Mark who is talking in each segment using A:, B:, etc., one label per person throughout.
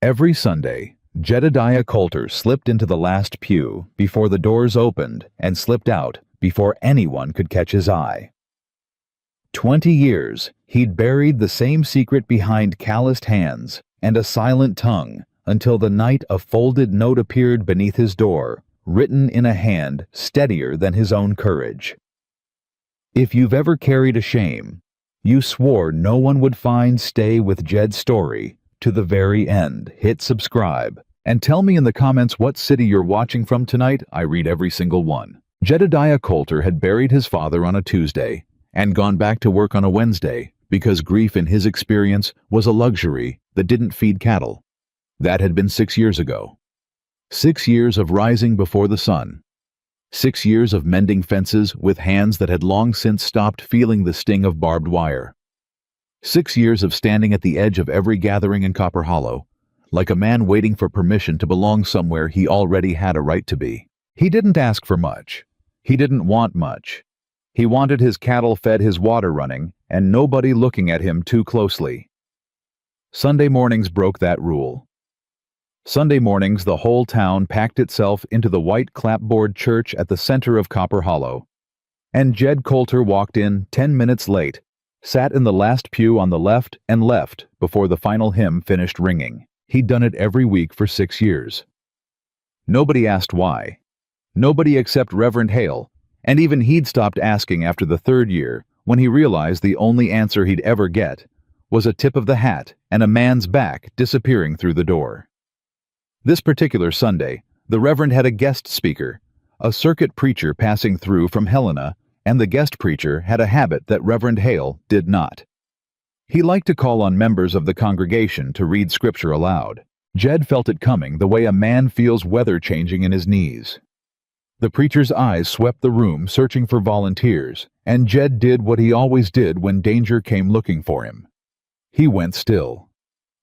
A: Every Sunday, Jedediah Coulter slipped into the last pew before the doors opened and slipped out before anyone could catch his eye. 20 years, he'd buried the same secret behind calloused hands and a silent tongue until the night a folded note appeared beneath his door, written in a hand steadier than his own courage. If you've ever carried a shame, you swore no one would find Stay with Jed's story to the very end. Hit subscribe and tell me in the comments what city you're watching from tonight. I read every single one. Jedediah Coulter had buried his father on a Tuesday and gone back to work on a Wednesday because grief in his experience was a luxury that didn't feed cattle. That had been 6 years ago. 6 years of rising before the sun. 6 years of mending fences with hands that had long since stopped feeling the sting of barbed wire. 6 years of standing at the edge of every gathering in Copper Hollow, like a man waiting for permission to belong somewhere he already had a right to be. He didn't ask for much. He didn't want much. He wanted his cattle fed, his water running, and nobody looking at him too closely. Sunday mornings broke that rule. Sunday mornings, the whole town packed itself into the white clapboard church at the center of Copper Hollow, and Jed Coulter walked in 10 minutes late, sat in the last pew on the left and left before the final hymn finished ringing. He'd done it every week for 6 years. Nobody asked why. Nobody except Reverend Hale, and even he'd stopped asking after the 3rd year when he realized the only answer he'd ever get was a tip of the hat and a man's back disappearing through the door. This particular Sunday, the Reverend had a guest speaker, a circuit preacher passing through from Helena, and the guest preacher had a habit that Reverend Hale did not. He liked to call on members of the congregation to read scripture aloud. Jed felt it coming the way a man feels weather changing in his knees. The preacher's eyes swept the room searching for volunteers, and Jed did what he always did when danger came looking for him. He went still.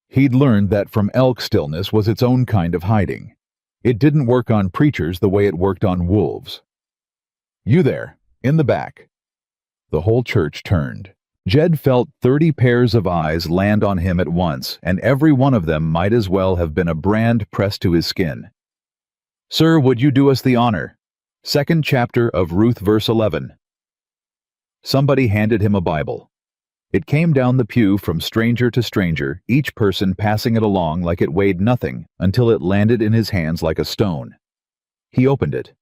A: He'd learned that from elk stillness was its own kind of hiding. It didn't work on preachers the way it worked on wolves. "You there, in the back." The whole church turned. Jed felt 30 pairs of eyes land on him at once, and every one of them might as well have been a brand pressed to his skin. "Sir, would you do us the honor?" 2nd chapter of Ruth, verse 11. Somebody handed him a Bible. It came down the pew from stranger to stranger, each person passing it along like it weighed nothing until it landed in his hands like a stone. He opened it.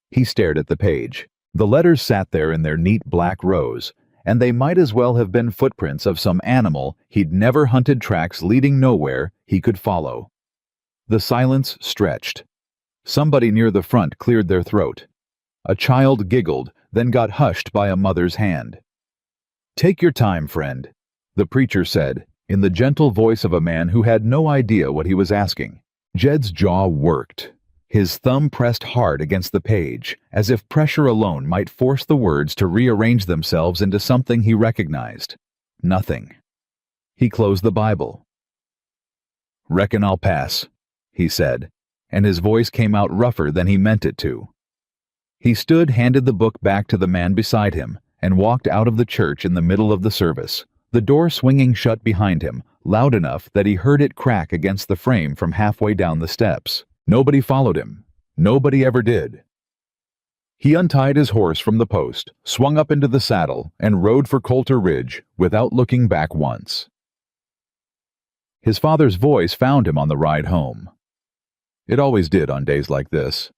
A: He stared at the page. The letters sat there in their neat black rows, and they might as well have been footprints of some animal he'd never hunted, tracks leading nowhere he could follow. The silence stretched. Somebody near the front cleared their throat. A child giggled, then got hushed by a mother's hand. "Take your time, friend," the preacher said, in the gentle voice of a man who had no idea what he was asking. Jed's jaw worked. His thumb pressed hard against the page, as if pressure alone might force the words to rearrange themselves into something he recognized. Nothing. He closed the Bible. "Reckon I'll pass," he said, and his voice came out rougher than he meant it to. He stood, handed the book back to the man beside him, and walked out of the church in the middle of the service, the door swinging shut behind him, loud enough that he heard it crack against the frame from halfway down the steps. Nobody followed him. Nobody ever did. He untied his horse from the post, swung up into the saddle, and rode for Coulter Ridge without looking back once. His father's voice found him on the ride home. It always did on days like this.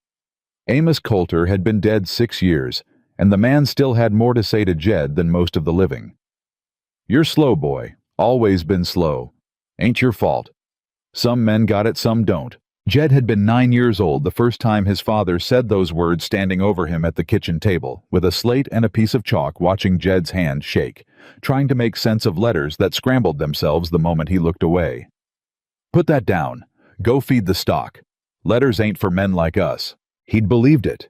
A: Amos Coulter had been dead 6 years, and the man still had more to say to Jed than most of the living. "You're slow, boy. Always been slow. Ain't your fault. Some men got it, some don't." Jed had been 9 years old the first time his father said those words, standing over him at the kitchen table, with a slate and a piece of chalk, watching Jed's hand shake, trying to make sense of letters that scrambled themselves the moment he looked away. "Put that down. Go feed the stock. Letters ain't for men like us." He'd believed it.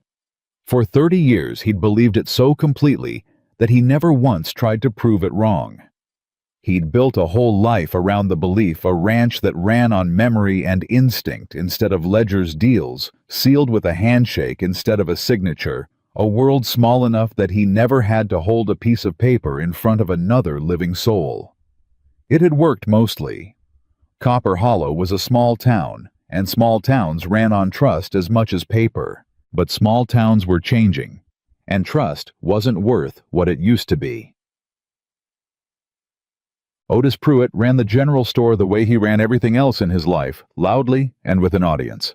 A: For 30 years he'd believed it so completely that he never once tried to prove it wrong. He'd built a whole life around the belief, a ranch that ran on memory and instinct instead of ledger's deals, sealed with a handshake instead of a signature, a world small enough that he never had to hold a piece of paper in front of another living soul. It had worked mostly. Copper Hollow was a small town, and small towns ran on trust as much as paper. But small towns were changing, and trust wasn't worth what it used to be. Otis Pruitt ran the general store the way he ran everything else in his life, loudly and with an audience.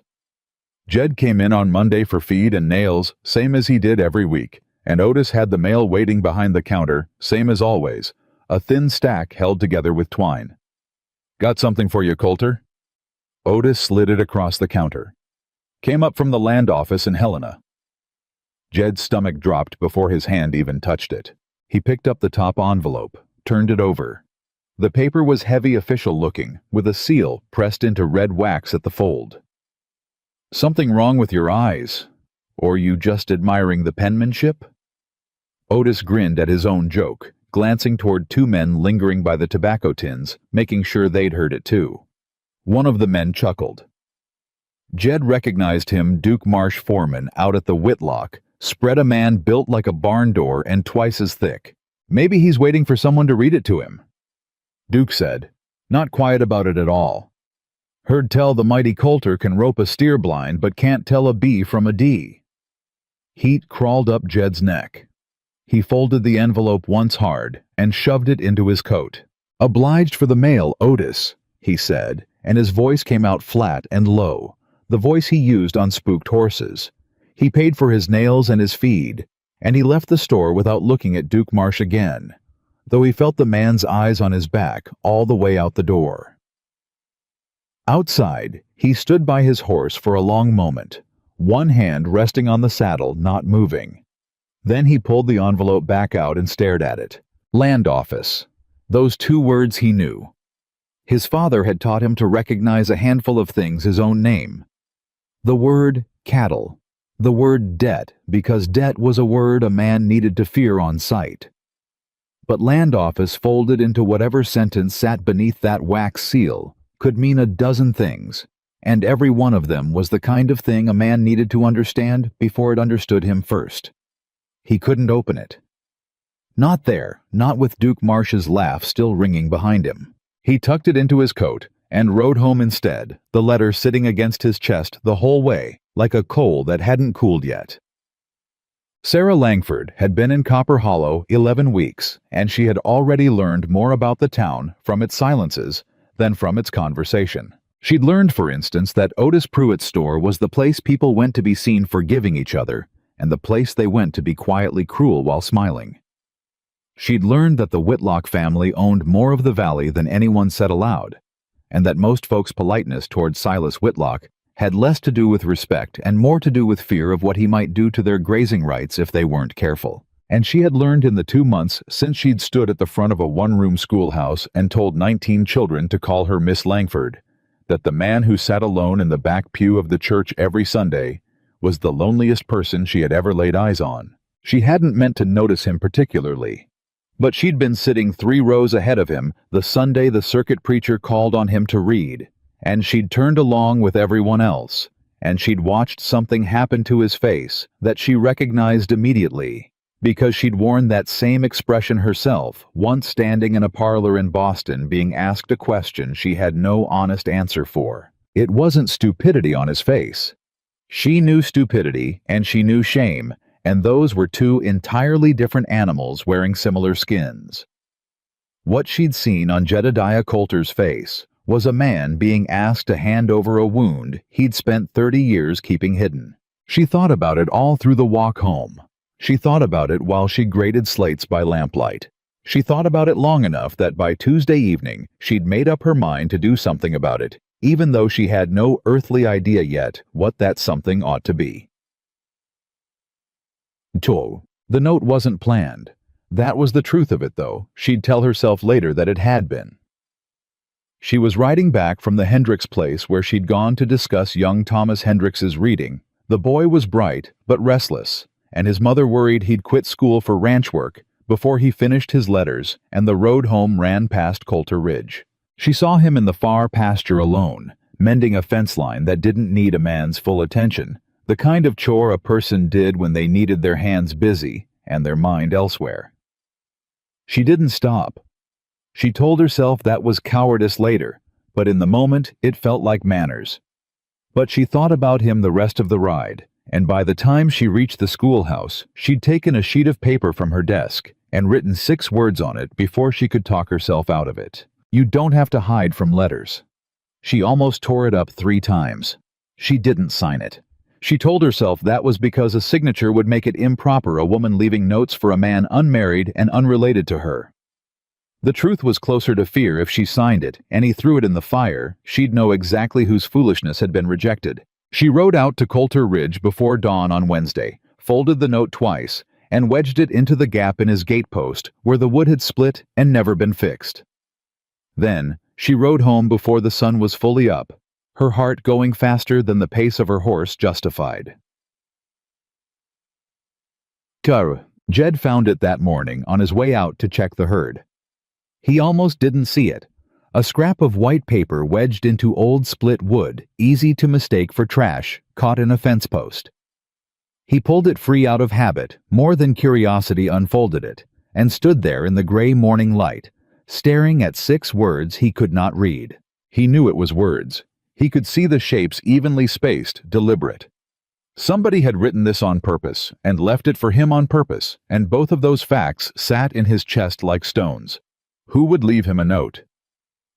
A: Jed came in on Monday for feed and nails, same as he did every week, and Otis had the mail waiting behind the counter, same as always, a thin stack held together with twine. "Got something for you, Coulter?" Otis slid it across the counter. "Came up from the land office in Helena." Jed's stomach dropped before his hand even touched it. He picked up the top envelope, turned it over. The paper was heavy official looking, with a seal pressed into red wax at the fold. "Something wrong with your eyes? Or you just admiring the penmanship?" Otis grinned at his own joke, glancing toward two men lingering by the tobacco tins, making sure they'd heard it too. One of the men chuckled. Jed recognized him, Duke Marsh foreman, out at the Whitlock, spread a man built like a barn door and twice as thick. "Maybe he's waiting for someone to read it to him." Duke said, "Not quiet about it at all. Heard tell the mighty Coulter can rope a steer blind but can't tell a B from a D." Heat crawled up Jed's neck. He folded the envelope once hard and shoved it into his coat. "Obliged for the mail, Otis," he said, and his voice came out flat and low, the voice he used on spooked horses. He paid for his nails and his feed, and he left the store without looking at Duke Marsh again, though he felt the man's eyes on his back all the way out the door. Outside, he stood by his horse for a long moment, one hand resting on the saddle, not moving. Then he pulled the envelope back out and stared at it. Land office. Those two words he knew. His father had taught him to recognize a handful of things his own name. The word cattle. The word debt, because debt was a word a man needed to fear on sight. But land office folded into whatever sentence sat beneath that wax seal could mean a dozen things, and every one of them was the kind of thing a man needed to understand before it understood him first. He couldn't open it. Not there, not with Duke Marsh's laugh still ringing behind him. He tucked it into his coat and rode home instead, the letter sitting against his chest the whole way, like a coal that hadn't cooled yet. Sarah Langford had been in Copper Hollow 11 weeks, and she had already learned more about the town from its silences than from its conversation. She'd learned, for instance, that Otis Pruitt's store was the place people went to be seen forgiving each other, and the place they went to be quietly cruel while smiling. She'd learned that the Whitlock family owned more of the valley than anyone said aloud, and that most folks' politeness toward Silas Whitlock had less to do with respect and more to do with fear of what he might do to their grazing rights if they weren't careful. And she had learned in the 2 months since she'd stood at the front of a one-room schoolhouse and told 19 children to call her Miss Langford, that the man who sat alone in the back pew of the church every Sunday was the loneliest person she had ever laid eyes on. She hadn't meant to notice him particularly, but she'd been sitting 3 rows ahead of him the Sunday the circuit preacher called on him to read, and she'd turned along with everyone else, and she'd watched something happen to his face that she recognized immediately, because she'd worn that same expression herself, once standing in a parlor in Boston being asked a question she had no honest answer for. It wasn't stupidity on his face. She knew stupidity, and she knew shame, and those were two entirely different animals wearing similar skins. What she'd seen on Jedediah Coulter's face was a man being asked to hand over a wound he'd spent 30 years keeping hidden. She thought about it all through the walk home. She thought about it while she graded slates by lamplight. She thought about it long enough that by Tuesday evening she'd made up her mind to do something about it, even though she had no earthly idea yet what that something ought to be. The note wasn't planned. That was the truth of it, though. She'd tell herself later that it had been. She was riding back from the Hendricks place where she'd gone to discuss young Thomas Hendricks's reading. The boy was bright but restless, and his mother worried he'd quit school for ranch work before he finished his letters, and the road home ran past Coulter Ridge. She saw him in the far pasture alone, mending a fence line that didn't need a man's full attention, the kind of chore a person did when they needed their hands busy and their mind elsewhere. She didn't stop. She told herself that was cowardice later, but in the moment it felt like manners. But she thought about him the rest of the ride, and by the time she reached the schoolhouse, she'd taken a sheet of paper from her desk and written 6 words on it before she could talk herself out of it. You don't have to hide from letters. She almost tore it up 3 times. She didn't sign it. She told herself that was because a signature would make it improper, a woman leaving notes for a man unmarried and unrelated to her. The truth was closer to fear. If she signed it and he threw it in the fire, she'd know exactly whose foolishness had been rejected. She rode out to Coulter Ridge before dawn on Wednesday, folded the note twice, and wedged it into the gap in his gatepost where the wood had split and never been fixed. Then she rode home before the sun was fully up, her heart going faster than the pace of her horse justified. Jed found it that morning on his way out to check the herd. He almost didn't see it. A scrap of white paper wedged into old split wood, easy to mistake for trash, caught in a fence post. He pulled it free out of habit, more than curiosity unfolded it, and stood there in the gray morning light, staring at 6 words he could not read. He knew it was words. He could see the shapes evenly spaced, deliberate. Somebody had written this on purpose, and left it for him on purpose, and both of those facts sat in his chest like stones. Who would leave him a note?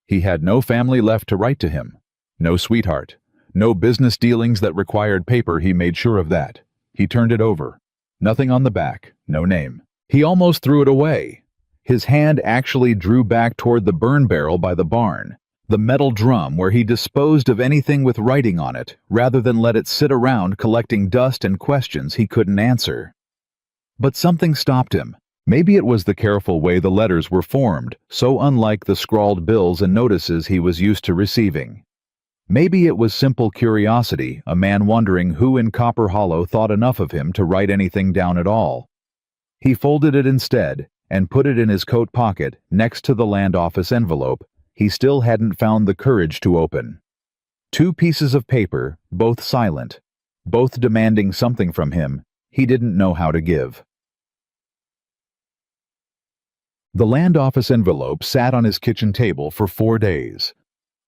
A: He had no family left to write to him. No sweetheart. No business dealings that required paper, he made sure of that. He turned it over. Nothing on the back, no name. He almost threw it away. His hand actually drew back toward the burn barrel by the barn, the metal drum where he disposed of anything with writing on it, rather than let it sit around collecting dust and questions he couldn't answer. But something stopped him. Maybe it was the careful way the letters were formed, so unlike the scrawled bills and notices he was used to receiving. Maybe it was simple curiosity, a man wondering who in Copper Hollow thought enough of him to write anything down at all. He folded it instead and put it in his coat pocket next to the land office envelope he still hadn't found the courage to open. 2 pieces of paper, both silent, both demanding something from him he didn't know how to give. The land office envelope sat on his kitchen table for 4 days.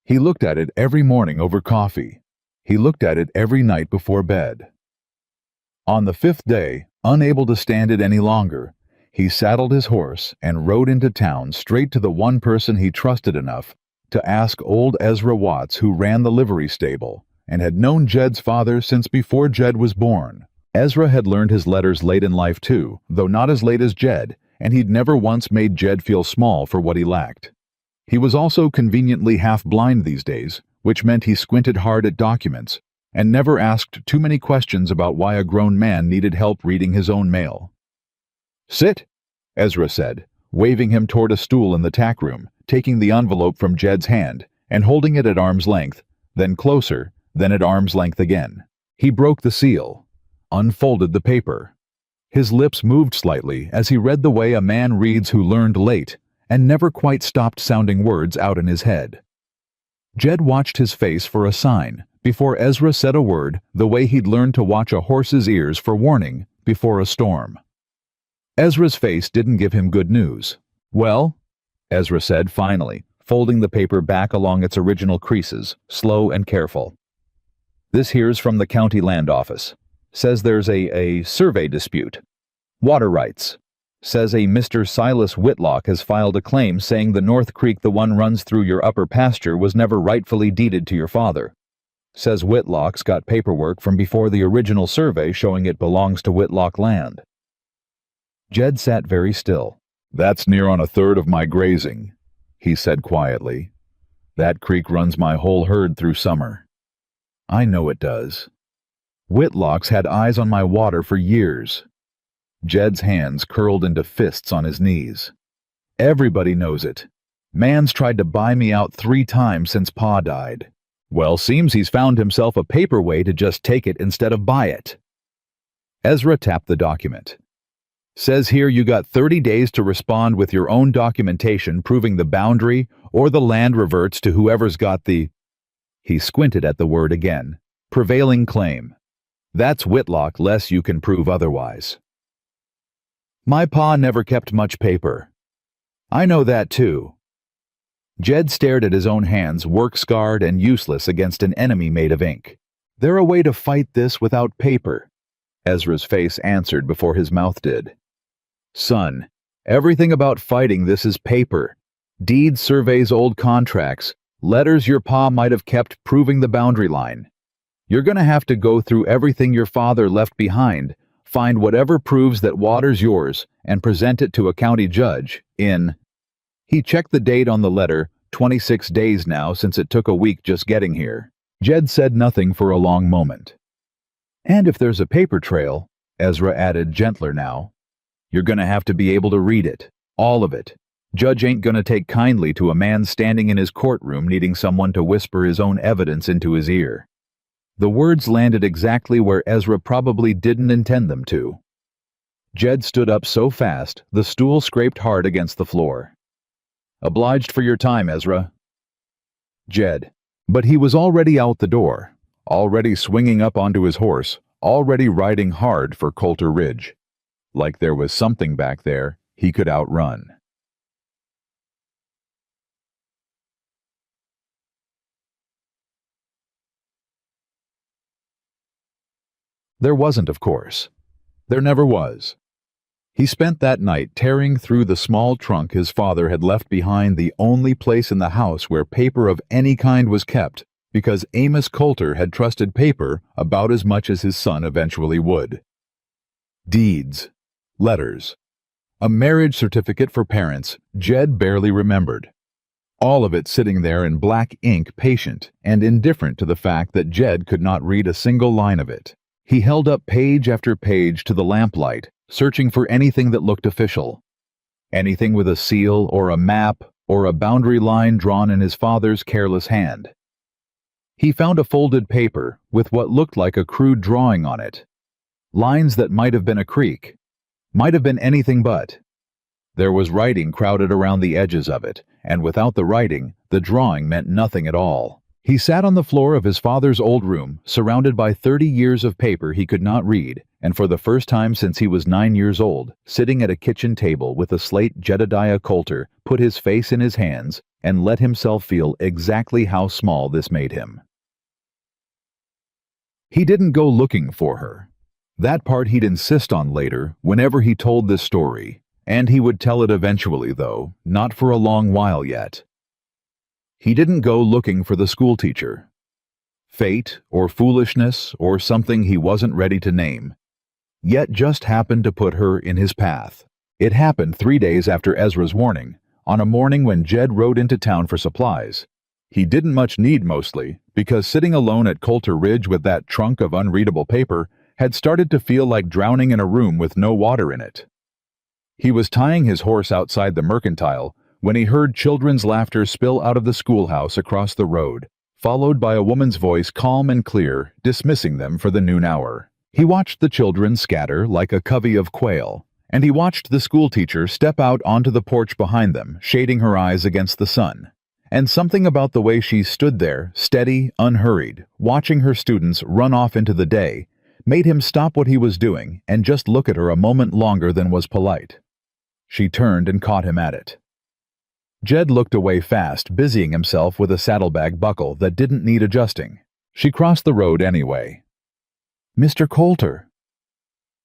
A: He looked at it every morning over coffee. He looked at it every night before bed. On the 5th day, unable to stand it any longer, he saddled his horse and rode into town straight to the one person he trusted enough to ask old Ezra Watts, who ran the livery stable and had known Jed's father since before Jed was born. Ezra had learned his letters late in life too, though not as late as Jed, and he'd never once made Jed feel small for what he lacked. He was also conveniently half-blind these days, which meant he squinted hard at documents, and never asked too many questions about why a grown man needed help reading his own mail. "Sit," Ezra said, waving him toward a stool in the tack room, taking the envelope from Jed's hand and holding it at arm's length, then closer, then at arm's length again. He broke the seal, unfolded the paper. His lips moved slightly as he read the way a man reads who learned late and never quite stopped sounding words out in his head. Jed watched his face for a sign before Ezra said a word, the way he'd learned to watch a horse's ears for warning before a storm. Ezra's face didn't give him good news. "Well," Ezra said finally, folding the paper back along its original creases, slow and careful. "This here's from the county land office. Says there's a survey dispute. Water rights. Says a Mr. Silas Whitlock has filed a claim saying the North Creek, the one runs through your upper pasture, was never rightfully deeded to your father. Says Whitlock's got paperwork from before the original survey showing it belongs to Whitlock land." Jed sat very still. "That's near on 1/3 of my grazing," he said quietly. "That creek runs my whole herd through summer." "I know it does. Whitlock's had eyes on my water for years." Jed's hands curled into fists on his knees. "Everybody knows it. Man's tried to buy me out 3 times since Pa died. Well, seems he's found himself a paper way to just take it instead of buy it." Ezra tapped the document. "Says here you got 30 days to respond with your own documentation proving the boundary or the land reverts to whoever's got the—" He squinted at the word again. "Prevailing claim. That's Whitlock, less you can prove otherwise." "My pa never kept much paper." "I know that too." Jed stared at his own hands, work-scarred and useless against an enemy made of ink. "There a way to fight this without paper?" Ezra's face answered before his mouth did. "Son, everything about fighting this is paper. Deeds, surveys, old contracts, letters your pa might have kept proving the boundary line. You're gonna have to go through everything your father left behind, find whatever proves that water's yours, and present it to a county judge in..." He checked the date on the letter, 26 days now since it took a week just getting here. Jed said nothing for a long moment. "And if there's a paper trail," Ezra added gentler now, "you're gonna have to be able to read it. All of it. Judge ain't gonna take kindly to a man standing in his courtroom needing someone to whisper his own evidence into his ear." The words landed exactly where Ezra probably didn't intend them to. Jed stood up so fast, the stool scraped hard against the floor. "Obliged for your time, Ezra." Jed. But he was already out the door, already swinging up onto his horse, already riding hard for Coulter Ridge. Like there was something back there he could outrun. There wasn't, of course. There never was. He spent that night tearing through the small trunk his father had left behind, the only place in the house where paper of any kind was kept, because Amos Coulter had trusted paper about as much as his son eventually would. Deeds. Letters. A marriage certificate for parents Jed barely remembered. All of it sitting there in black ink, patient and indifferent to the fact that Jed could not read a single line of it. He held up page after page to the lamplight, searching for anything that looked official. Anything with a seal or a map or a boundary line drawn in his father's careless hand. He found a folded paper with what looked like a crude drawing on it. Lines that might have been a creek. Might have been anything but. There was writing crowded around the edges of it, and without the writing, the drawing meant nothing at all. He sat on the floor of his father's old room, surrounded by 30 years of paper he could not read, and for the first time since he was 9 years old, sitting at a kitchen table with a slate, Jedediah Coulter put his face in his hands and let himself feel exactly how small this made him. He didn't go looking for her. That part he'd insist on later, whenever he told this story, and he would tell it eventually, though, not for a long while yet. He didn't go looking for the schoolteacher. Fate, or foolishness, or something he wasn't ready to name, yet just happened to put her in his path. It happened 3 days after Ezra's warning, on a morning when Jed rode into town for supplies. He didn't much need mostly, because sitting alone at Coulter Ridge with that trunk of unreadable paper had started to feel like drowning in a room with no water in it. He was tying his horse outside the mercantile when he heard children's laughter spill out of the schoolhouse across the road, followed by a woman's voice calm and clear, dismissing them for the noon hour. He watched the children scatter like a covey of quail, and he watched the schoolteacher step out onto the porch behind them, shading her eyes against the sun. And something about the way she stood there, steady, unhurried, watching her students run off into the day, made him stop what he was doing and just look at her a moment longer than was polite. She turned and caught him at it. Jed looked away fast, busying himself with a saddlebag buckle that didn't need adjusting. She crossed the road anyway. "Mr. Coulter."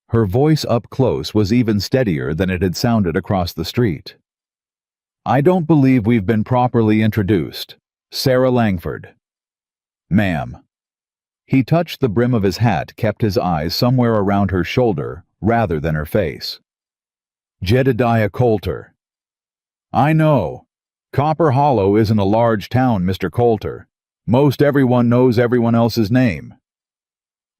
A: Her voice up close was even steadier than it had sounded across the street. "I don't believe we've been properly introduced. Sarah Langford." "Ma'am." He touched the brim of his hat, kept his eyes somewhere around her shoulder rather than her face. "Jedediah Coulter." "I know. Copper Hollow isn't a large town, Mr. Coulter. Most everyone knows everyone else's name."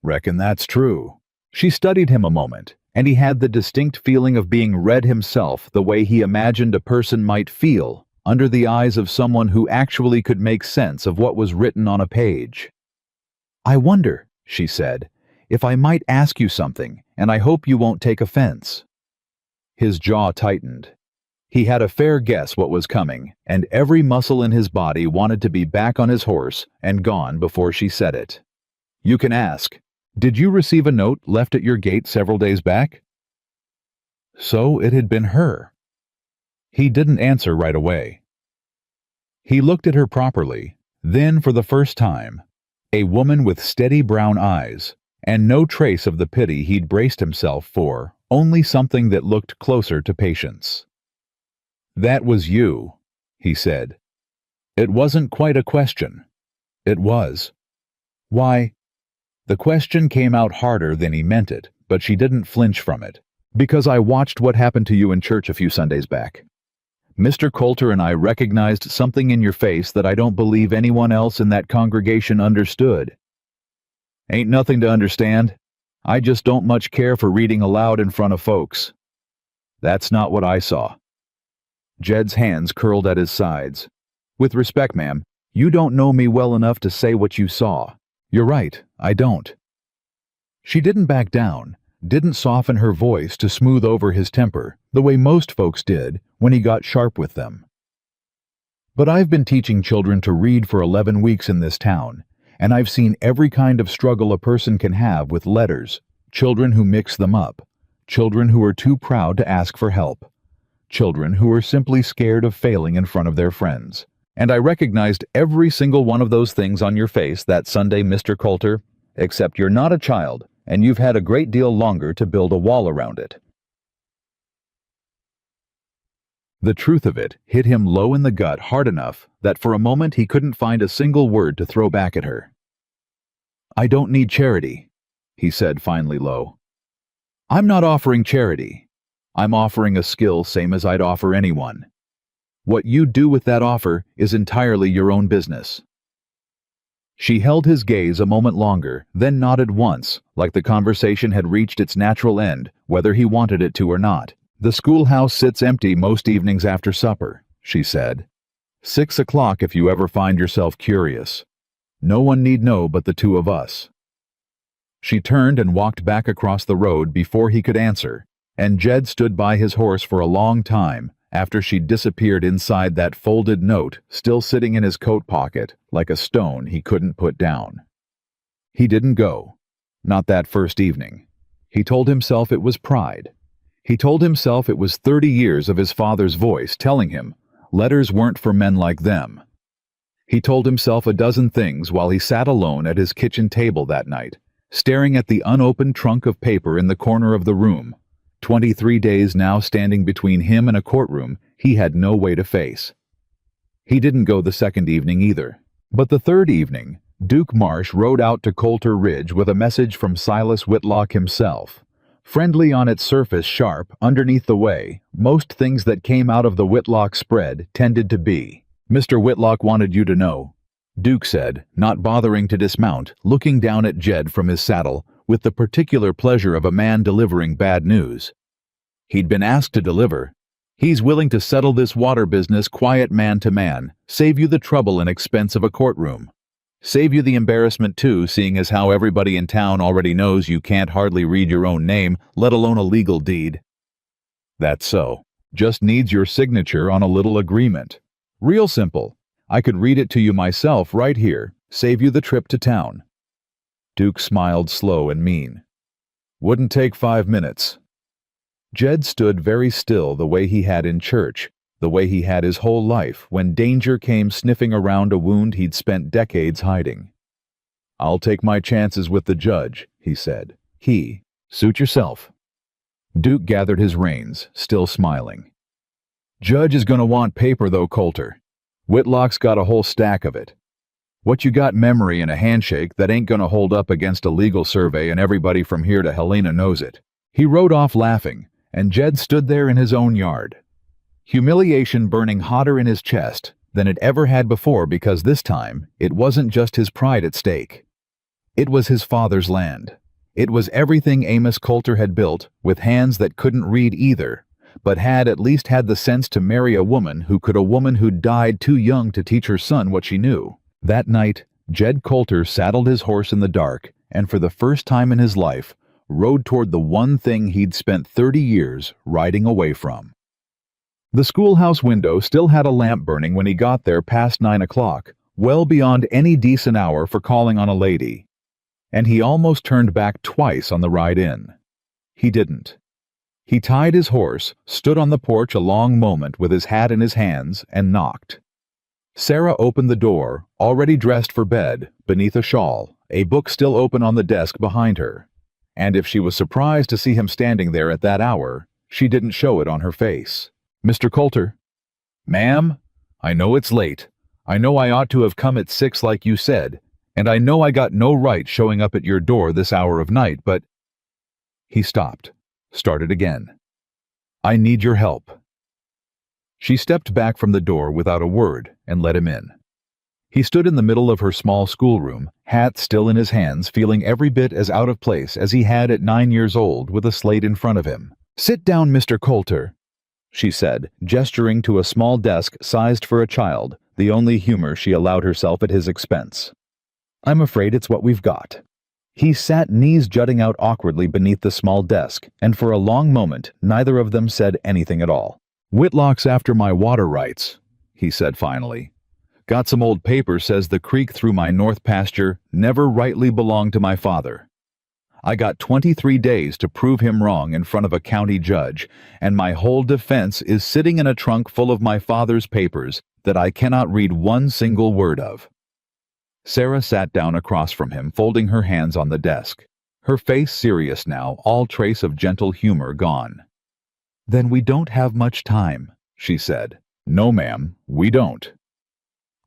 A: "Reckon that's true." She studied him a moment, and he had the distinct feeling of being read himself the way he imagined a person might feel under the eyes of someone who actually could make sense of what was written on a page. "I wonder," she said, "if I might ask you something, and I hope you won't take offense." His jaw tightened. He had a fair guess what was coming, and every muscle in his body wanted to be back on his horse and gone before she said it. "You can ask. Did you receive a note left at your gate several days back?" So it had been her. He didn't answer right away. He looked at her properly, then for the first time, a woman with steady brown eyes, and no trace of the pity he'd braced himself for, only something that looked closer to patience. "That was you," he said. It wasn't quite a question. It was. "Why?" The question came out harder than he meant it, but she didn't flinch from it. "Because I watched what happened to you in church a few Sundays back. Mr. Coulter and I recognized something in your face that I don't believe anyone else in that congregation understood." "Ain't nothing to understand. I just don't much care for reading aloud in front of folks." "That's not what I saw." Jed's hands curled at his sides. "With respect, ma'am, you don't know me well enough to say what you saw. You're right, I don't." She didn't back down, didn't soften her voice to smooth over his temper, the way most folks did when he got sharp with them. "But I've been teaching children to read for 11 weeks in this town, and I've seen every kind of struggle a person can have with letters, children who mix them up, children who are too proud to ask for help, children who are simply scared of failing in front of their friends. And I recognized every single one of those things on your face that Sunday, Mr. Coulter, except you're not a child, and you've had a great deal longer to build a wall around it." The truth of it hit him low in the gut hard enough that for a moment he couldn't find a single word to throw back at her. "I don't need charity," he said finally low. "I'm not offering charity. I'm offering a skill same as I'd offer anyone. What you do with that offer is entirely your own business." She held his gaze a moment longer, then nodded once, like the conversation had reached its natural end, whether he wanted it to or not. "The schoolhouse sits empty most evenings after supper," she said. 6 o'clock if you ever find yourself curious. No one need know but the two of us." She turned and walked back across the road before he could answer, and Jed stood by his horse for a long time after she disappeared inside that folded note still sitting in his coat pocket like a stone he couldn't put down. He didn't go. Not that first evening. He told himself it was pride. He told himself it was 30 years of his father's voice telling him letters weren't for men like them. He told himself a dozen things while he sat alone at his kitchen table that night, staring at the unopened trunk of paper in the corner of the room, 23 days now standing between him and a courtroom he had no way to face. He didn't go the second evening either. But the third evening, Duke Marsh rode out to Coulter Ridge with a message from Silas Whitlock himself. Friendly on its surface, sharp underneath the way most things that came out of the Whitlock spread tended to be. "Mr. Whitlock wanted you to know," Duke said, not bothering to dismount, looking down at Jed from his saddle with the particular pleasure of a man delivering bad news. "He'd been asked to deliver. He's willing to settle this water business quiet man to man, save you the trouble and expense of a courtroom. Save you the embarrassment too, seeing as how everybody in town already knows you can't hardly read your own name, let alone a legal deed." "That's so. Just needs your signature on a little agreement. Real simple. I could read it to you myself right here, save you the trip to town." Duke smiled slow and mean. "Wouldn't take 5 minutes." Jed stood very still the way he had in church, the way he had his whole life when danger came sniffing around a wound he'd spent decades hiding. "I'll take my chances with the judge," he said. Suit yourself." Duke gathered his reins, still smiling. "Judge is gonna want paper though, Coulter. Whitlock's got a whole stack of it. What you got memory and a handshake that ain't gonna hold up against a legal survey, and everybody from here to Helena knows it." He rode off laughing, and Jed stood there in his own yard, humiliation burning hotter in his chest than it ever had before, because this time it wasn't just his pride at stake. It was his father's land. It was everything Amos Coulter had built with hands that couldn't read either, but had at least had the sense to marry a woman who'd died too young to teach her son what she knew. That night, Jed Coulter saddled his horse in the dark and for the first time in his life rode toward the one thing he'd spent 30 years riding away from. The schoolhouse window still had a lamp burning when he got there past 9 o'clock, well beyond any decent hour for calling on a lady. And he almost turned back twice on the ride in. He didn't. He tied his horse, stood on the porch a long moment with his hat in his hands, and knocked. Sarah opened the door, already dressed for bed, beneath a shawl, a book still open on the desk behind her. And if she was surprised to see him standing there at that hour, she didn't show it on her face. "Mr. Coulter." "Ma'am, I know it's late. I know I ought to have come at 6 like you said, and I know I got no right showing up at your door this hour of night, but—" He stopped, started again. "I need your help." She stepped back from the door without a word and let him in. He stood in the middle of her small schoolroom, hat still in his hands, feeling every bit as out of place as he had at 9 years old with a slate in front of him. "Sit down, Mr. Coulter," she said, gesturing to a small desk sized for a child, the only humor she allowed herself at his expense. "I'm afraid it's what we've got." He sat, knees jutting out awkwardly beneath the small desk, and for a long moment neither of them said anything at all. "Whitlock's after my water rights," he said finally. "Got some old paper says the creek through my north pasture never rightly belonged to my father. I got 23 days to prove him wrong in front of a county judge, and my whole defense is sitting in a trunk full of my father's papers that I cannot read one single word of." Sarah sat down across from him, folding her hands on the desk, her face serious now, all trace of gentle humor gone. "Then we don't have much time," she said. "No, ma'am, we don't."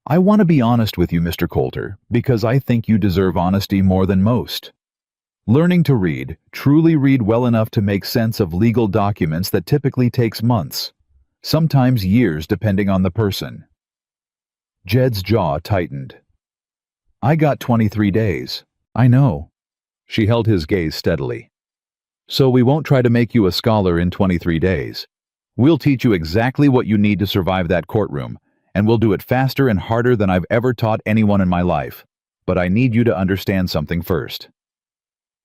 A: "I want to be honest with you, Mr. Coulter, because I think you deserve honesty more than most. Learning to read, truly read well enough to make sense of legal documents that typically takes months, sometimes years depending on the person." Jed's jaw tightened. "I got 23 days. I know." She held his gaze steadily. "So we won't try to make you a scholar in 23 days. We'll teach you exactly what you need to survive that courtroom, and we'll do it faster and harder than I've ever taught anyone in my life. But I need you to understand something first."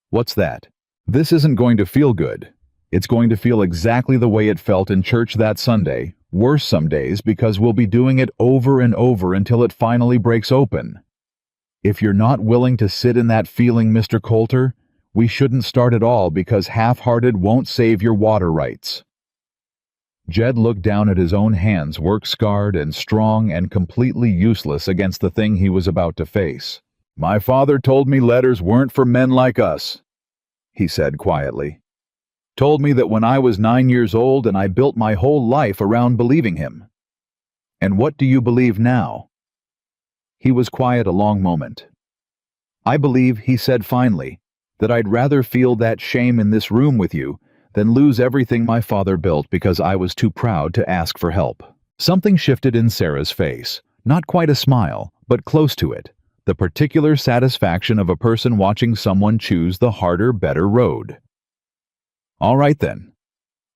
A: "What's that?" "This isn't going to feel good. It's going to feel exactly the way it felt in church that Sunday, worse some days because we'll be doing it over and over until it finally breaks open. If you're not willing to sit in that feeling, Mr. Coulter, we shouldn't start at all because half-hearted won't save your water rights." Jed looked down at his own hands, work-scarred and strong and completely useless against the thing he was about to face. "My father told me letters weren't for men like us," he said quietly. "Told me that when I was 9 years old, and I built my whole life around believing him." "And what do you believe now?" He was quiet a long moment. "I believe," he said finally, "that I'd rather feel that shame in this room with you than lose everything my father built because I was too proud to ask for help." Something shifted in Sarah's face, not quite a smile, but close to it, the particular satisfaction of a person watching someone choose the harder, better road. "All right then."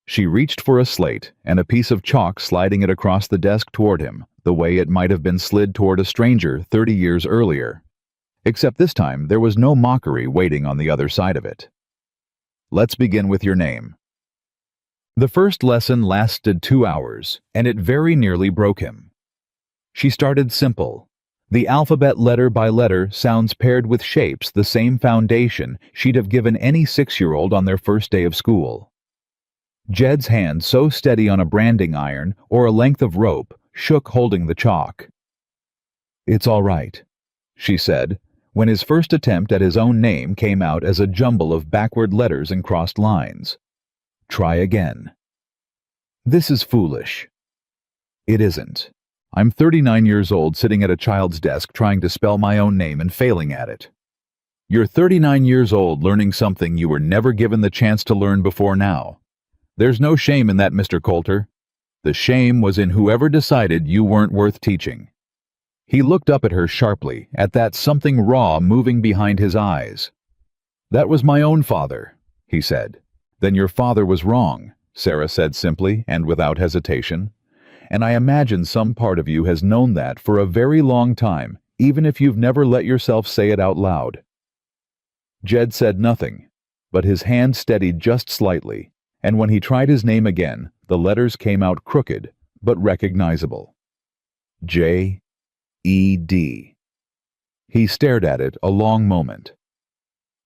A: She reached for a slate and a piece of chalk, sliding it across the desk toward him, the way it might have been slid toward a stranger 30 years earlier. Except this time there was no mockery waiting on the other side of it. "Let's begin with your name." The first lesson lasted 2 hours, and it very nearly broke him. She started simple. The alphabet letter by letter, sounds paired with shapes, the same foundation she'd have given any 6-year-old on their first day of school. Jed's hand, so steady on a branding iron or a length of rope, shook holding the chalk. "It's all right," she said, when his first attempt at his own name came out as a jumble of backward letters and crossed lines. "Try again." "This is foolish." "It isn't. I'm 39 years old sitting at a child's desk trying to spell my own name and failing at it. You're 39 years old learning something you were never given the chance to learn before now. There's no shame in that, Mr. Coulter. The shame was in whoever decided you weren't worth teaching." He looked up at her sharply, at that something raw moving behind his eyes. "That was my own father," he said. "Then your father was wrong," Sarah said simply and without hesitation. "And I imagine some part of you has known that for a very long time, even if you've never let yourself say it out loud." Jed said nothing, but his hand steadied just slightly, and when he tried his name again, the letters came out crooked, but recognizable. J-E-D. He stared at it a long moment.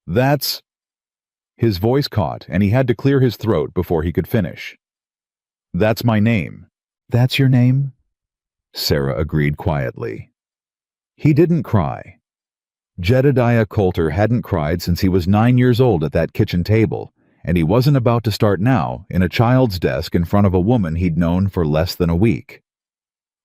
A: "That's—" His voice caught, and he had to clear his throat before he could finish. "That's my name." "That's your name?" Sarah agreed quietly. He didn't cry. Jedediah Coulter hadn't cried since he was 9 years old at that kitchen table, and he wasn't about to start now in a child's desk in front of a woman he'd known for less than a week.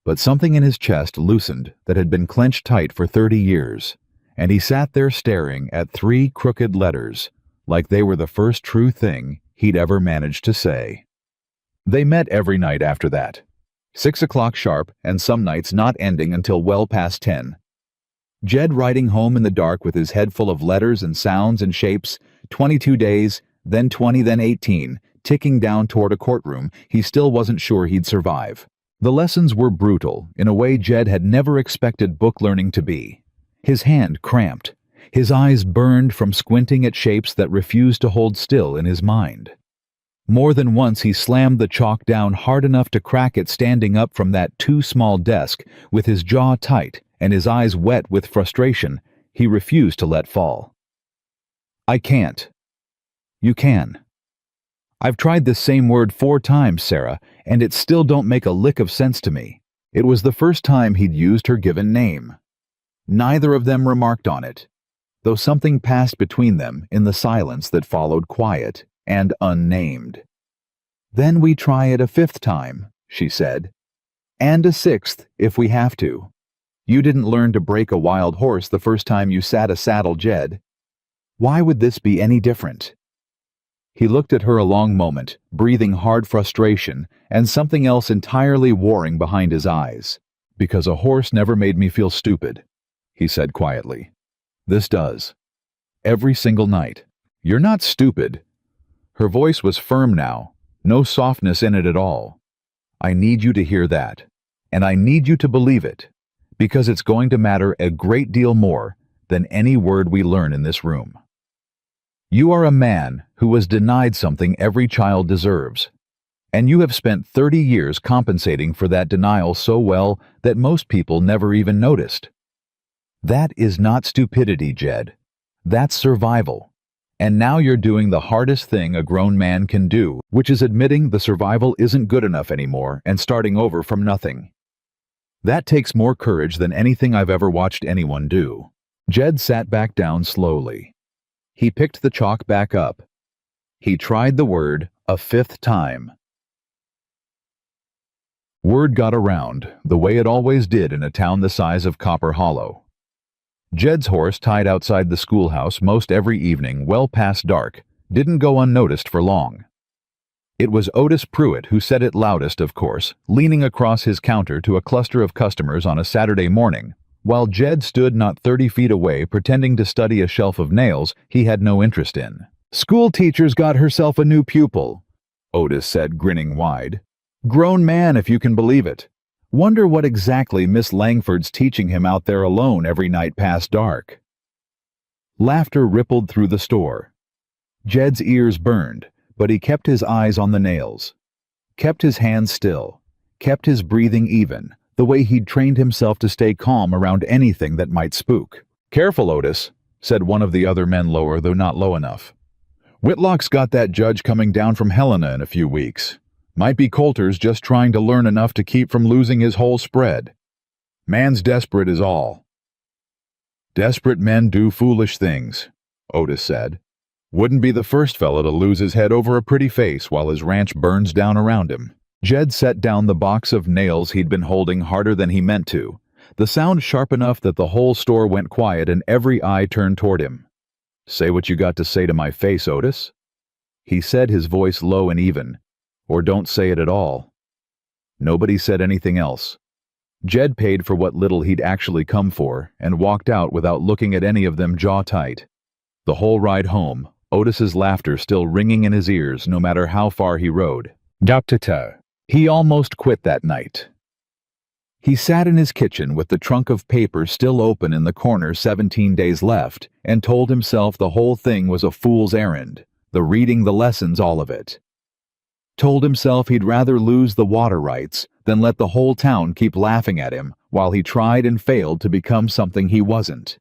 A: But something in his chest loosened that had been clenched tight for 30 years, and he sat there staring at 3 crooked letters, like they were the first true thing he'd ever managed to say. They met every night after that, 6 o'clock sharp, and some nights not ending until well past 10. Jed riding home in the dark with his head full of letters and sounds and shapes, 22 days, then 20, then 18, ticking down toward a courtroom he still wasn't sure he'd survive. The lessons were brutal in a way Jed had never expected book learning to be. His hand cramped. His eyes burned from squinting at shapes that refused to hold still in his mind. More than once he slammed the chalk down hard enough to crack it standing up from that too small desk with his jaw tight and his eyes wet with frustration he refused to let fall. I can't. You can. I've tried this same word 4 times, Sarah, and it still don't make a lick of sense to me. It was the first time he'd used her given name. Neither of them remarked on it, though something passed between them in the silence that followed quiet and unnamed. Then we try it a 5th time, she said, and a 6th if we have to. You didn't learn to break a wild horse the first time you sat a saddle, Jed. Why would this be any different? He looked at her a long moment, breathing hard frustration and something else entirely warring behind his eyes. Because a horse never made me feel stupid, he said quietly. This does. Every single night. You're not stupid. Her voice was firm now, no softness in it at all. I need you to hear that, and I need you to believe it, because it's going to matter a great deal more than any word we learn in this room. You are a man who was denied something every child deserves, and you have spent 30 years compensating for that denial so well that most people never even noticed. That is not stupidity, Jed. That's survival. And now you're doing the hardest thing a grown man can do, which is admitting the survival isn't good enough anymore and starting over from nothing. That takes more courage than anything I've ever watched anyone do. Jed sat back down slowly. He picked the chalk back up. He tried the word a 5th time. Word got around, the way it always did in a town the size of Copper Hollow. Jed's horse, tied outside the schoolhouse most every evening well past dark, didn't go unnoticed for long. It was Otis Pruitt who said it loudest, of course, leaning across his counter to a cluster of customers on a Saturday morning, while Jed stood not 30 feet away pretending to study a shelf of nails he had no interest in. School teacher's got herself a new pupil, Otis said, grinning wide. Grown man, if you can believe it. Wonder what exactly Miss Langford's teaching him out there alone every night past dark. Laughter rippled through the store. Jed's ears burned, but he kept his eyes on the nails, kept his hands still, kept his breathing even, the way he'd trained himself to stay calm around anything that might spook. Careful, Otis, said one of the other men lower, though not low enough. Whitlock's got that judge coming down from Helena in a few weeks. Might be Coulter's just trying to learn enough to keep from losing his whole spread. Man's desperate is all. Desperate men do foolish things, Otis said. Wouldn't be the first fellow to lose his head over a pretty face while his ranch burns down around him. Jed set down the box of nails he'd been holding harder than he meant to, the sound sharp enough that the whole store went quiet and every eye turned toward him. Say what you got to say to my face, Otis. He said, his voice low and even. Or don't say it at all. Nobody said anything else. Jed paid for what little he'd actually come for and walked out without looking at any of them jaw tight. The whole ride home, Otis's laughter still ringing in his ears no matter how far he rode. Doctor, he almost quit that night. He sat in his kitchen with the trunk of papers still open in the corner 17 days left and told himself the whole thing was a fool's errand, the reading the lessons, all of it. Told himself he'd rather lose the water rights than let the whole town keep laughing at him while he tried and failed to become something he wasn't.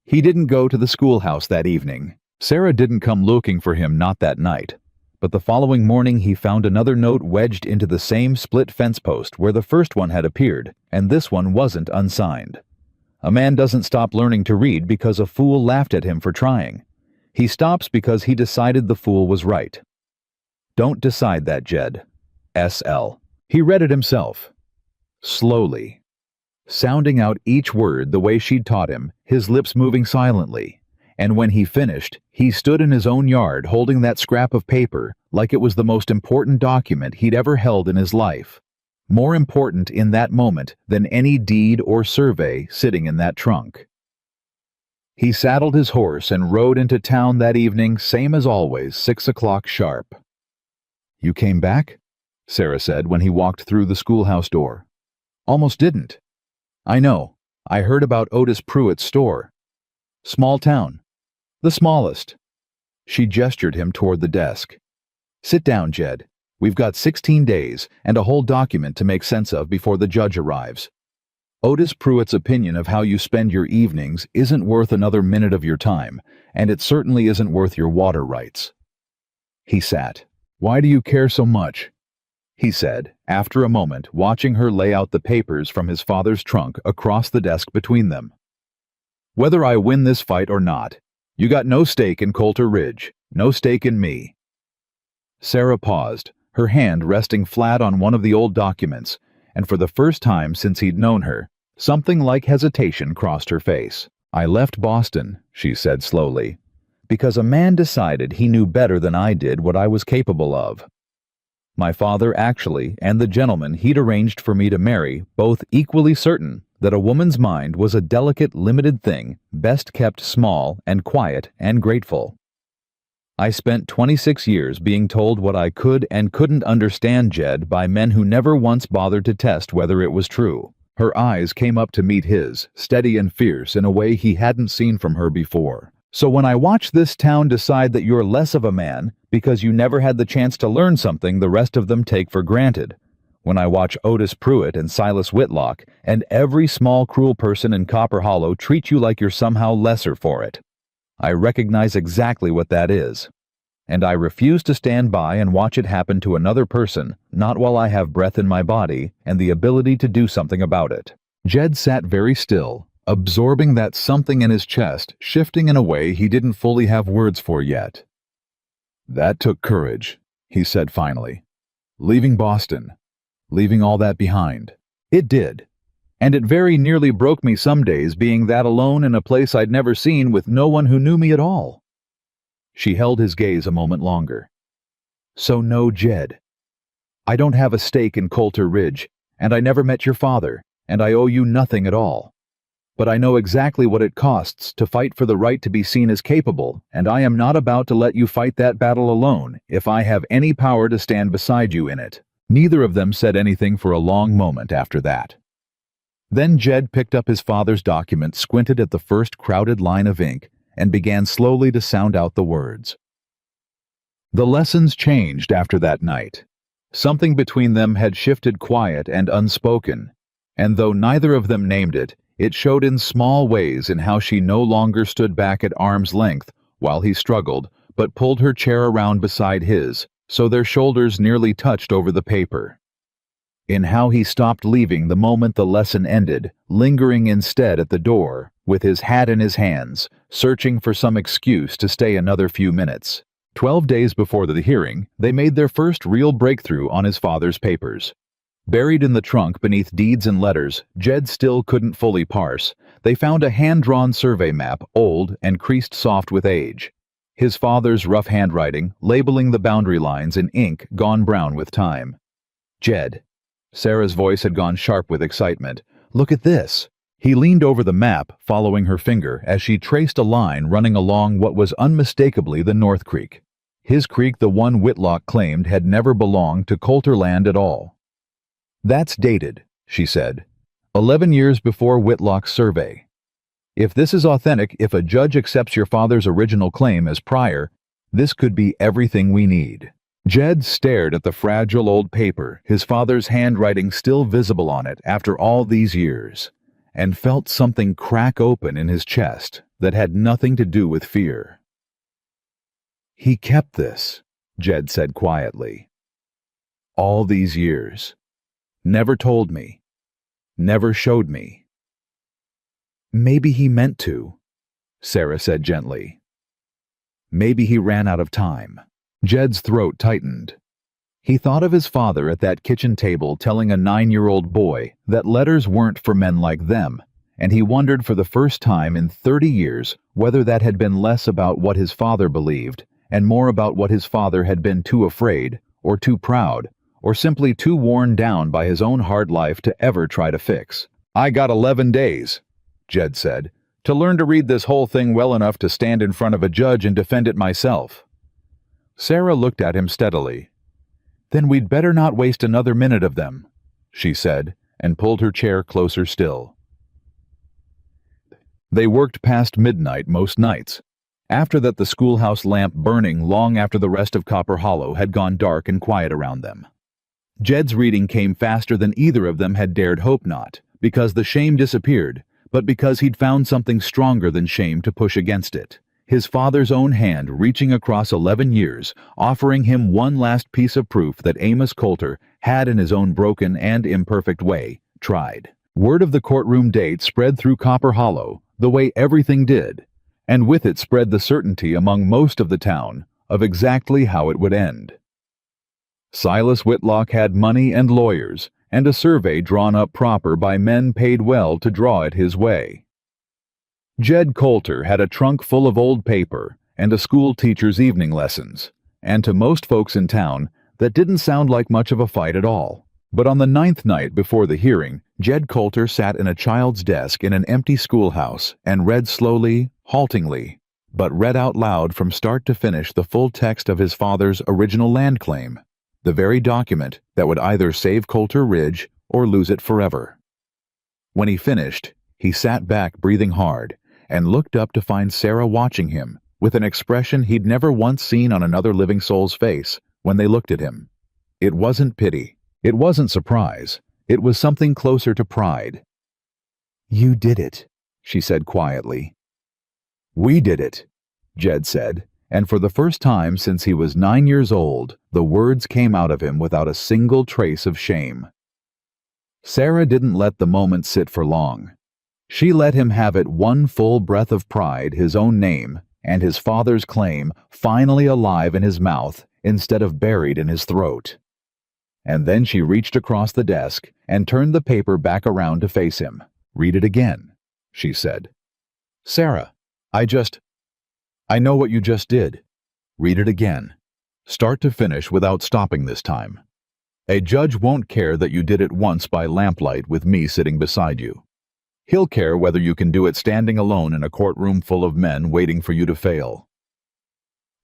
A: He didn't go to the schoolhouse that evening. Sarah didn't come looking for him, not that night. but the following morning he found another note wedged into the same split fence post where the first one had appeared, and this one wasn't unsigned. A man doesn't stop learning to read because a fool laughed at him for trying. He stops because he decided the fool was right. Don't decide that, Jed. S.L. He read it himself. Slowly, sounding out each word the way she'd taught him, his lips moving silently. And when he finished, he stood in his own yard holding that scrap of paper like it was the most important document he'd ever held in his life. More important in that moment than any deed or survey sitting in that trunk. He saddled his horse and rode into town that evening, same as always, 6 o'clock sharp. "You came back?" Sarah said when he walked through the schoolhouse door. "Almost didn't." "I know. I heard about Otis Pruitt's store. Small town. The smallest." She gestured him toward the desk. "Sit down, Jed. We've got 16 days and a whole document to make sense of before the judge arrives. Otis Pruitt's opinion of how you spend your evenings isn't worth another minute of your time, and it certainly isn't worth your water rights." He sat. "Why do you care so much?" he said, after a moment, watching her lay out the papers from his father's trunk across the desk between them. "Whether I win this fight or not, you got no stake in Coulter Ridge, no stake in me." Sarah paused, her hand resting flat on one of the old documents, and for the first time since he'd known her, something like hesitation crossed her face. "I left Boston," she said slowly, "because a man decided he knew better than I did what I was capable of. My father actually, and the gentleman he'd arranged for me to marry, both equally certain that a woman's mind was a delicate, limited thing, best kept small and quiet and grateful. I spent 26 years being told what I could and couldn't understand, Jed, by men who never once bothered to test whether it was true." Her eyes came up to meet his, steady and fierce in a way he hadn't seen from her before. "So when I watch this town decide that you're less of a man because you never had the chance to learn something the rest of them take for granted, when I watch Otis Pruitt and Silas Whitlock and every small cruel person in Copper Hollow treat you like you're somehow lesser for it, I recognize exactly what that is. And I refuse to stand by and watch it happen to another person, not while I have breath in my body and the ability to do something about it." Jed sat very still, absorbing that something in his chest, shifting in a way he didn't fully have words for yet. "That took courage," he said finally. "Leaving Boston. Leaving all that behind." "It did. And it very nearly broke me some days being that alone in a place I'd never seen with no one who knew me at all." She held his gaze a moment longer. "So no, Jed. I don't have a stake in Coulter Ridge, and I never met your father, and I owe you nothing at all. But I know exactly what it costs to fight for the right to be seen as capable, and I am not about to let you fight that battle alone if I have any power to stand beside you in it." Neither of them said anything for a long moment after that. Then Jed picked up his father's document, squinted at the first crowded line of ink, and began slowly to sound out the words. The lessons changed after that night. Something between them had shifted quiet and unspoken, and though neither of them named it, it showed in small ways in how she no longer stood back at arm's length while he struggled, but pulled her chair around beside his, so their shoulders nearly touched over the paper. In how he stopped leaving the moment the lesson ended, lingering instead at the door, with his hat in his hands, searching for some excuse to stay another few minutes. 12 days before the hearing, they made their first real breakthrough on his father's papers. Buried in the trunk beneath deeds and letters Jed still couldn't fully parse, they found a hand-drawn survey map, old and creased soft with age. His father's rough handwriting, labeling the boundary lines in ink gone brown with time. "Jed." Sarah's voice had gone sharp with excitement. "Look at this." He leaned over the map, following her finger, as she traced a line running along what was unmistakably the North Creek. His creek, the one Whitlock claimed, had never belonged to Coulter land at all. "That's dated," she said. 11 years before Whitlock's survey. If this is authentic, if a judge accepts your father's original claim as prior, this could be everything we need." Jed stared at the fragile old paper, his father's handwriting still visible on it after all these years, and felt something crack open in his chest that had nothing to do with fear. He kept this. Jed said quietly. All these years. Never told me. Never showed me. Maybe he meant to, Sarah said gently. Maybe he ran out of time. Jed's throat tightened. He thought of his father at that kitchen table telling a 9-year-old boy that letters weren't for men like them, and he wondered for the first time in 30 years whether that had been less about what his father believed and more about what his father had been too afraid, or too proud, or simply too worn down by his own hard life to ever try to fix. I got 11 days, Jed said, to learn to read this whole thing well enough to stand in front of a judge and defend it myself. Sarah looked at him steadily. Then we'd better not waste another minute of them, she said, and pulled her chair closer still. They worked past midnight most nights. After that, the schoolhouse lamp burning long after the rest of Copper Hollow had gone dark and quiet around them. Jed's reading came faster than either of them had dared hope not, because the shame disappeared, but because he'd found something stronger than shame to push against it. His father's own hand reaching across 11 years, offering him one last piece of proof that Amos Coulter had, in his own broken and imperfect way, tried. Word of the courtroom date spread through Copper Hollow, the way everything did, and with it spread the certainty among most of the town of exactly how it would end. Silas Whitlock had money and lawyers, and a survey drawn up proper by men paid well to draw it his way. Jed Coulter had a trunk full of old paper and a school teacher's evening lessons, and to most folks in town, that didn't sound like much of a fight at all. But on the 9th night before the hearing, Jed Coulter sat in a child's desk in an empty schoolhouse and read slowly, haltingly, but read out loud from start to finish the full text of his father's original land claim, the very document that would either save Coulter Ridge or lose it forever. When he finished, he sat back breathing hard and looked up to find Sarah watching him with an expression he'd never once seen on another living soul's face when they looked at him. It wasn't pity. It wasn't surprise. It was something closer to pride. You did it, she said quietly. We did it, Jed said, and for the first time since he was 9 years old, the words came out of him without a single trace of shame. Sarah didn't let the moment sit for long. She let him have it one full breath of pride, his own name, and his father's claim finally alive in his mouth instead of buried in his throat. And then she reached across the desk and turned the paper back around to face him. Read it again, she said. Sarah, I know what you just did. Read it again. Start to finish without stopping this time. A judge won't care that you did it once by lamplight with me sitting beside you. He'll care whether you can do it standing alone in a courtroom full of men waiting for you to fail.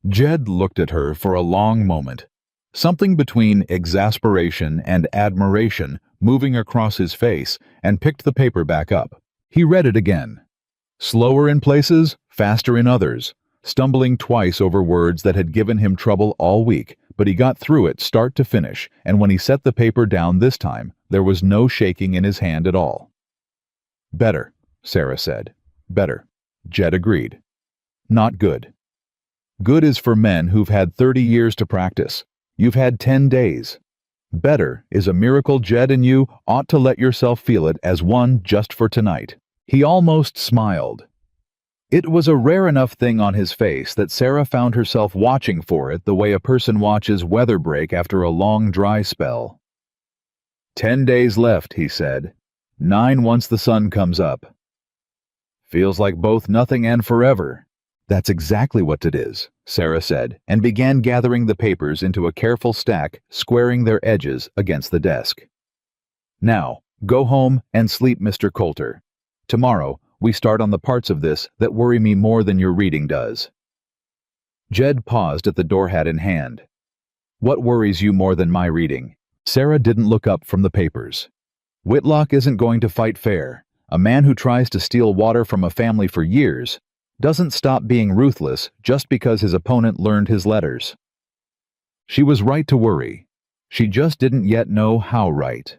A: Jed looked at her for a long moment, something between exasperation and admiration moving across his face, and picked the paper back up. He read it again. Slower in places, faster in others, stumbling twice over words that had given him trouble all week, but he got through it start to finish, and when he set the paper down this time, there was no shaking in his hand at all. Better, Sarah said. Better, Jed agreed. Not good. Good is for men who've had 30 years to practice. You've had 10 days. Better is a miracle Jed and you ought to let yourself feel it as one just for tonight. He almost smiled. It was a rare enough thing on his face that Sarah found herself watching for it the way a person watches weather break after a long dry spell. 10 days left, he said. 9 once the sun comes up. Feels like both nothing and forever. That's exactly what it is, Sarah said, and began gathering the papers into a careful stack, squaring their edges against the desk. Now, go home and sleep, Mr. Coulter. Tomorrow, we start on the parts of this that worry me more than your reading does. Jed paused at the door hat in hand. What worries you more than my reading? Sarah didn't look up from the papers. Whitlock isn't going to fight fair. A man who tries to steal water from a family for years doesn't stop being ruthless just because his opponent learned his letters. She was right to worry. She just didn't yet know how right.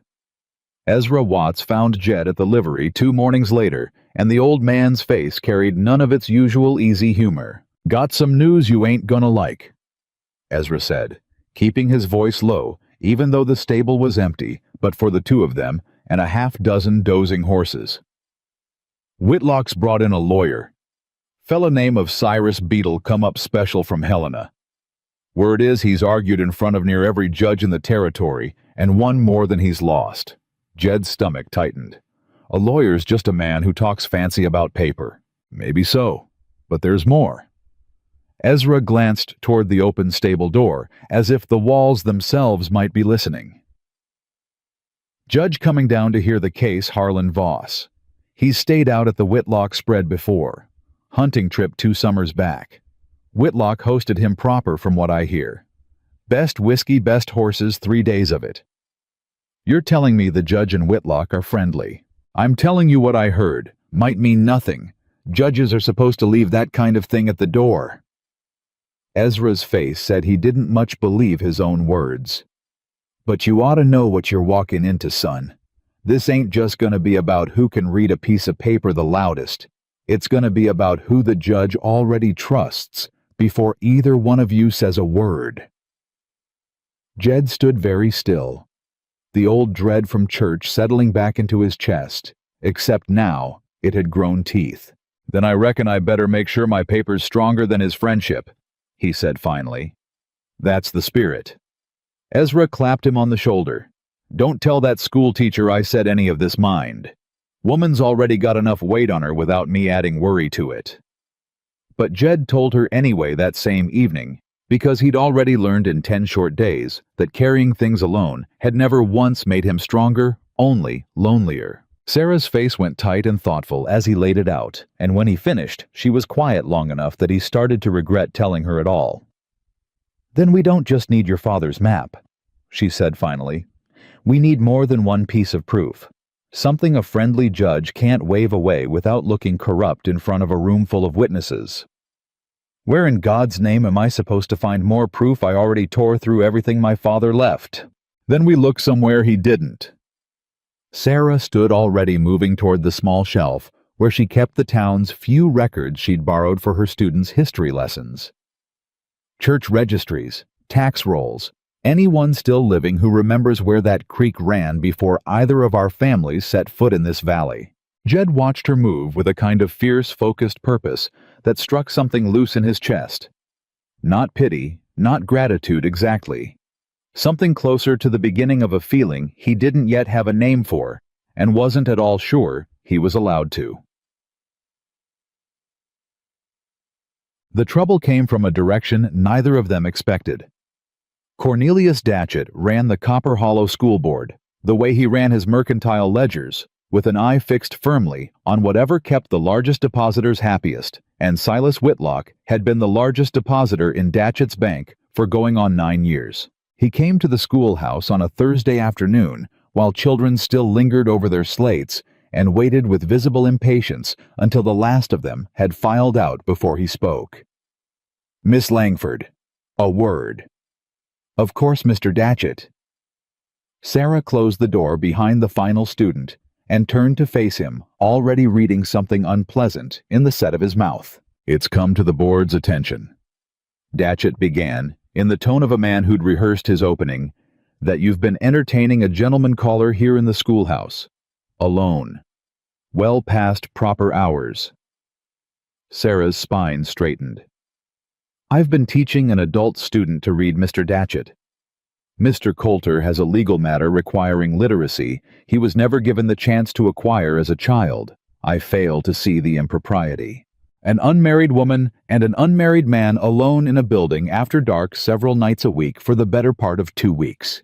A: Ezra Watts found Jed at the livery 2 mornings later, and the old man's face carried none of its usual easy humor. Got some news you ain't gonna like. Ezra said, keeping his voice low, even though the stable was empty, but for the two of them and a half-dozen dozing horses. Whitlock's brought in a lawyer. Fella name of Cyrus Beetle come up special from Helena. Word is he's argued in front of near every judge in the territory and won more than he's lost. Jed's stomach tightened. A lawyer's just a man who talks fancy about paper. Maybe so, but there's more. Ezra glanced toward the open stable door, as if the walls themselves might be listening. Judge coming down to hear the case, Harlan Voss. He's stayed out at the Whitlock spread before. Hunting trip 2 summers back. Whitlock hosted him proper from what I hear. Best whiskey, best horses, 3 days of it. You're telling me the judge and Whitlock are friendly. I'm telling you what I heard. Might mean nothing. Judges are supposed to leave that kind of thing at the door. Ezra's face said he didn't much believe his own words. But you ought to know what you're walking into, son. This ain't just gonna be about who can read a piece of paper the loudest. It's gonna be about who the judge already trusts before either one of you says a word. Jed stood very still, the old dread from church settling back into his chest, except now it had grown teeth. Then I reckon I better make sure my paper's stronger than his friendship, he said finally. That's the spirit. Ezra clapped him on the shoulder. Don't tell that school teacher I said any of this, mind. Woman's already got enough weight on her without me adding worry to it. But Jed told her anyway that same evening, because he'd already learned in 10 short days that carrying things alone had never once made him stronger, only lonelier. Sarah's face went tight and thoughtful as he laid it out, and when he finished, she was quiet long enough that he started to regret telling her at all. Then we don't just need your father's map, she said finally. We need more than one piece of proof. Something a friendly judge can't wave away without looking corrupt in front of a room full of witnesses. Where in God's name am I supposed to find more proof I already tore through everything my father left? Then we look somewhere he didn't. Sarah stood already moving toward the small shelf where she kept the town's few records she'd borrowed for her students' history lessons. Church registries, tax rolls, anyone still living who remembers where that creek ran before either of our families set foot in this valley. Jed watched her move with a kind of fierce, focused purpose that struck something loose in his chest. Not pity, not gratitude exactly. Something closer to the beginning of a feeling he didn't yet have a name for, and wasn't at all sure he was allowed to. The trouble came from a direction neither of them expected. Cornelius Datchet ran the Copper Hollow School Board, the way he ran his mercantile ledgers, with an eye fixed firmly on whatever kept the largest depositors happiest, and Silas Whitlock had been the largest depositor in Datchet's bank for going on 9 years. He came to the schoolhouse on a Thursday afternoon while children still lingered over their slates and waited with visible impatience until the last of them had filed out before he spoke. Miss Langford, a word. Of course, Mr. Datchet. Sarah closed the door behind the final student and turned to face him, already reading something unpleasant in the set of his mouth. It's come to the board's attention. Datchet began, in the tone of a man who'd rehearsed his opening, that you've been entertaining a gentleman caller here in the schoolhouse. Alone. Well past proper hours. Sarah's spine straightened. I've been teaching an adult student to read, Mr. Datchet. Mr. Coulter has a legal matter requiring literacy he was never given the chance to acquire as a child. I fail to see the impropriety. An unmarried woman and an unmarried man alone in a building after dark several nights a week for the better part of 2 weeks.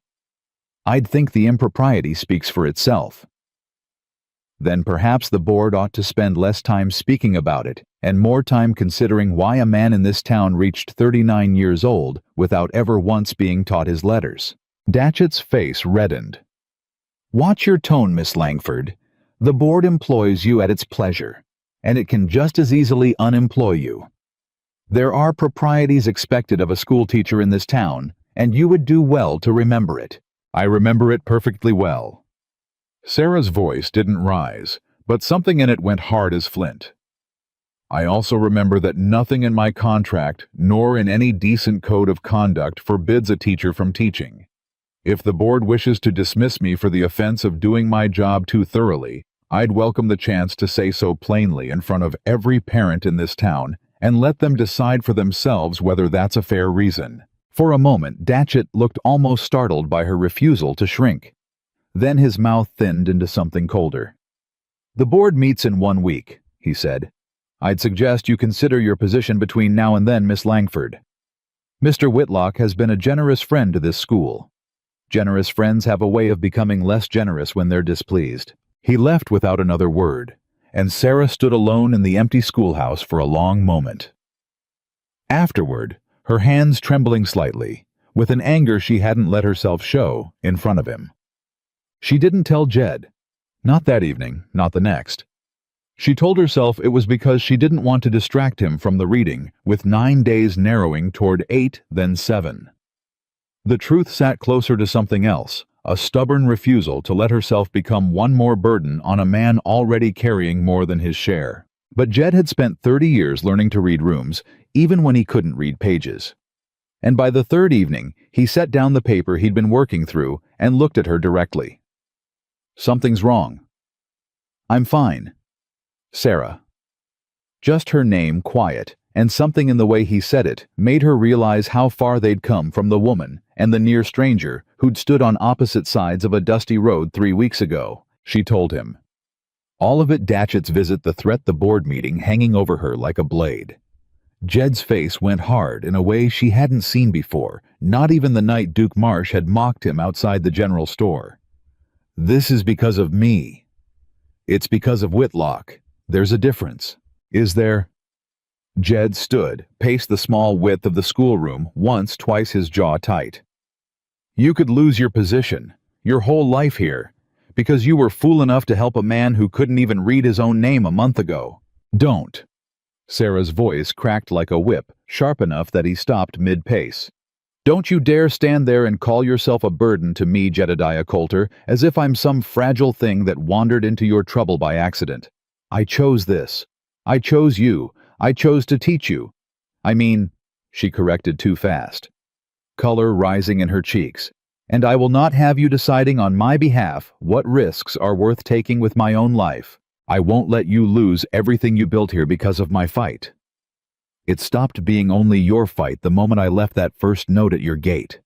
A: I'd think the impropriety speaks for itself. Then perhaps the board ought to spend less time speaking about it and more time considering why a man in this town reached 39 years old without ever once being taught his letters. Datchet's face reddened. Watch your tone, Miss Langford. The board employs you at its pleasure, and it can just as easily unemploy you. There are proprieties expected of a schoolteacher in this town, and you would do well to remember it. I remember it perfectly well. Sarah's voice didn't rise, but something in it went hard as flint. I also remember that nothing in my contract, nor in any decent code of conduct, forbids a teacher from teaching. If the board wishes to dismiss me for the offense of doing my job too thoroughly, I'd welcome the chance to say so plainly in front of every parent in this town and let them decide for themselves whether that's a fair reason. For a moment, Datchet looked almost startled by her refusal to shrink. Then his mouth thinned into something colder. "The board meets in 1 week," he said. "I'd suggest you consider your position between now and then, Miss Langford. Mr. Whitlock has been a generous friend to this school. Generous friends have a way of becoming less generous when they're displeased." He left without another word, and Sarah stood alone in the empty schoolhouse for a long moment. Afterward, her hands trembling slightly, with an anger she hadn't let herself show, in front of him. She didn't tell Jed. Not that evening, not the next. She told herself it was because she didn't want to distract him from the reading, with 9 days narrowing toward 8, then 7. The truth sat closer to something else, a stubborn refusal to let herself become one more burden on a man already carrying more than his share. But Jed had spent 30 years learning to read rooms, even when he couldn't read pages. And by the third evening, he set down the paper he'd been working through and looked at her directly. "Something's wrong." "I'm fine. Sarah." Just her name, quiet, and something in the way he said it made her realize how far they'd come from the woman and the near stranger who'd stood on opposite sides of a dusty road 3 weeks ago. She told him. All of it, Datchet's visit, the threat, the board meeting, hanging over her like a blade. Jed's face went hard in a way she hadn't seen before, not even the night Duke Marsh had mocked him outside the general store. "This is because of me." "It's because of Whitlock. There's a difference." "Is there?" Jed stood, paced the small width of the schoolroom, once, twice, his jaw tight. "You could lose your position, your whole life here, because you were fool enough to help a man who couldn't even read his own name a month ago. Don't." Sarah's voice cracked like a whip, sharp enough that he stopped mid-pace. "Don't you dare stand there and call yourself a burden to me, Jedediah Coulter, as if I'm some fragile thing that wandered into your trouble by accident. I chose this. I chose you. I chose to teach you. I mean," she corrected too fast, color rising in her cheeks, "and I will not have you deciding on my behalf what risks are worth taking with my own life. I won't let you lose everything you built here because of my fight. It stopped being only your fight the moment I left that first note at your gate."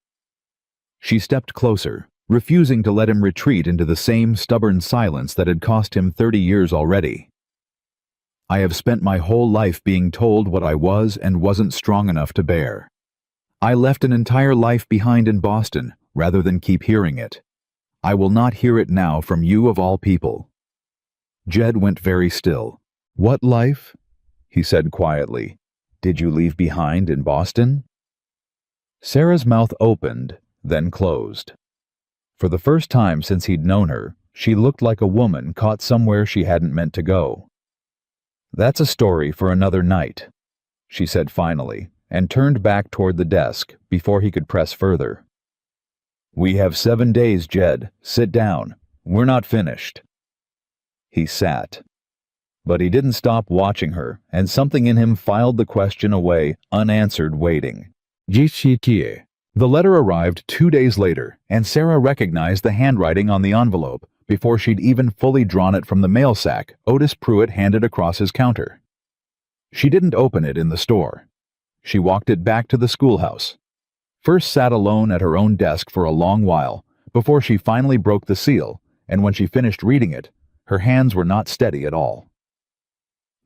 A: She stepped closer, refusing to let him retreat into the same stubborn silence that had cost him 30 years already. "I have spent my whole life being told what I was and wasn't strong enough to bear. I left an entire life behind in Boston rather than keep hearing it. I will not hear it now from you of all people." Jed went very still. "What life?" he said quietly. "Did you leave behind in Boston?" Sarah's mouth opened, then closed. For the first time since he'd known her, she looked like a woman caught somewhere she hadn't meant to go. "That's a story for another night," she said finally, and turned back toward the desk before he could press further. "We have 7 days, Jed. Sit down. We're not finished." He sat. But he didn't stop watching her, and something in him filed the question away, unanswered, waiting. "GCTA." The letter arrived 2 days later, and Sarah recognized the handwriting on the envelope before she'd even fully drawn it from the mail sack Otis Pruitt handed across his counter. She didn't open it in the store. She walked it back to the schoolhouse. First sat alone at her own desk for a long while, before she finally broke the seal, and when she finished reading it, her hands were not steady at all.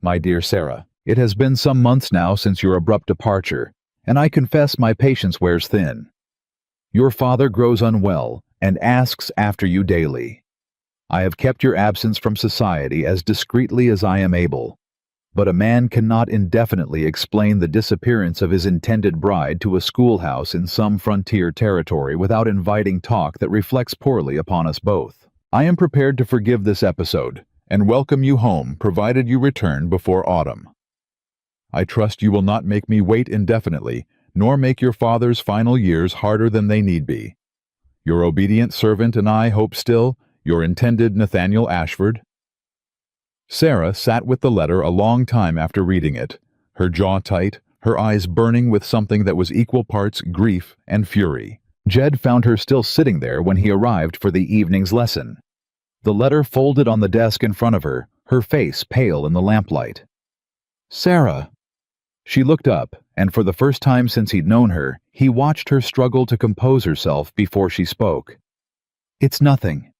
A: "My dear Sarah, it has been some months now since your abrupt departure, and I confess my patience wears thin. Your father grows unwell and asks after you daily. I have kept your absence from society as discreetly as I am able, but a man cannot indefinitely explain the disappearance of his intended bride to a schoolhouse in some frontier territory without inviting talk that reflects poorly upon us both. I am prepared to forgive this episode and welcome you home provided you return before autumn. I trust you will not make me wait indefinitely, nor make your father's final years harder than they need be. Your obedient servant and I hope still, your intended Nathaniel Ashford. Sarah sat with the letter a long time after reading it, her jaw tight, her eyes burning with something that was equal parts grief and fury. Jed found her still sitting there when he arrived for the evening's lesson. The letter folded on the desk in front of her, her face pale in the lamplight. "Sarah." She looked up, and for the first time since he'd known her, he watched her struggle to compose herself before she spoke. "It's nothing,"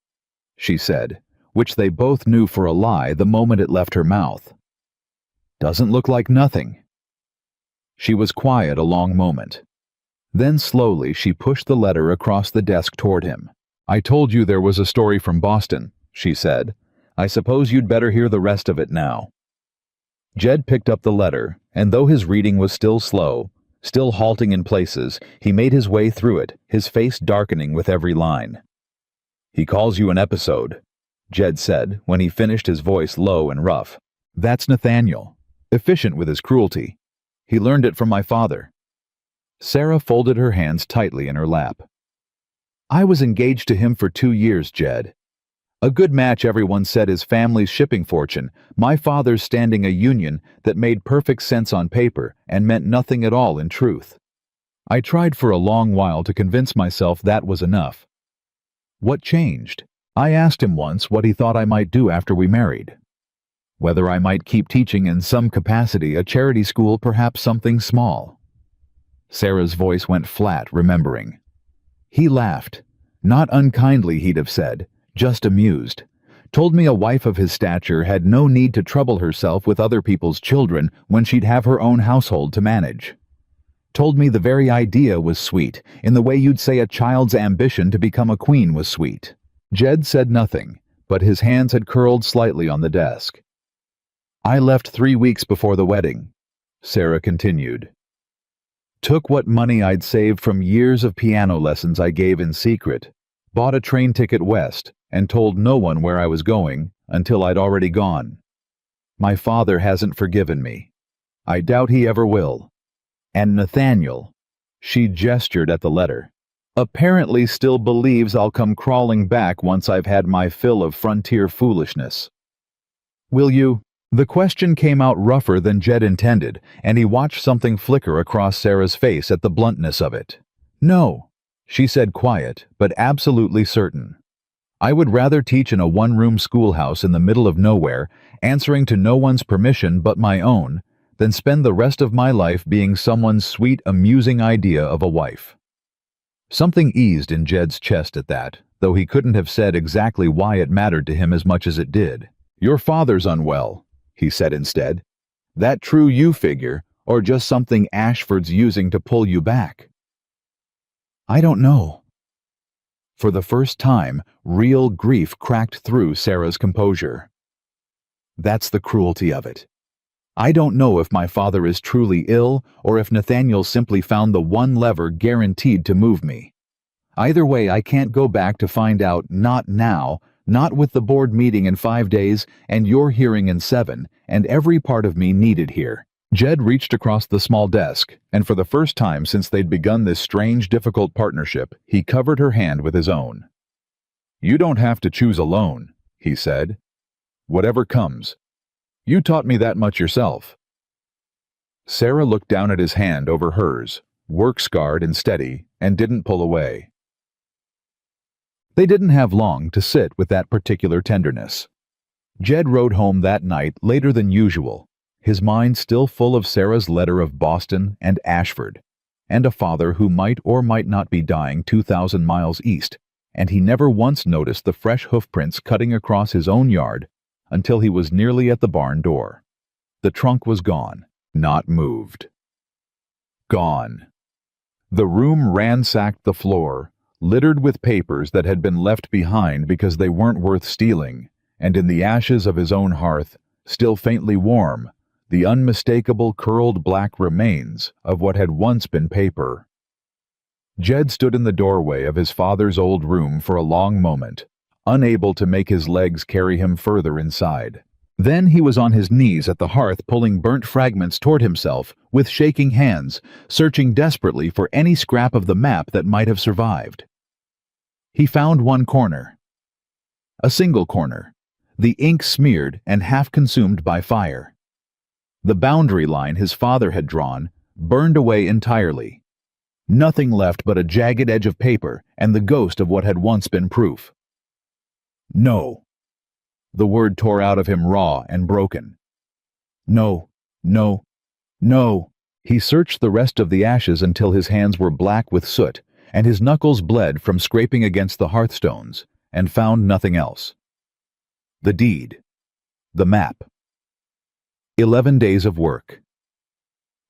A: she said, which they both knew for a lie the moment it left her mouth. "Doesn't look like nothing." She was quiet a long moment. Then slowly she pushed the letter across the desk toward him. "I told you there was a story from Boston," she said. "I suppose you'd better hear the rest of it now." Jed picked up the letter, and though his reading was still slow, still halting in places, he made his way through it, his face darkening with every line. "He calls you an episode," Jed said when he finished, his voice low and rough. "That's Nathaniel, efficient with his cruelty. He learned it from my father." Sarah folded her hands tightly in her lap. "I was engaged to him for 2 years, Jed. A good match, everyone said, his family's shipping fortune, my father's standing a union that made perfect sense on paper and meant nothing at all in truth. I tried for a long while to convince myself that was enough. What changed? I asked him once what he thought I might do after we married. Whether I might keep teaching in some capacity, a charity school, perhaps something small." Sarah's voice went flat, remembering. He laughed. Not unkindly, he'd have said, just amused. Told me a wife of his stature had no need to trouble herself with other people's children when she'd have her own household to manage. Told me the very idea was sweet, in the way you'd say a child's ambition to become a queen was sweet. Jed said nothing, but his hands had curled slightly on the desk. "I left 3 weeks before the wedding," Sarah continued. "Took what money I'd saved from years of piano lessons I gave in secret, bought a train ticket west, and told no one where I was going until I'd already gone. My father hasn't forgiven me. I doubt he ever will. And Nathaniel," she gestured at the letter, "apparently still believes I'll come crawling back once I've had my fill of frontier foolishness. Will you?" The question came out rougher than Jed intended, and he watched something flicker across Sarah's face at the bluntness of it. "No," she said, quiet, but absolutely certain. "I would rather teach in a one-room schoolhouse in the middle of nowhere, answering to no one's permission but my own, than spend the rest of my life being someone's sweet, amusing idea of a wife." Something eased in Jed's chest at that, though he couldn't have said exactly why it mattered to him as much as it did. "Your father's unwell," he said instead. "That true you figure, or just something Ashford's using to pull you back?" "I don't know." For the first time, real grief cracked through Sarah's composure. "That's the cruelty of it. I don't know if my father is truly ill or if Nathaniel simply found the one lever guaranteed to move me. Either way, I can't go back to find out, not now, not with the board meeting in 5 days and your hearing in 7, and every part of me needed here." Jed reached across the small desk, and for the first time since they'd begun this strange, difficult partnership, he covered her hand with his own. "You don't have to choose alone," he said. "Whatever comes. You taught me that much yourself." Sarah looked down at his hand over hers, work-scarred and steady, and didn't pull away. They didn't have long to sit with that particular tenderness. Jed rode home that night later than usual, his mind still full of Sarah's letter of Boston and Ashford, and a father who might or might not be dying 2,000 miles east, and he never once noticed the fresh hoofprints cutting across his own yard until he was nearly at the barn door. The trunk was gone, not moved. Gone. The room ransacked the floor, littered with papers that had been left behind because they weren't worth stealing, and in the ashes of his own hearth, still faintly warm, the unmistakable curled black remains of what had once been paper. Jed stood in the doorway of his father's old room for a long moment, unable to make his legs carry him further inside. Then he was on his knees at the hearth pulling burnt fragments toward himself with shaking hands, searching desperately for any scrap of the map that might have survived. He found one corner. A single corner. the ink smeared and half consumed by fire. The boundary line his father had drawn burned away entirely. Nothing left but a jagged edge of paper and the ghost of what had once been proof. No. The word tore out of him raw and broken. No, no, no. He searched the rest of the ashes until his hands were black with soot, and his knuckles bled from scraping against the hearthstones, and found nothing else. The deed. The map. 11 days of work.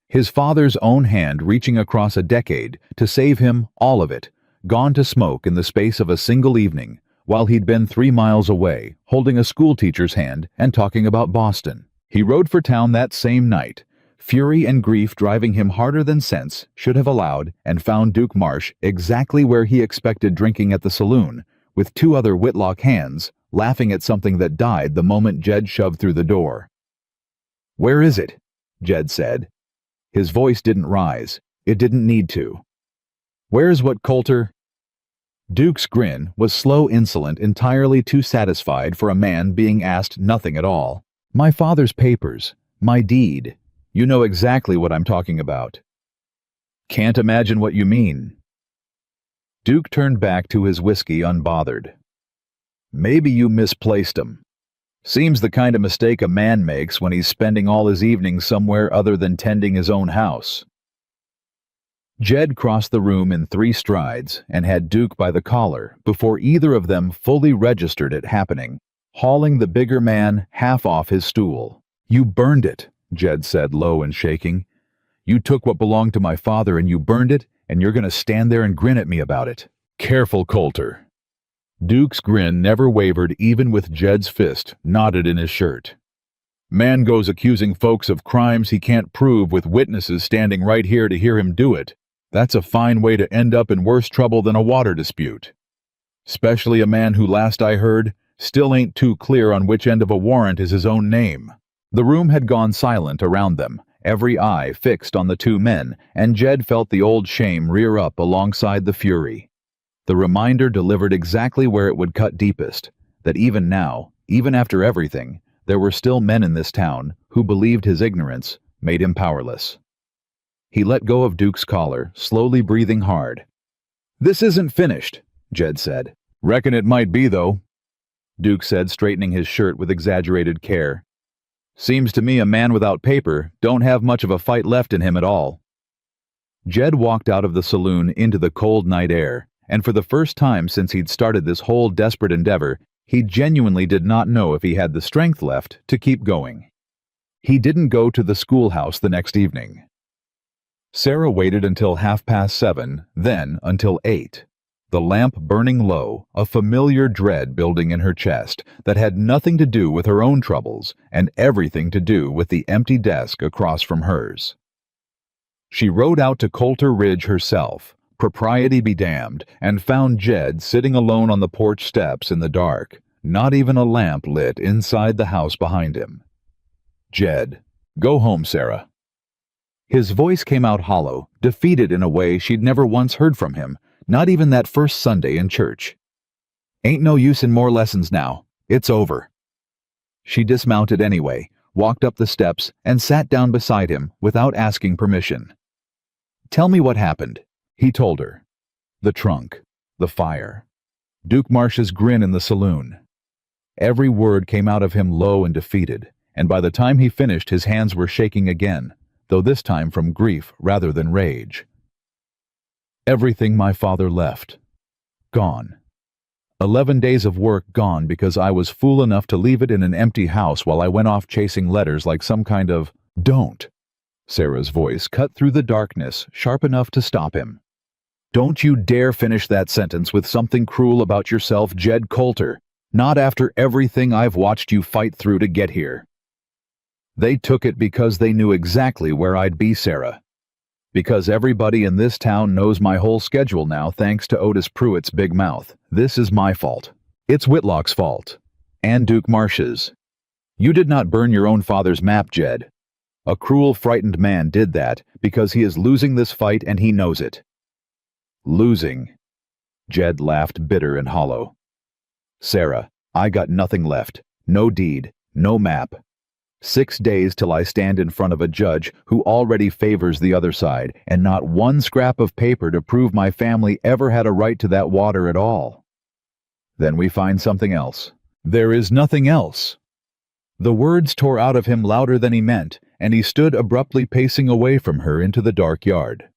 A: His father's own hand reaching across a decade to save him all of it, gone to smoke in the space of a single evening, while he'd been 3 miles away, holding a schoolteacher's hand and talking about Boston. He rode for town that same night, fury and grief driving him harder than sense should have allowed, and found Duke Marsh exactly where he expected, drinking at the saloon, with 2 other Whitlock hands, laughing at something that died the moment Jed shoved through the door. "Where is it?" Jed said. His voice didn't rise. It didn't need to. "Where's what Coulter—" Duke's grin was slow, insolent, entirely too satisfied for a man being asked nothing at all. "My father's papers. My deed. You know exactly what I'm talking about." "Can't imagine what you mean." Duke turned back to his whiskey unbothered. "Maybe you misplaced 'em. Seems the kind of mistake a man makes when he's spending all his evenings somewhere other than tending his own house." Jed crossed the room in 3 strides and had Duke by the collar before either of them fully registered it happening, hauling the bigger man half off his stool. "You burned it," Jed said, low and shaking. "You took what belonged to my father and you burned it, and you're going to stand there and grin at me about it." "Careful, Coulter." Duke's grin never wavered even with Jed's fist knotted in his shirt. "Man goes accusing folks of crimes he can't prove with witnesses standing right here to hear him do it. That's a fine way to end up in worse trouble than a water dispute. Especially a man who, last I heard, still ain't too clear on which end of a warrant is his own name." The room had gone silent around them, every eye fixed on the 2 men, and Jed felt the old shame rear up alongside the fury. The reminder delivered exactly where it would cut deepest, that even now, even after everything, there were still men in this town who believed his ignorance made him powerless. He let go of Duke's collar, slowly breathing hard. "This isn't finished," Jed said. "Reckon it might be, though," Duke said, straightening his shirt with exaggerated care. "Seems to me a man without paper don't have much of a fight left in him at all." Jed walked out of the saloon into the cold night air, and for the first time since he'd started this whole desperate endeavor, he genuinely did not know if he had the strength left to keep going. He didn't go to the schoolhouse the next evening. Sarah waited until 7:30, then until 8. The lamp burning low, a familiar dread building in her chest that had nothing to do with her own troubles and everything to do with the empty desk across from hers. She rode out to Coulter Ridge herself, propriety be damned, and found Jed sitting alone on the porch steps in the dark, not even a lamp lit inside the house behind him. "Jed, go home, Sarah." His voice came out hollow, defeated in a way she'd never once heard from him, not even that first Sunday in church. "Ain't no use in more lessons now. It's over." She dismounted anyway, walked up the steps, and sat down beside him without asking permission. "Tell me what happened," he told her. The trunk, the fire, Duke Marsh's grin in the saloon. Every word came out of him low and defeated, and by the time he finished his hands were shaking again, though this time from grief rather than rage. "Everything my father left. Gone. 11 days of work gone because I was fool enough to leave it in an empty house while I went off chasing letters like some kind of—" "Don't!" Sarah's voice cut through the darkness sharp enough to stop him. "Don't you dare finish that sentence with something cruel about yourself, Jed Coulter. Not after everything I've watched you fight through to get here. They took it because they knew exactly where I'd be, Sarah. Because everybody in this town knows my whole schedule now thanks to Otis Pruitt's big mouth. This is my fault. It's Whitlock's fault. And Duke Marsh's. You did not burn your own father's map, Jed. A cruel, frightened man did that because he is losing this fight and he knows it." "Losing?" Jed laughed bitter and hollow. "Sarah, I got nothing left. No deed, no map. 6 days till I stand in front of a judge who already favors the other side, and not one scrap of paper to prove my family ever had a right to that water at all. Then we find something else. There is nothing else. The words tore out of him louder than he meant, and he stood abruptly pacing away from her into the dark yard.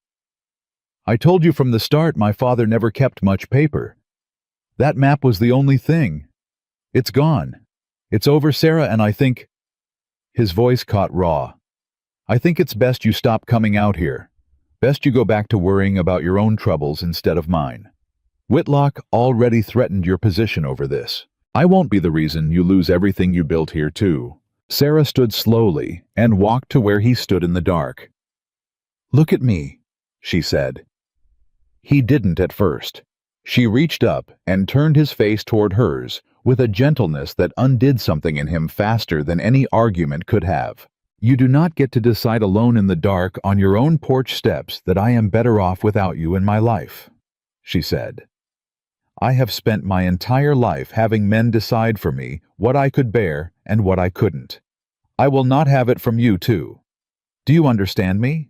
A: I told you from the start my father never kept much paper. That map was the only thing. It's gone. It's over, Sarah, and I think... His voice caught raw. I think it's best you stop coming out here. Best you go back to worrying about your own troubles instead of mine. Whitlock already threatened your position over this. I won't be the reason you lose everything you built here, too. Sarah stood slowly and walked to where he stood in the dark. Look at me, she said. He didn't at first. She reached up and turned his face toward hers with a gentleness that undid something in him faster than any argument could have. You do not get to decide alone in the dark on your own porch steps that I am better off without you in my life, she said. I have spent my entire life having men decide for me what I could bear and what I couldn't. I will not have it from you, too. Do you understand me?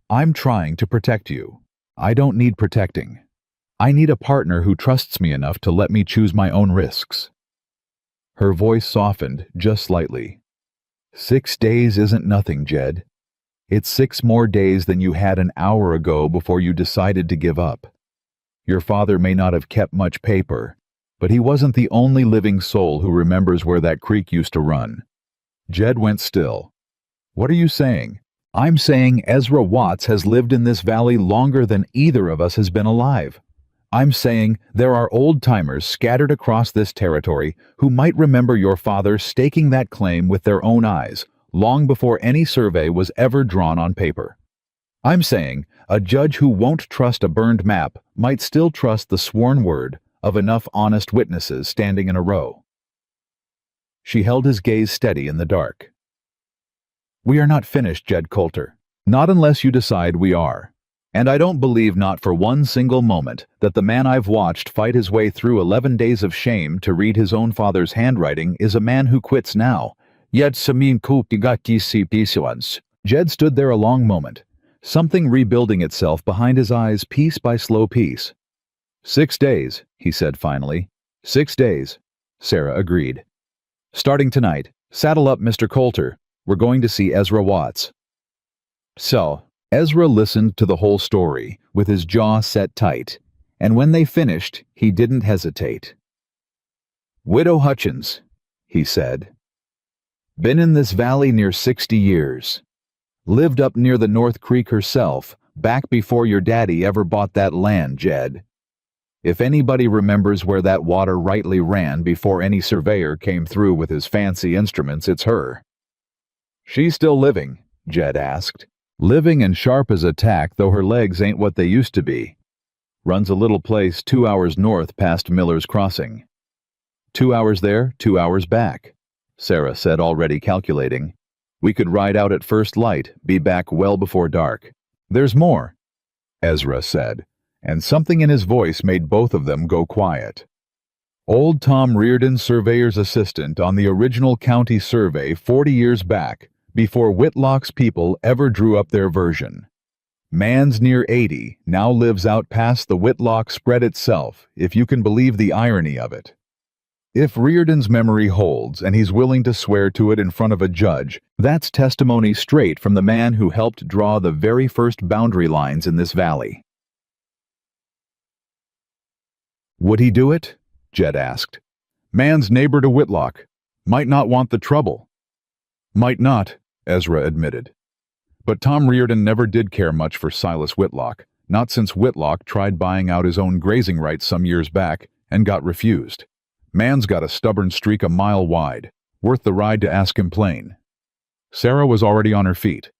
A: I'm trying to protect you. I don't need protecting. I need a partner who trusts me enough to let me choose my own risks. Her voice softened just slightly. 6 days isn't nothing, Jed. It's 6 more days than you had an hour ago before you decided to give up. Your father may not have kept much paper, but he wasn't the only living soul who remembers where that creek used to run. Jed went still. What are you saying? I'm saying Ezra Watts has lived in this valley longer than either of us has been alive. I'm saying there are old-timers scattered across this territory who might remember your father staking that claim with their own eyes, long before any survey was ever drawn on paper. I'm saying a judge who won't trust a burned map might still trust the sworn word of enough honest witnesses standing in a row. She held his gaze steady in the dark. We are not finished, Jed Coulter. Not unless you decide we are. And I don't believe not for one single moment that the man I've watched fight his way through 11 days of shame to read his own father's handwriting is a man who quits now. Yet Samin Kutigati. Jed stood there a long moment, something rebuilding itself behind his eyes piece by slow piece. 6 days, he said finally. 6 days, Sarah agreed. Starting tonight, saddle up, Mr. Coulter. We're going to see Ezra Watts. So, Ezra listened to the whole story, with his jaw set tight, and when they finished, he didn't hesitate. Widow Hutchins, he said. Been in this valley near 60 years. Lived up near the North Creek herself, back before your daddy ever bought that land, Jed. If anybody remembers where that water rightly ran before any surveyor came through with his fancy instruments, it's her. She's still living, Jed asked. Living and sharp as a tack, though her legs ain't what they used to be. Runs a little place 2 hours north past Miller's Crossing. 2 hours there, 2 hours back, Sarah said, already calculating. We could ride out at first light, be back well before dark. There's more, Ezra said, and something in his voice made both of them go quiet. Old Tom Reardon, surveyor's assistant on the original county survey 40 years back, before Whitlock's people ever drew up their version. Man's near 80 now lives out past the Whitlock spread itself, if you can believe the irony of it. If Reardon's memory holds and he's willing to swear to it in front of a judge, that's testimony straight from the man who helped draw the very first boundary lines in this valley. Would he do it? Jed asked. Man's neighbor to Whitlock. Might not want the trouble. Might not, Ezra admitted. But Tom Reardon never did care much for Silas Whitlock, not since Whitlock tried buying out his own grazing rights some years back and got refused. Man's got a stubborn streak a mile wide, worth the ride to ask him plain. Sarah was already on her feet.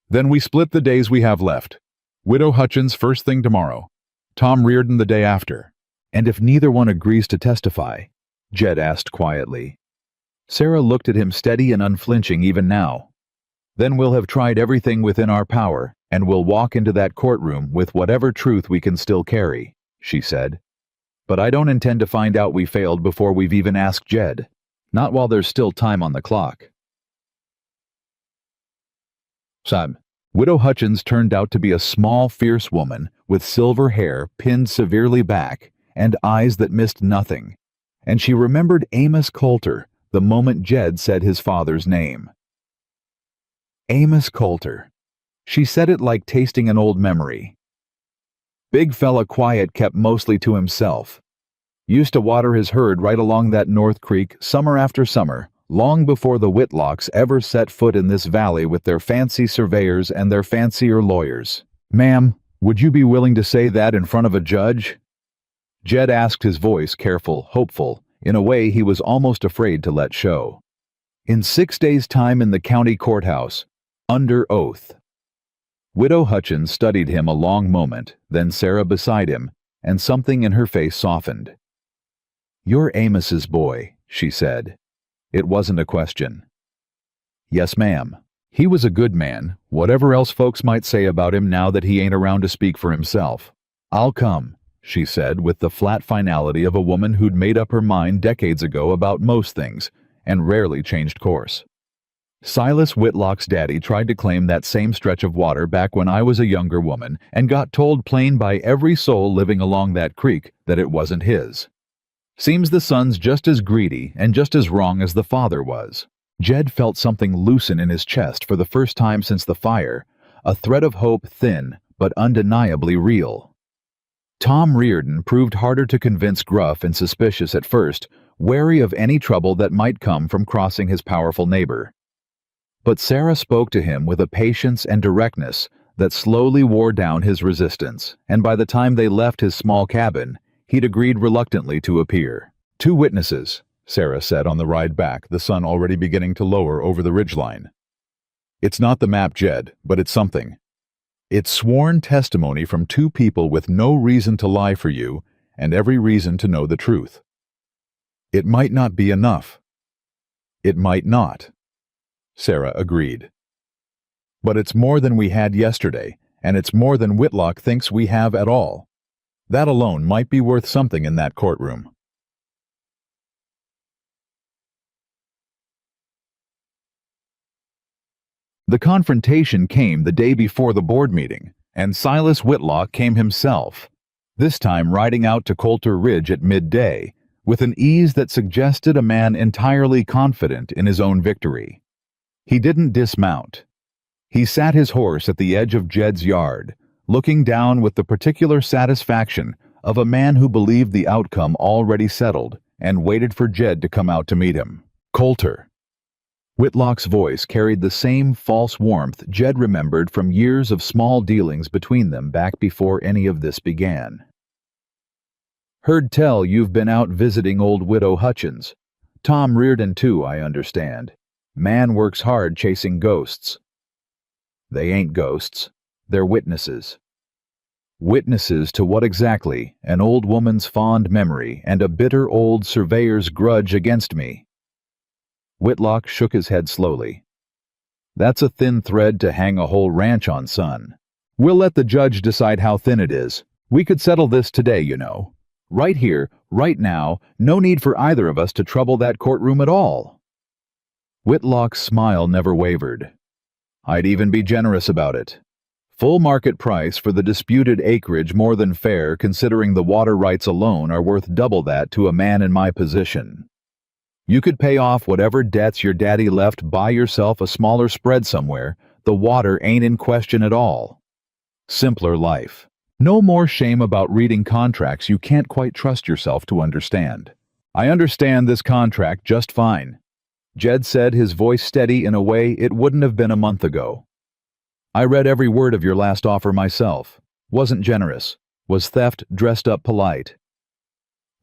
A: Then we split the days we have left. Widow Hutchins first thing tomorrow. Tom Reardon the day after. And if neither one agrees to testify? Jed asked quietly. Sarah looked at him steady and unflinching even now. Then we'll have tried everything within our power, and we'll walk into that courtroom with whatever truth we can still carry, she said. But I don't intend to find out we failed before we've even asked Jed. Not while there's still time on the clock. Sam. Widow Hutchins turned out to be a small, fierce woman with silver hair pinned severely back and eyes that missed nothing, and she remembered Amos Coulter the moment Jed said his father's name. Amos Coulter. She said it like tasting an old memory. Big fella quiet, kept mostly to himself. Used to water his herd right along that North Creek summer after summer, long before the Whitlocks ever set foot in this valley with their fancy surveyors and their fancier lawyers. Ma'am, would you be willing to say that in front of a judge? Jed asked, his voice careful, hopeful, in a way he was almost afraid to let show. In 6 days' time in the county courthouse, under oath. Widow Hutchins studied him a long moment, then Sarah beside him, and something in her face softened. You're Amos's boy, she said. It wasn't a question. Yes, ma'am. He was a good man, whatever else folks might say about him now that he ain't around to speak for himself. I'll come, she said with the flat finality of a woman who'd made up her mind decades ago about most things, and rarely changed course. Silas Whitlock's daddy tried to claim that same stretch of water back when I was a younger woman and got told plain by every soul living along that creek that it wasn't his. Seems the son's just as greedy and just as wrong as the father was. Jed felt something loosen in his chest for the first time since the fire, a thread of hope thin but undeniably real. Tom Reardon proved harder to convince, gruff and suspicious at first, wary of any trouble that might come from crossing his powerful neighbor. But Sarah spoke to him with a patience and directness that slowly wore down his resistance, and by the time they left his small cabin, he'd agreed reluctantly to appear. 2 witnesses, Sarah said on the ride back, the sun already beginning to lower over the ridgeline. It's not the map, Jed, but it's something. It's sworn testimony from 2 people with no reason to lie for you and every reason to know the truth. It might not be enough. It might not. Sarah agreed. But it's more than we had yesterday, and it's more than Whitlock thinks we have at all. That alone might be worth something in that courtroom. The confrontation came the day before the board meeting, and Silas Whitlock came himself, this time riding out to Coulter Ridge at midday, with an ease that suggested a man entirely confident in his own victory. He didn't dismount. He sat his horse at the edge of Jed's yard, looking down with the particular satisfaction of a man who believed the outcome already settled and waited for Jed to come out to meet him. Coulter. Whitlock's voice carried the same false warmth Jed remembered from years of small dealings between them back before any of this began. Heard tell you've been out visiting old Widow Hutchins. Tom Reardon too, I understand. Man works hard chasing ghosts. They ain't ghosts. They're witnesses. Witnesses to what exactly? An old woman's fond memory and a bitter old surveyor's grudge against me. Whitlock shook his head slowly. That's a thin thread to hang a whole ranch on, son. We'll let the judge decide how thin it is. We could settle this today, you know. Right here, right now, no need for either of us to trouble that courtroom at all. Whitlock's smile never wavered. I'd even be generous about it. Full market price for the disputed acreage, more than fair considering the water rights alone are worth double that to a man in my position. You could pay off whatever debts your daddy left, buy yourself a smaller spread somewhere. The water ain't in question at all. Simpler life. No more shame about reading contracts you can't quite trust yourself to understand. I understand this contract just fine. Jed said, his voice steady in a way it wouldn't have been a month ago. I read every word of your last offer myself. Wasn't generous. Was theft dressed up polite.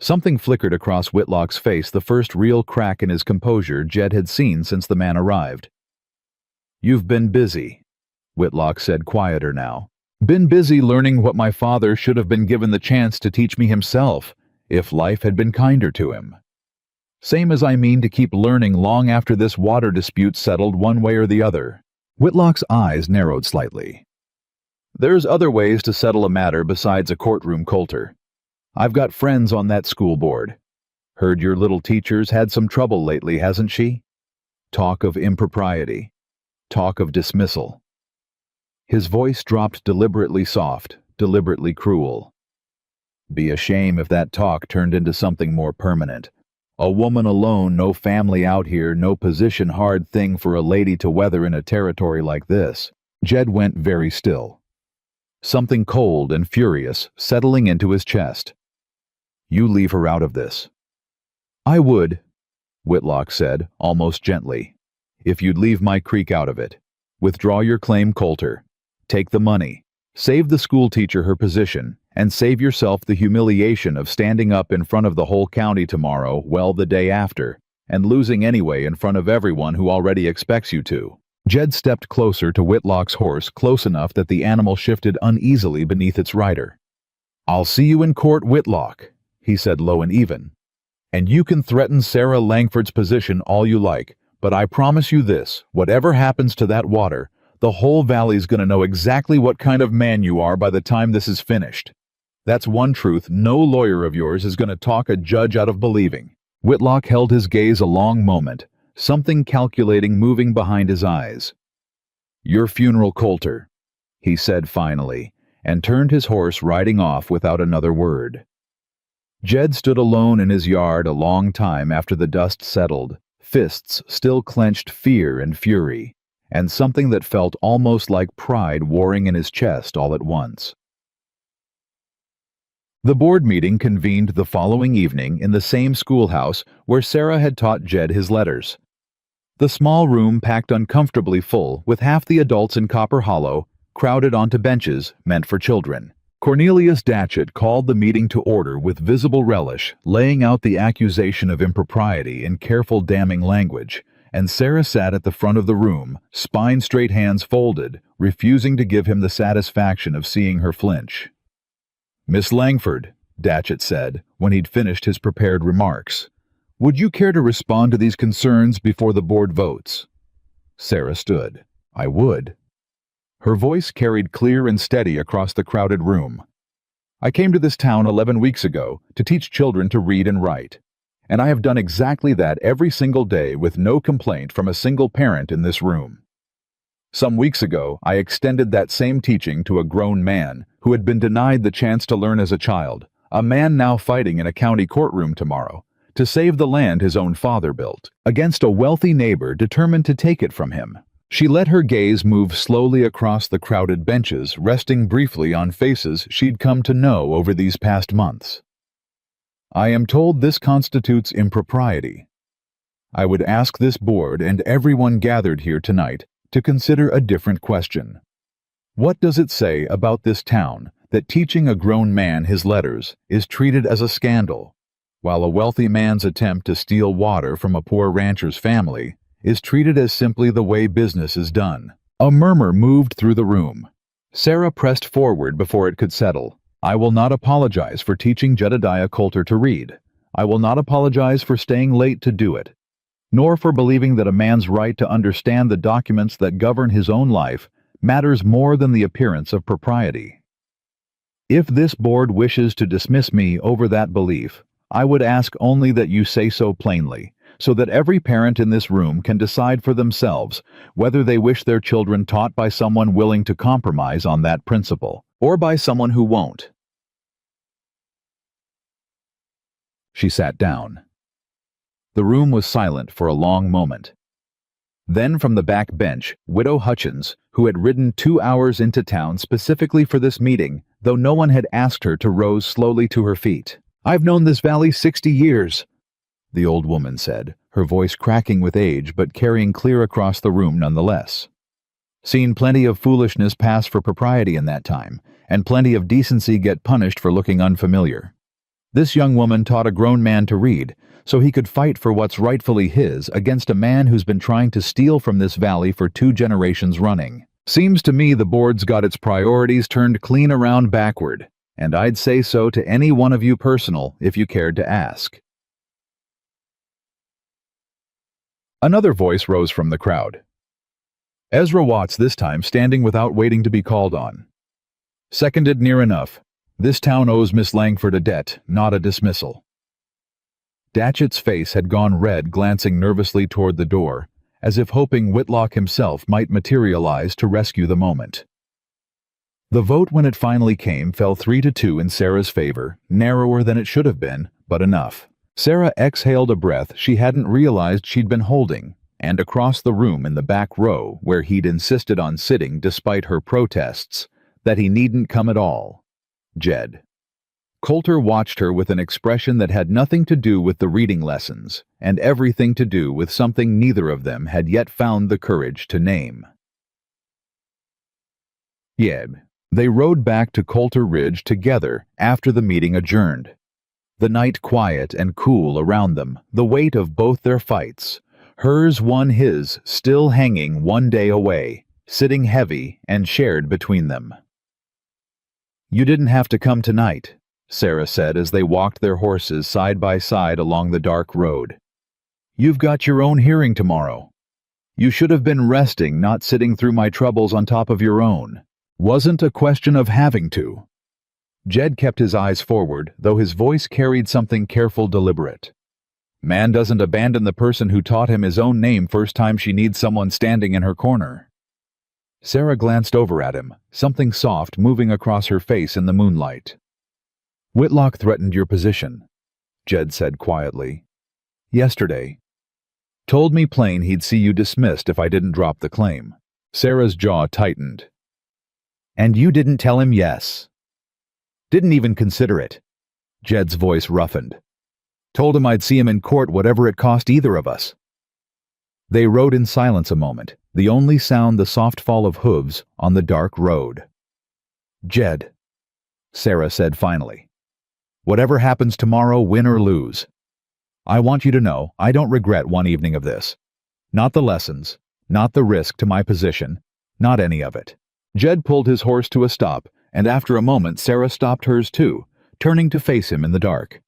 A: Something flickered across Whitlock's face, the first real crack in his composure Jed had seen since the man arrived. You've been busy, Whitlock said, quieter now. Been busy learning what my father should have been given the chance to teach me himself, if life had been kinder to him. Same as I mean to keep learning long after this water dispute's settled one way or the other. Whitlock's eyes narrowed slightly. There's other ways to settle a matter besides a courtroom, Coulter. I've got friends on that school board. Heard your little teacher's had some trouble lately, hasn't she? Talk of impropriety. Talk of dismissal. His voice dropped deliberately soft, deliberately cruel. Be a shame if that talk turned into something more permanent. A woman alone, no family out here, no position, hard thing for a lady to weather in a territory like this. Jed went very still. Something cold and furious settling into his chest. You leave her out of this. I would, Whitlock said, almost gently, if you'd leave my creek out of it. Withdraw your claim, Coulter. Take the money. Save the schoolteacher her position, and save yourself the humiliation of standing up in front of the whole county tomorrow, well, the day after, and losing anyway in front of everyone who already expects you to. Jed stepped closer to Whitlock's horse, close enough that the animal shifted uneasily beneath its rider. I'll see you in court, Whitlock, he said low and even. And you can threaten Sarah Langford's position all you like, but I promise you this, whatever happens to that water, the whole valley's gonna know exactly what kind of man you are by the time this is finished. That's one truth no lawyer of yours is gonna talk a judge out of believing. Whitlock held his gaze a long moment, something calculating moving behind his eyes. Your funeral, Coulter, he said finally, and turned his horse riding off without another word. Jed stood alone in his yard a long time after the dust settled, fists still clenched fear and fury, and something that felt almost like pride warring in his chest all at once. The board meeting convened the following evening in the same schoolhouse where Sarah had taught Jed his letters. The small room packed uncomfortably full, with half the adults in Copper Hollow crowded onto benches meant for children. Cornelius Datchet called the meeting to order with visible relish, laying out the accusation of impropriety in careful damning language, and Sarah sat at the front of the room, spine-straight hands folded, refusing to give him the satisfaction of seeing her flinch. Miss Langford, Datchet said, when he'd finished his prepared remarks, would you care to respond to these concerns before the board votes? Sarah stood. I would. Her voice carried clear and steady across the crowded room. I came to this town 11 weeks ago to teach children to read and write, and I have done exactly that every single day with no complaint from a single parent in this room. Some weeks ago, I extended that same teaching to a grown man who had been denied the chance to learn as a child, a man now fighting in a county courtroom tomorrow, to save the land his own father built, against a wealthy neighbor determined to take it from him. She let her gaze move slowly across the crowded benches, resting briefly on faces she'd come to know over these past months. I am told this constitutes impropriety. I would ask this board and everyone gathered here tonight to consider a different question. What does it say about this town that teaching a grown man his letters is treated as a scandal, while a wealthy man's attempt to steal water from a poor rancher's family is treated as simply the way business is done? A murmur moved through the room. Sarah pressed forward before it could settle. I will not apologize for teaching Jedediah Coulter to read. I will not apologize for staying late to do it, nor for believing that a man's right to understand the documents that govern his own life matters more than the appearance of propriety. If this board wishes to dismiss me over that belief, I would ask only that you say so plainly, so that every parent in this room can decide for themselves whether they wish their children taught by someone willing to compromise on that principle, or by someone who won't. She sat down. The room was silent for a long moment. Then from the back bench, Widow Hutchins, who had ridden 2 hours into town specifically for this meeting, though no one had asked her to, rose slowly to her feet. I've known this valley 60 years, the old woman said, her voice cracking with age but carrying clear across the room nonetheless. Seen plenty of foolishness pass for propriety in that time, and plenty of decency get punished for looking unfamiliar. This young woman taught a grown man to read, so he could fight for what's rightfully his against a man who's been trying to steal from this valley for 2 generations running. Seems to me the board's got its priorities turned clean around backward, and I'd say so to any one of you personal if you cared to ask. Another voice rose from the crowd. Ezra Watts this time standing without waiting to be called on. Seconded near enough. This town owes Miss Langford a debt, not a dismissal. Datchet's face had gone red, glancing nervously toward the door, as if hoping Whitlock himself might materialize to rescue the moment. The vote, when it finally came, fell 3-2 in Sarah's favor, narrower than it should have been, but enough. Sarah exhaled a breath she hadn't realized she'd been holding, and across the room in the back row, where he'd insisted on sitting despite her protests, that he needn't come at all. Jed. Coulter watched her with an expression that had nothing to do with the reading lessons, and everything to do with something neither of them had yet found the courage to name. Yeb. They rode back to Coulter Ridge together after the meeting adjourned. The night quiet and cool around them, the weight of both their fights, hers won his, still hanging one day away, sitting heavy and shared between them. "You didn't have to come tonight," Sarah said as they walked their horses side by side along the dark road. "You've got your own hearing tomorrow. You should have been resting, not sitting through my troubles on top of your own. Wasn't a question of having to." Jed kept his eyes forward, though his voice carried something careful, deliberate. "Man doesn't abandon the person who taught him his own name first time she needs someone standing in her corner." Sarah glanced over at him, something soft moving across her face in the moonlight. "Whitlock threatened your position," Jed said quietly. "Yesterday. Told me plain he'd see you dismissed if I didn't drop the claim." Sarah's jaw tightened. "And you didn't tell him yes?" "Didn't even consider it." Jed's voice roughened. "Told him I'd see him in court whatever it cost either of us." They rode in silence a moment, the only sound the soft fall of hooves on the dark road. "Jed," Sarah said finally, "whatever happens tomorrow, win or lose, I want you to know I don't regret one evening of this. Not the lessons, not the risk to my position, not any of it." Jed pulled his horse to a stop, and after a moment Sarah stopped hers too, turning to face him in the dark.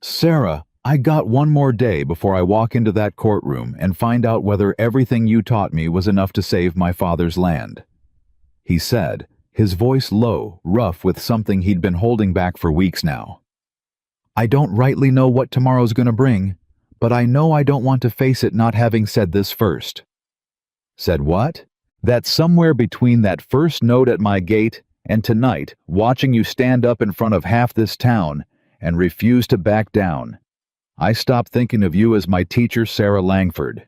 A: "Sarah, I got one more day before I walk into that courtroom and find out whether everything you taught me was enough to save my father's land," he said, his voice low, rough with something he'd been holding back for weeks now. "I don't rightly know what tomorrow's gonna bring, but I know I don't want to face it not having said this first." "Said what?" "That somewhere between that first note at my gate and tonight, watching you stand up in front of half this town and refuse to back down, I stopped thinking of you as my teacher, Sarah Langford.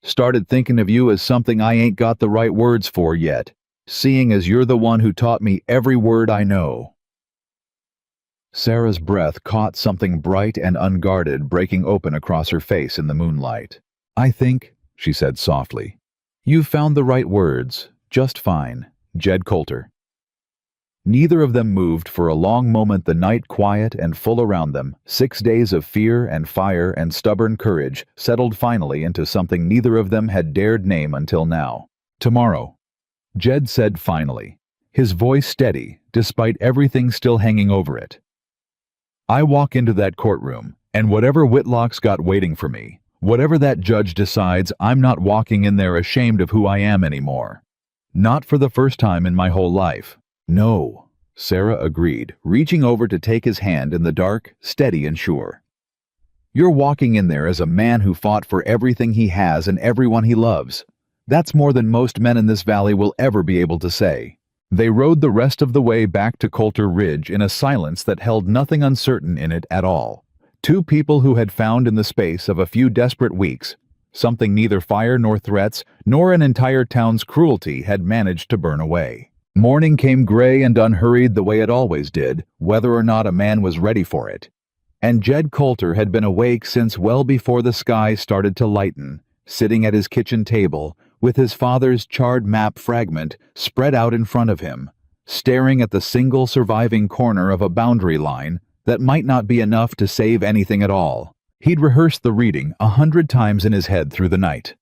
A: Started thinking of you as something I ain't got the right words for yet, seeing as you're the one who taught me every word I know." Sarah's breath caught something bright and unguarded breaking open across her face in the moonlight. "I think," she said softly, "you've found the right words, just fine, Jed Coulter." Neither of them moved for a long moment, the night quiet and full around them. 6 days of fear and fire and stubborn courage settled finally into something neither of them had dared name until now. "Tomorrow," Jed said finally, his voice steady despite everything still hanging over it. "I walk into that courtroom, and whatever Whitlock's got waiting for me, whatever that judge decides, I'm not walking in there ashamed of who I am anymore. Not for the first time in my whole life. No," Sarah agreed, reaching over to take his hand in the dark, steady and sure. "You're walking in there as a man who fought for everything he has and everyone he loves. That's more than most men in this valley will ever be able to say." They rode the rest of the way back to Coulter Ridge in a silence that held nothing uncertain in it at all. Two people who had found in the space of a few desperate weeks something neither fire nor threats nor an entire town's cruelty had managed to burn away. Morning came gray and unhurried the way it always did, whether or not a man was ready for it. And Jed Coulter had been awake since well before the sky started to lighten, sitting at his kitchen table, with his father's charred map fragment spread out in front of him, staring at the single surviving corner of a boundary line that might not be enough to save anything at all. He'd rehearsed the reading 100 times in his head through the night.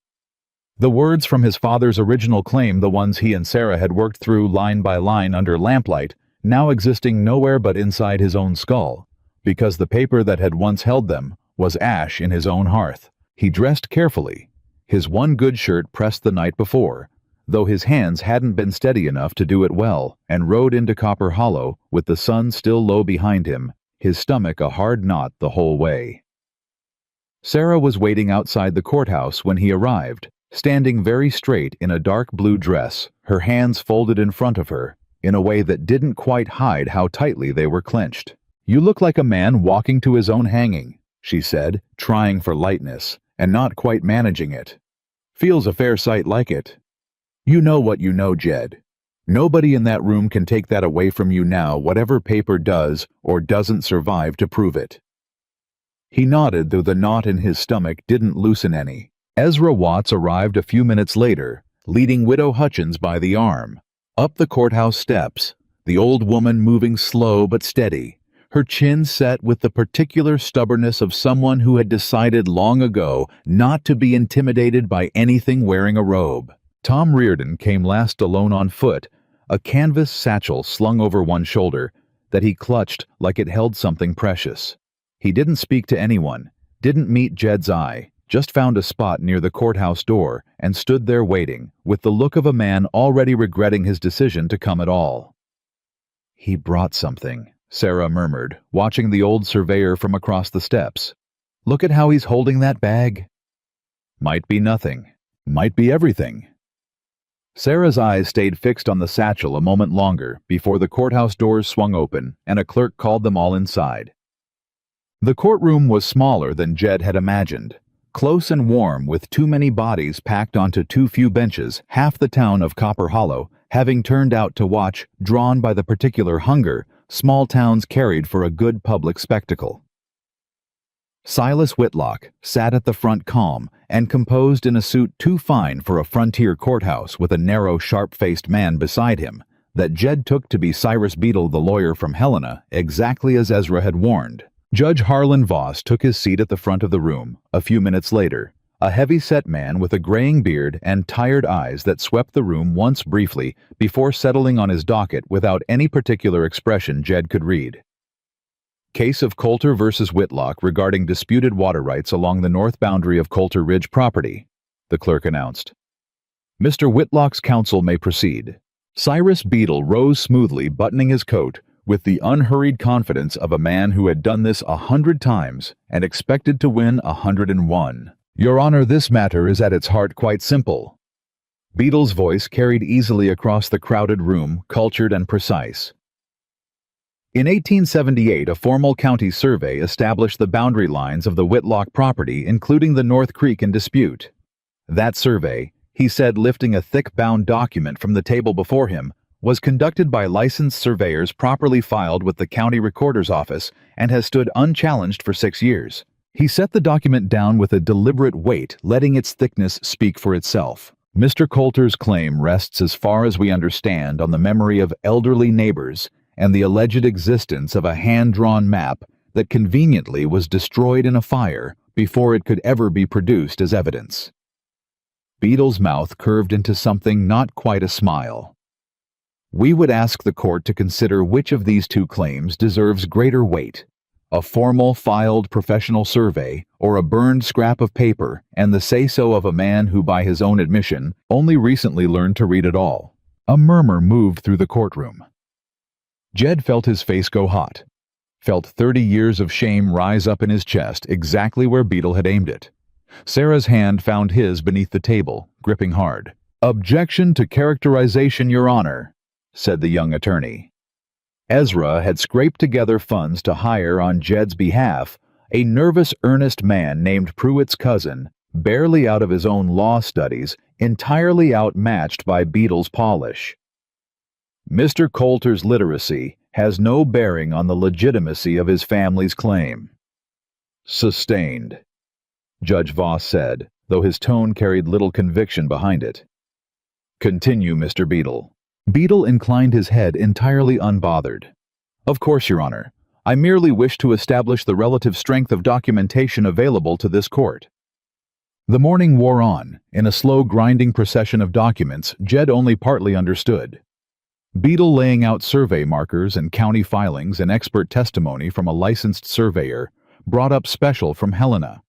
A: The words from his father's original claim, the ones he and Sarah had worked through line by line under lamplight, now existing nowhere but inside his own skull, because the paper that had once held them was ash in his own hearth. He dressed carefully, his one good shirt pressed the night before, though his hands hadn't been steady enough to do it well, and rode into Copper Hollow with the sun still low behind him, his stomach a hard knot the whole way. Sarah was waiting outside the courthouse when he arrived, standing very straight in a dark blue dress, her hands folded in front of her, in a way that didn't quite hide how tightly they were clenched. "You look like a man walking to his own hanging," she said, trying for lightness, and not quite managing it. "Feels a fair sight like it. You know what you know, Jed. Nobody in that room can take that away from you now, whatever paper does or doesn't survive to prove it." He nodded, though the knot in his stomach didn't loosen any. Ezra Watts arrived a few minutes later, leading Widow Hutchins by the arm. Up the courthouse steps, the old woman moving slow but steady, her chin set with the particular stubbornness of someone who had decided long ago not to be intimidated by anything wearing a robe. Tom Reardon came last, alone on foot, a canvas satchel slung over one shoulder that he clutched like it held something precious. He didn't speak to anyone, didn't meet Jed's eye, just found a spot near the courthouse door and stood there waiting, with the look of a man already regretting his decision to come at all. "He brought something," Sarah murmured, watching the old surveyor from across the steps. "Look at how he's holding that bag." "Might be nothing. Might be everything." Sarah's eyes stayed fixed on the satchel a moment longer before the courthouse doors swung open and a clerk called them all inside. The courtroom was smaller than Jed had imagined. Close and warm, with too many bodies packed onto too few benches, half the town of Copper Hollow having turned out to watch, drawn by the particular hunger small towns carried for a good public spectacle. Silas Whitlock sat at the front, calm and composed, in a suit too fine for a frontier courthouse, with a narrow, sharp-faced man beside him that Jed took to be Cyrus Beadle, the lawyer from Helena, exactly as Ezra had warned. Judge Harlan Voss took his seat at the front of the room a few minutes later, a heavy-set man with a graying beard and tired eyes that swept the room once briefly before settling on his docket without any particular expression Jed could read. "Case of Coulter versus Whitlock regarding disputed water rights along the north boundary of Coulter Ridge property," the clerk announced. "Mr. Whitlock's counsel may proceed." Cyrus Beadle rose smoothly, buttoning his coat, with the unhurried confidence of a man who had done this 100 times and expected to win 101. "Your Honor, this matter is at its heart quite simple." Beadle's voice carried easily across the crowded room, cultured and precise. In 1878, a formal county survey established the boundary lines of the Whitlock property, including the North Creek in dispute. That survey, he said, lifting a thick-bound document from the table before him, was conducted by licensed surveyors properly filed with the county recorder's office and has stood unchallenged for 6 years. He set the document down with a deliberate weight, letting its thickness speak for itself. Mr. Coulter's claim rests, as far as we understand, on the memory of elderly neighbors and the alleged existence of a hand-drawn map that conveniently was destroyed in a fire before it could ever be produced as evidence. Beadle's mouth curved into something not quite a smile. "We would ask the court to consider which of these two claims deserves greater weight, a formal, filed professional survey or a burned scrap of paper and the say-so of a man who, by his own admission, only recently learned to read at all." A murmur moved through the courtroom. Jed felt his face go hot, felt 30 years of shame rise up in his chest, exactly where Beadle had aimed it. Sarah's hand found his beneath the table, gripping hard. "Objection to characterization, Your Honor," said the young attorney. Ezra had scraped together funds to hire, on Jed's behalf, a nervous, earnest man named Pruitt's cousin, barely out of his own law studies, entirely outmatched by Beadle's polish. "Mr. Coulter's literacy has no bearing on the legitimacy of his family's claim." "Sustained," Judge Voss said, though his tone carried little conviction behind it. "Continue, Mr. Beadle." Beadle inclined his head, entirely unbothered. "Of course, Your Honor. I merely wish to establish the relative strength of documentation available to this court." The morning wore on, in a slow, grinding procession of documents Jed only partly understood. Beadle laying out survey markers and county filings and expert testimony from a licensed surveyor, brought up special from Helena.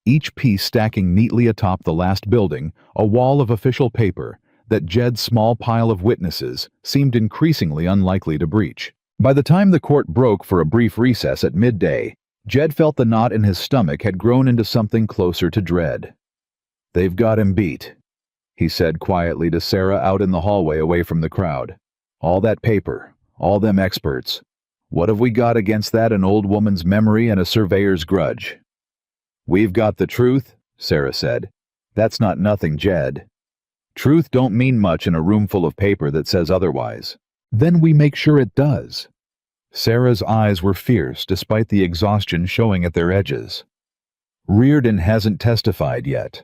A: Each piece stacking neatly atop the last building, a wall of official paper that Jed's small pile of witnesses seemed increasingly unlikely to breach. By the time the court broke for a brief recess at midday, Jed felt the knot in his stomach had grown into something closer to dread. "They've got him beat," he said quietly to Sarah out in the hallway away from the crowd. "All that paper, all them experts. What have we got against that an old woman's memory and a surveyor's grudge?" "We've got the truth," Sarah said. "That's not nothing, Jed. Truth don't mean much in a room full of paper that says otherwise." "Then we make sure it does." Sarah's eyes were fierce despite the exhaustion showing at their edges. "Reardon hasn't testified yet.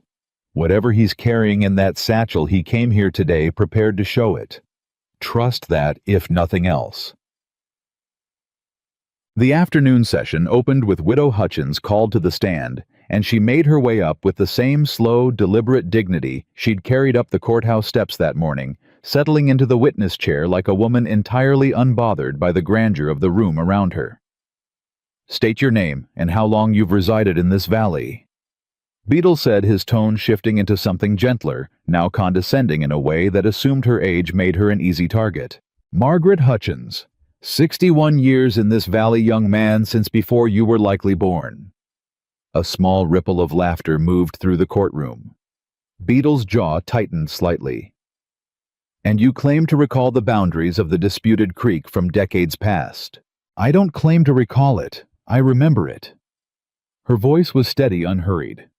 A: Whatever he's carrying in that satchel, he came here today prepared to show it. Trust that, if nothing else." The afternoon session opened with Widow Hutchins called to the stand, and she made her way up with the same slow, deliberate dignity she'd carried up the courthouse steps that morning, settling into the witness chair like a woman entirely unbothered by the grandeur of the room around her. "State your name and how long you've resided in this valley." Beadle said, his tone shifting into something gentler, now condescending in a way that assumed her age made her an easy target. "Margaret Hutchins. 61 years in this valley, young man, since before you were likely born." A small ripple of laughter moved through the courtroom. Beadle's jaw tightened slightly. "And you claim to recall the boundaries of the disputed creek from decades past." "I don't claim to recall it. I remember it." Her voice was steady, unhurried.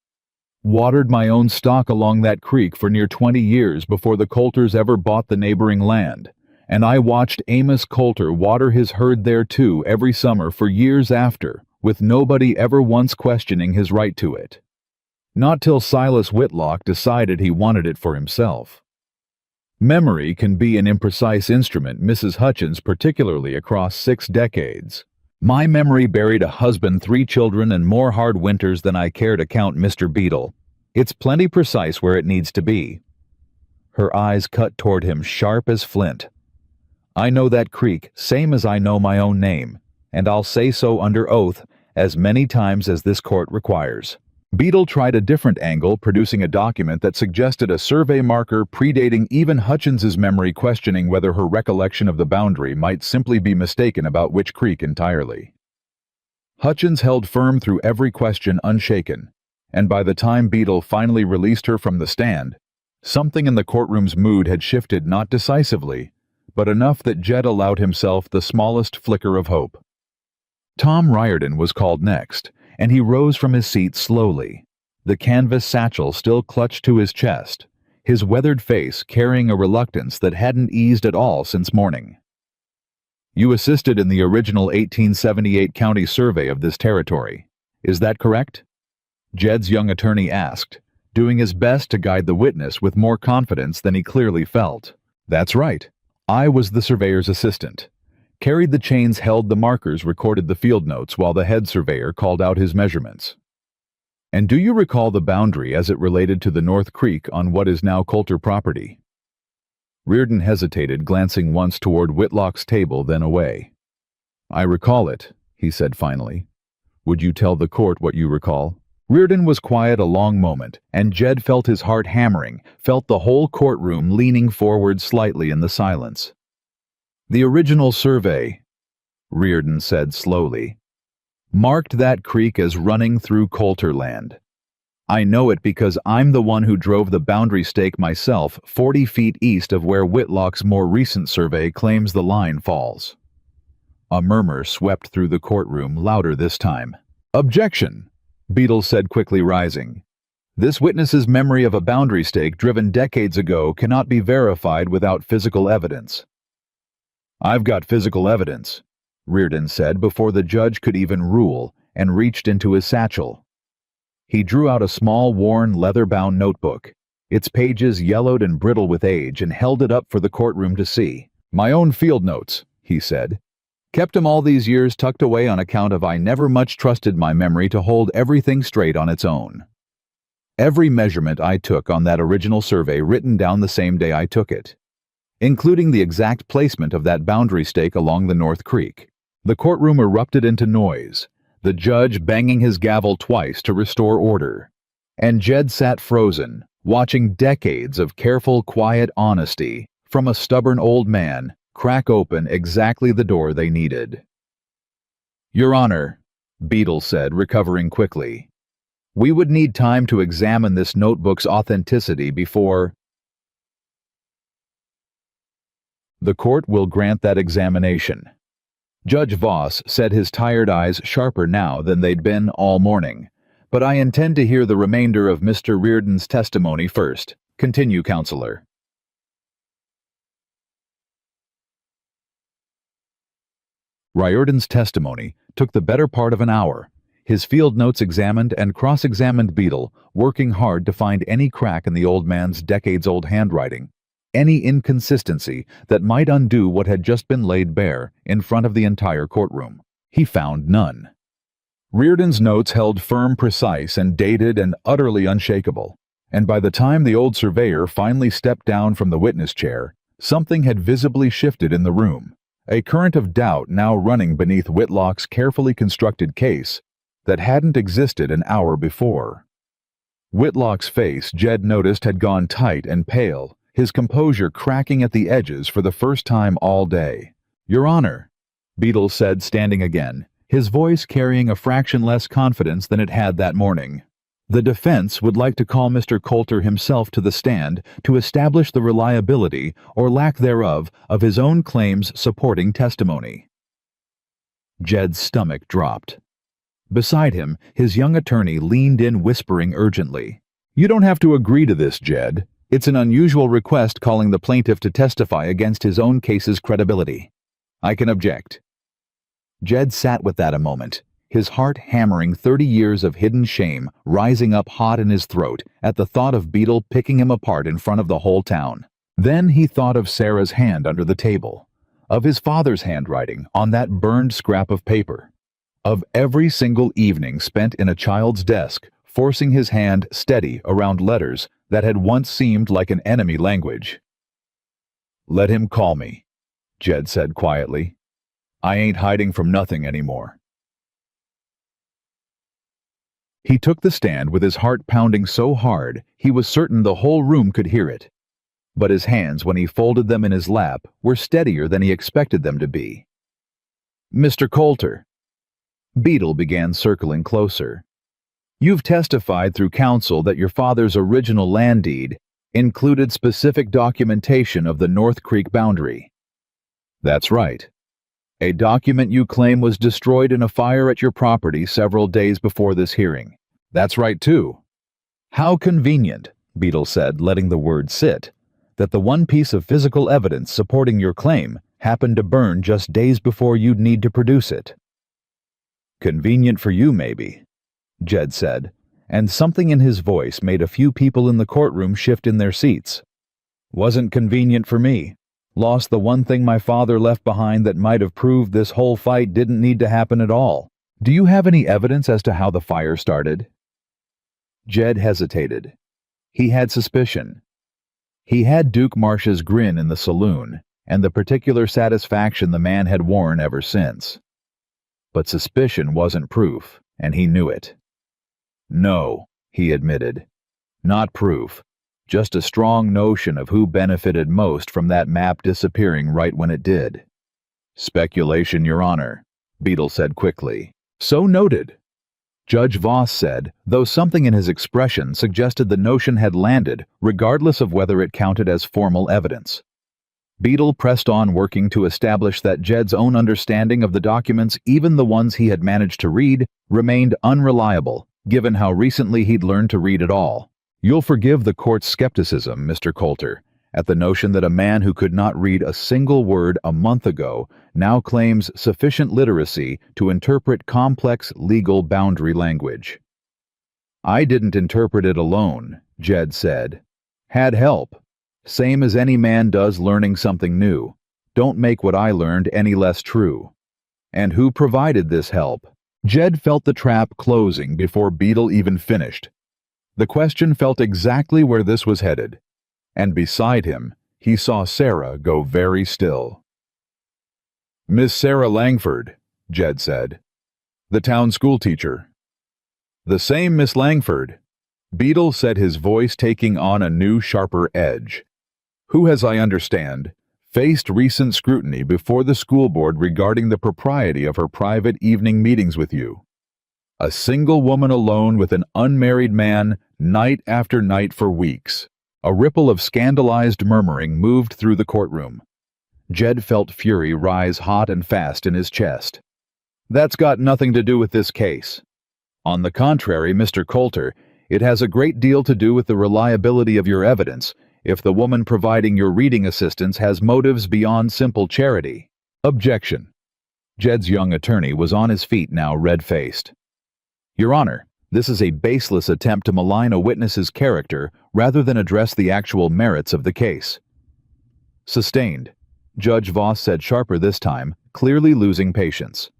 A: "Watered my own stock along that creek for near 20 years before the Coulters ever bought the neighboring land. And I watched Amos Coulter water his herd there too every summer for years after, with nobody ever once questioning his right to it. Not till Silas Whitlock decided he wanted it for himself." Memory can be an imprecise instrument, Mrs. Hutchins, particularly across 6 decades. "My memory buried a husband, 3 children, and more hard winters than I care to count, Mr. Beadle. It's plenty precise where it needs to be." Her eyes cut toward him, sharp as flint. "I know that creek, same as I know my own name, and I'll say so under oath as many times as this court requires." Beadle tried a different angle, producing a document that suggested a survey marker predating even Hutchins's memory, questioning whether her recollection of the boundary might simply be mistaken about which creek entirely. Hutchins held firm through every question, unshaken, and by the time Beadle finally released her from the stand, something in the courtroom's mood had shifted, not decisively, but enough that Jed allowed himself the smallest flicker of hope. Tom Riordan was called next, and he rose from his seat slowly, the canvas satchel still clutched to his chest, his weathered face carrying a reluctance that hadn't eased at all since morning. "You assisted in the original 1878 county survey of this territory. Is that correct?" Jed's young attorney asked, doing his best to guide the witness with more confidence than he clearly felt. "That's right. I was the surveyor's assistant. Carried the chains, held the markers, recorded the field notes while the head surveyor called out his measurements." "And do you recall the boundary as it related to the North Creek on what is now Coulter property?" Reardon hesitated, glancing once toward Whitlock's table, then away. "I recall it," he said finally. "Would you tell the court what you recall?" Reardon was quiet a long moment, and Jed felt his heart hammering, felt the whole courtroom leaning forward slightly in the silence. "The original survey," Reardon said slowly, "marked that creek as running through Coulter land. I know it because I'm the one who drove the boundary stake myself 40 feet east of where Whitlock's more recent survey claims the line falls." A murmur swept through the courtroom, louder this time. "Objection," Beadle said quickly, rising. "This witness's memory of a boundary stake driven decades ago cannot be verified without physical evidence." "I've got physical evidence," Reardon said before the judge could even rule, and reached into his satchel. He drew out a small, worn, leather-bound notebook, its pages yellowed and brittle with age, and held it up for the courtroom to see. "My own field notes," he said. "Kept 'em all these years tucked away on account of I never much trusted my memory to hold everything straight on its own. Every measurement I took on that original survey written down the same day I took it, including the exact placement of that boundary stake along the North Creek." The courtroom erupted into noise, the judge banging his gavel twice to restore order, and Jed sat frozen, watching decades of careful, quiet honesty from a stubborn old man crack open exactly the door they needed. "Your Honor," Beadle said, recovering quickly, "we would need time to examine this notebook's authenticity before—" "The court will grant that examination." Judge Voss said, his tired eyes sharper now than they'd been all morning. "But I intend to hear the remainder of Mr. Reardon's testimony first. Continue, Counselor." Riordan's testimony took the better part of an hour, his field notes examined and cross-examined Beadle, working hard to find any crack in the old man's decades-old handwriting, any inconsistency that might undo what had just been laid bare in front of the entire courtroom. He found none. Reardon's notes held firm, precise, and dated and utterly unshakable, and by the time the old surveyor finally stepped down from the witness chair, something had visibly shifted in the room, a current of doubt now running beneath Whitlock's carefully constructed case that hadn't existed an hour before. Whitlock's face, Jed noticed, had gone tight and pale, his composure cracking at the edges for the first time all day. "Your Honor," Beadle said, standing again, his voice carrying a fraction less confidence than it had that morning. "The defense would like to call Mr. Coulter himself to the stand to establish the reliability, or lack thereof, of his own claims supporting testimony." Jed's stomach dropped. Beside him, his young attorney leaned in, whispering urgently, "You don't have to agree to this, Jed. It's an unusual request calling the plaintiff to testify against his own case's credibility. I can object." Jed sat with that a moment, his heart hammering, 30 years of hidden shame rising up hot in his throat at the thought of Beadle picking him apart in front of the whole town. Then he thought of Sarah's hand under the table, of his father's handwriting on that burned scrap of paper, of every single evening spent in a child's desk, forcing his hand steady around letters that had once seemed like an enemy language. "Let him call me," Jed said quietly. "I ain't hiding from nothing anymore." He took the stand with his heart pounding so hard he was certain the whole room could hear it. But his hands, when he folded them in his lap, were steadier than he expected them to be. "Mr. Coulter," Beadle began, circling closer, "you've testified through counsel that your father's original land deed included specific documentation of the North Creek boundary." "That's right. A document you claim was destroyed in a fire at your property several days before this hearing." "That's right, too." "How convenient," Beadle said, letting the word sit, "that the one piece of physical evidence supporting your claim happened to burn just days before you'd need to produce it." "Convenient for you, maybe," Jed said, and something in his voice made a few people in the courtroom shift in their seats. "Wasn't convenient for me. Lost the one thing my father left behind that might have proved this whole fight didn't need to happen at all. Do you have any evidence as to how the fire started?" Jed hesitated. He had suspicion. He had Duke Marsh's grin in the saloon, and the particular satisfaction the man had worn ever since. But suspicion wasn't proof, and he knew it. "No," he admitted. "Not proof. Just a strong notion of who benefited most from that map disappearing right when it did." "Speculation, Your Honor," Beadle said quickly. "So noted," Judge Voss said, though something in his expression suggested the notion had landed, regardless of whether it counted as formal evidence. Beadle pressed on, working to establish that Jed's own understanding of the documents, even the ones he had managed to read, remained unreliable, given how recently he'd learned to read at all. "You'll forgive the court's skepticism, Mr. Coulter, at the notion that a man who could not read a single word a month ago now claims sufficient literacy to interpret complex legal boundary language." "I didn't interpret it alone," Jed said. "Had help. Same as any man does learning something new. Don't make what I learned any less true." "And who provided this help?" Jed felt the trap closing before Beadle even finished. The question felt exactly where this was headed, and beside him, he saw Sarah go very still. "Miss Sarah Langford," Jed said. "The town schoolteacher." "The same Miss Langford," Beadle said, his voice taking on a new, sharper edge. "Who has, I understand, faced recent scrutiny before the school board regarding the propriety of her private evening meetings with you. A single woman alone with an unmarried man night after night for weeks. A ripple of scandalized murmuring moved through the courtroom. Jed felt fury rise hot and fast in his chest. That's got nothing to do with this case. On the contrary, Mr. Coulter, it has a great deal to do with the reliability of your evidence if the woman providing your reading assistance has motives beyond simple charity. Objection. Jed's young attorney was on his feet now, red-faced. Your Honor, this is a baseless attempt to malign a witness's character rather than address the actual merits of the case. Sustained. Judge Voss said sharper this time, clearly losing patience.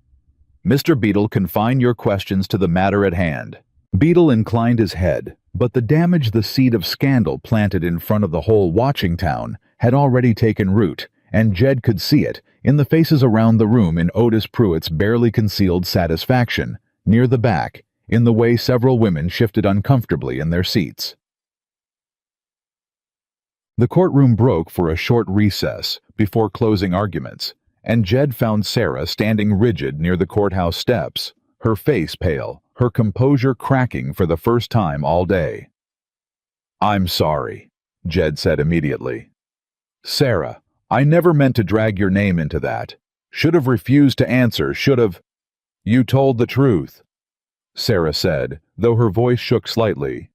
A: Mr. Beadle, confine your questions to the matter at hand. Beadle inclined his head, but the damage the seed of scandal planted in front of the whole watching town had already taken root, and Jed could see it in the faces around the room, in Otis Pruitt's barely concealed satisfaction, near the back, in the way several women shifted uncomfortably in their seats. The courtroom broke for a short recess before closing arguments, and Jed found Sarah standing rigid near the courthouse steps, her face pale, her composure cracking for the first time all day. I'm sorry, Jed said immediately. Sarah, I never meant to drag your name into that. Should have refused to answer, should have. You told the truth, Sarah said, though her voice shook slightly.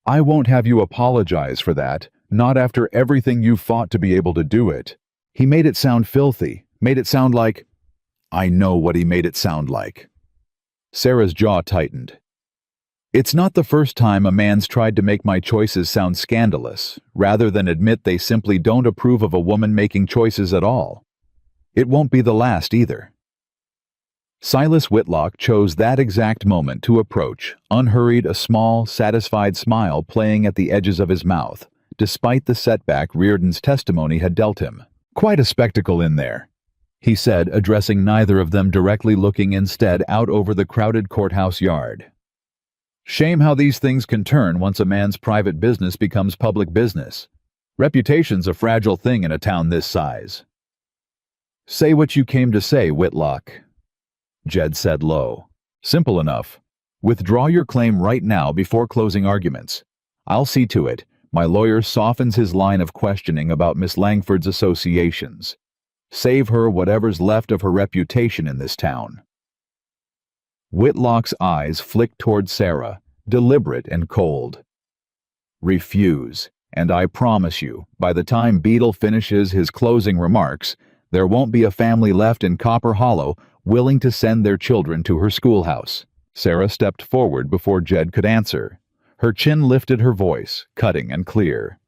A: I won't have you apologize for that, not after everything you fought to be able to do it. He made it sound filthy, made it sound like. I know what he made it sound like. Sarah's jaw tightened. It's not the first time a man's tried to make my choices sound scandalous, rather than admit they simply don't approve of a woman making choices at all. It won't be the last either. Silas Whitlock chose that exact moment to approach, unhurried, a small, satisfied smile playing at the edges of his mouth, despite the setback Reardon's testimony had dealt him. Quite a spectacle in there, he said, addressing neither of them directly, looking instead out over the crowded courthouse yard. Shame how these things can turn once a man's private business becomes public business. Reputation's a fragile thing in a town this size. Say what you came to say, Whitlock, Jed said low. Simple enough. Withdraw your claim right now before closing arguments. I'll see to it. My lawyer softens his line of questioning about Miss Langford's associations. Save her whatever's left of her reputation in this town. Whitlock's eyes flicked toward Sarah, deliberate and cold. Refuse, and I promise you, by the time Beadle finishes his closing remarks, there won't be a family left in Copper Hollow willing to send their children to her schoolhouse. Sarah stepped forward before Jed could answer. Her chin lifted, her voice cutting and clear.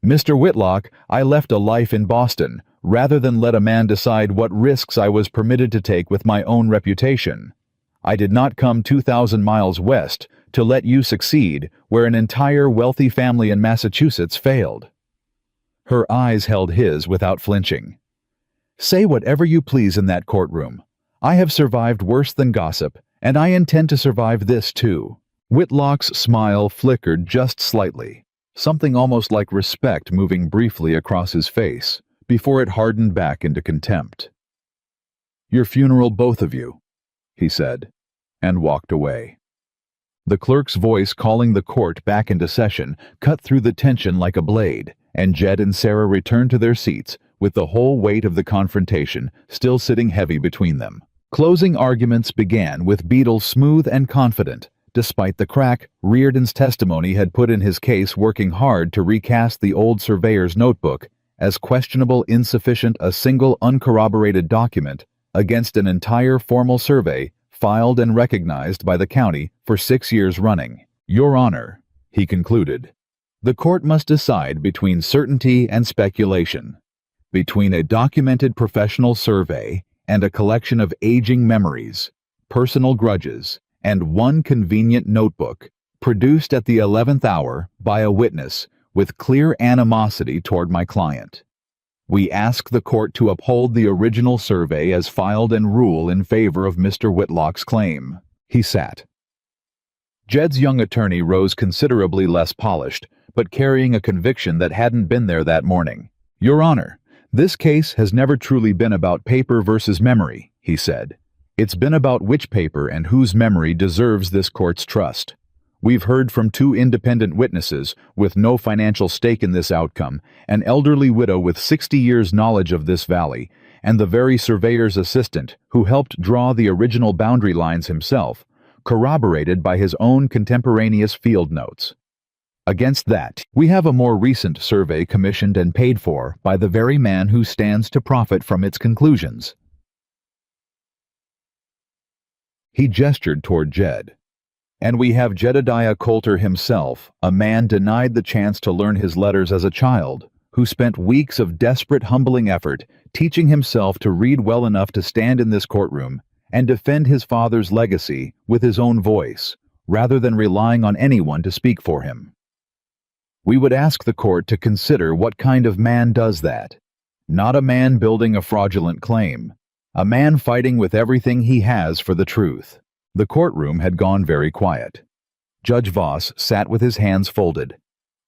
A: Mr. Whitlock, I left a life in Boston, rather than let a man decide what risks I was permitted to take with my own reputation. I did not come 2,000 miles west to let you succeed where an entire wealthy family in Massachusetts failed. Her eyes held his without flinching. Say whatever you please in that courtroom. I have survived worse than gossip, and I intend to survive this too. Whitlock's smile flickered just slightly, something almost like respect moving briefly across his face, before it hardened back into contempt. Your funeral, both of you, he said, and walked away. The clerk's voice calling the court back into session cut through the tension like a blade, and Jed and Sarah returned to their seats, with the whole weight of the confrontation still sitting heavy between them. Closing arguments began with Beadle smooth and confident, despite the crack Reardon's testimony had put in his case, working hard to recast the old surveyor's notebook as questionable, insufficient, a single uncorroborated document against an entire formal survey filed and recognized by the county for 6 years running. Your Honor, he concluded, the court must decide between certainty and speculation, between a documented professional survey and a collection of aging memories, personal grudges, and one convenient notebook produced at the 11th hour by a witness with clear animosity toward my client. We ask the court to uphold the original survey as filed and rule in favor of Mr. Whitlock's claim. He sat. Jed's young attorney rose considerably less polished, but carrying a conviction that hadn't been there that morning. Your Honor, "This case has never truly been about paper versus memory," he said. "It's been about which paper and whose memory deserves this court's trust. We've heard from two independent witnesses with no financial stake in this outcome, an elderly widow with 60 years' knowledge of this valley, and the very surveyor's assistant who helped draw the original boundary lines himself, corroborated by his own contemporaneous field notes. Against that, we have a more recent survey commissioned and paid for by the very man who stands to profit from its conclusions." He gestured toward Jed. "And we have Jedediah Coulter himself, a man denied the chance to learn his letters as a child, who spent weeks of desperate, humbling effort teaching himself to read well enough to stand in this courtroom and defend his father's legacy with his own voice, rather than relying on anyone to speak for him. We would ask the court to consider what kind of man does that. Not a man building a fraudulent claim. A man fighting with everything he has for the truth." The courtroom had gone very quiet. Judge Voss sat with his hands folded,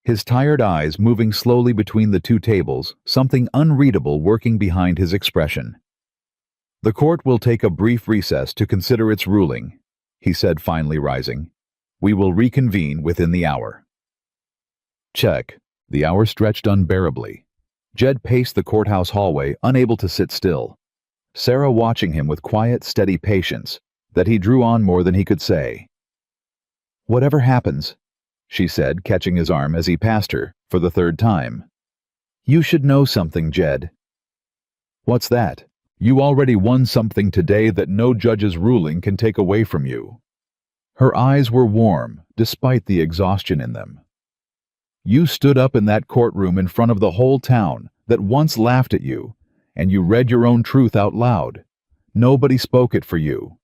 A: his tired eyes moving slowly between the two tables, something unreadable working behind his expression. "The court will take a brief recess to consider its ruling," he said, finally rising. "We will reconvene within the hour." Check. The hour stretched unbearably. Jed paced the courthouse hallway, unable to sit still. Sarah watching him with quiet, steady patience that he drew on more than he could say. "Whatever happens," she said, catching his arm as he passed her for the third time, "you should know something, Jed." "What's that?" "You already won something today that no judge's ruling can take away from you." Her eyes were warm, despite the exhaustion in them. "You stood up in that courtroom in front of the whole town that once laughed at you, and you read your own truth out loud. Nobody spoke it for you.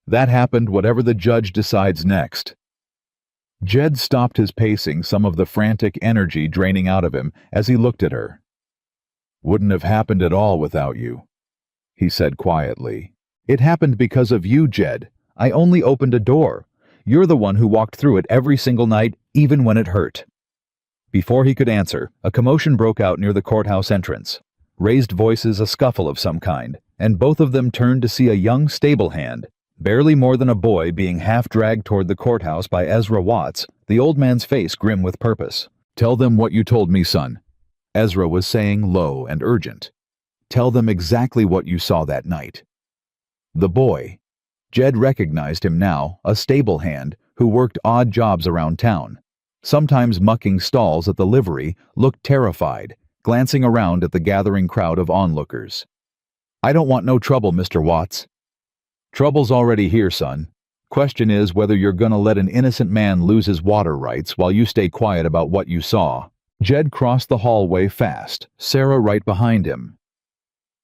A: That happened whatever the judge decides next." Jed stopped his pacing, some of the frantic energy draining out of him as he looked at her. "Wouldn't have happened at all without you," he said quietly. "It happened because of you, Jed. I only opened a door. You're the one who walked through it every single night, even when it hurt." Before he could answer, a commotion broke out near the courthouse entrance. Raised voices, a scuffle of some kind, and both of them turned to see a young stable hand, barely more than a boy, being half dragged toward the courthouse by Ezra Watts, the old man's face grim with purpose. "Tell them what you told me, son," Ezra was saying, low and urgent. "Tell them exactly what you saw that night." The boy. Jed recognized him now, a stable hand who worked odd jobs around town, sometimes mucking stalls at the livery, looked terrified, glancing around at the gathering crowd of onlookers. "I don't want no trouble, Mr. Watts." "Trouble's already here, son. Question is whether you're gonna let an innocent man lose his water rights while you stay quiet about what you saw." Jed crossed the hallway fast, Sarah right behind him.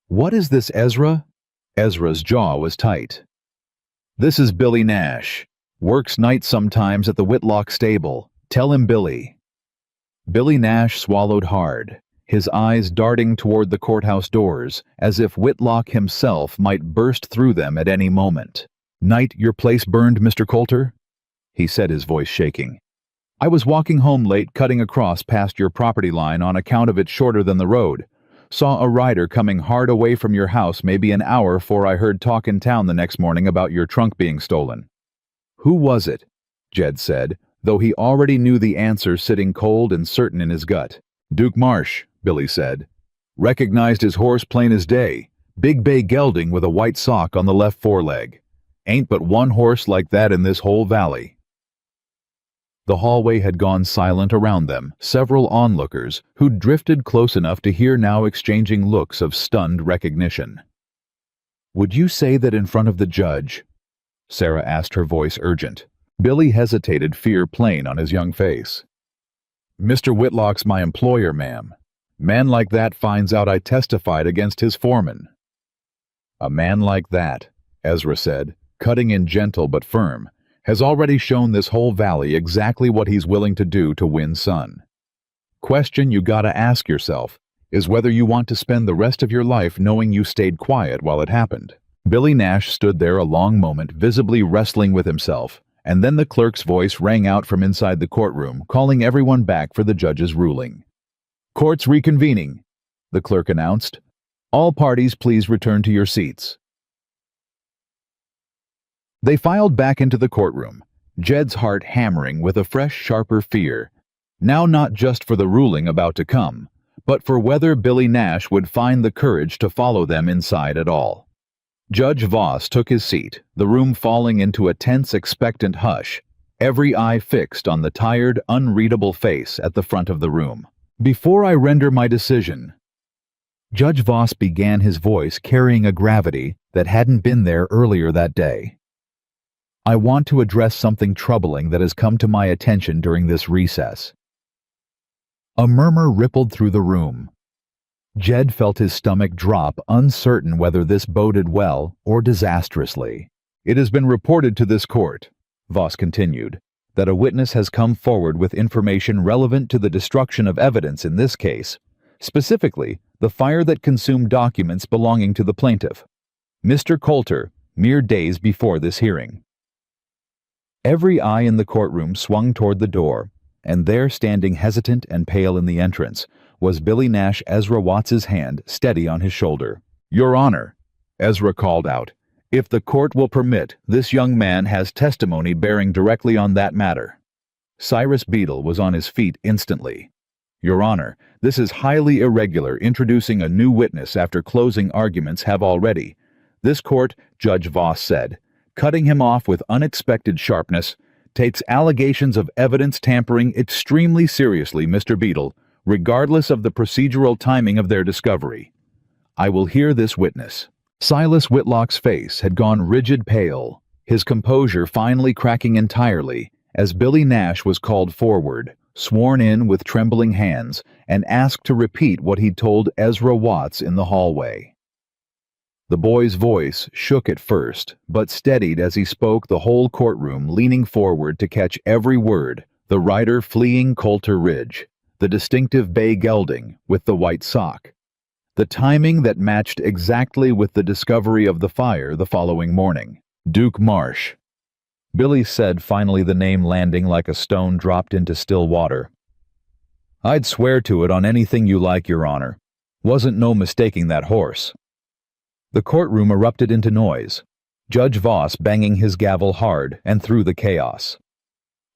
A: "What is this, Ezra?" Ezra's jaw was tight. "This is Billy Nash. Works nights sometimes at the Whitlock stable. Tell him Billy." Billy Nash swallowed hard, his eyes darting toward the courthouse doors, as if Whitlock himself might burst through them at any moment. "Night your place burned, Mr. Coulter?" he said, his voice shaking. "I was walking home late, cutting across past your property line on account of it shorter than the road. Saw a rider coming hard away from your house maybe an hour 'fore I heard talk in town the next morning about your trunk being stolen." "Who was it?" Jed said, though he already knew the answer sitting cold and certain in his gut. "Duke Marsh," Billy said. "Recognized his horse plain as day. Big bay gelding with a white sock on the left foreleg. Ain't but one horse like that in this whole valley." The hallway had gone silent around them, several onlookers who'd drifted close enough to hear now exchanging looks of stunned recognition. "Would you say that in front of the judge?" Sarah asked, her voice urgent. Billy hesitated, fear plain on his young face. "Mr. Whitlock's my employer, ma'am. Man like that finds out I testified against his foreman." "A man like that," Ezra said, cutting in gentle but firm, "has already shown this whole valley exactly what he's willing to do to win Son. Question you gotta ask yourself is whether you want to spend the rest of your life knowing you stayed quiet while it happened." Billy Nash stood there a long moment, visibly wrestling with himself, and then the clerk's voice rang out from inside the courtroom, calling everyone back for the judge's ruling. "Court's reconvening." the clerk announced. "All parties please return to your seats." They filed back into the courtroom, Jed's heart hammering with a fresh, sharper fear, now not just for the ruling about to come, but for whether Billy Nash would find the courage to follow them inside at all. Judge Voss took his seat, the room falling into a tense, expectant hush, every eye fixed on the tired, unreadable face at the front of the room. "Before I render my decision," Judge Voss began, his voice carrying a gravity that hadn't been there earlier that day, "I want to address something troubling that has come to my attention during this recess." A murmur rippled through the room. Jed felt his stomach drop, uncertain whether this boded well or disastrously. "It has been reported to this court," Voss continued, "that a witness has come forward with information relevant to the destruction of evidence in this case, specifically the fire that consumed documents belonging to the plaintiff, Mr. Coulter, mere days before this hearing." Every eye in the courtroom swung toward the door, and there, standing hesitant and pale in the entrance, was Billy Nash, Ezra Watts's hand steady on his shoulder. "Your Honor," Ezra called out, "if the court will permit, this young man has testimony bearing directly on that matter." Cyrus Beadle was on his feet instantly. "Your Honor, this is highly irregular, introducing a new witness after closing arguments have already. This court," Judge Voss said, cutting him off with unexpected sharpness, "takes allegations of evidence tampering extremely seriously, Mr. Beadle, regardless of the procedural timing of their discovery. I will hear this witness." Silas Whitlock's face had gone rigid pale, his composure finally cracking entirely as Billy Nash was called forward, sworn in with trembling hands, and asked to repeat what he'd told Ezra Watts in the hallway. The boy's voice shook at first, but steadied as he spoke, the whole courtroom leaning forward to catch every word, the rider fleeing Coulter Ridge, the distinctive bay gelding with the white sock, the timing that matched exactly with the discovery of the fire the following morning. "Duke Marsh," Billy said, finally, the name landing like a stone dropped into still water. "I'd swear to it on anything you like, Your Honor. Wasn't no mistaking that horse." The courtroom erupted into noise, Judge Voss banging his gavel hard and through the chaos.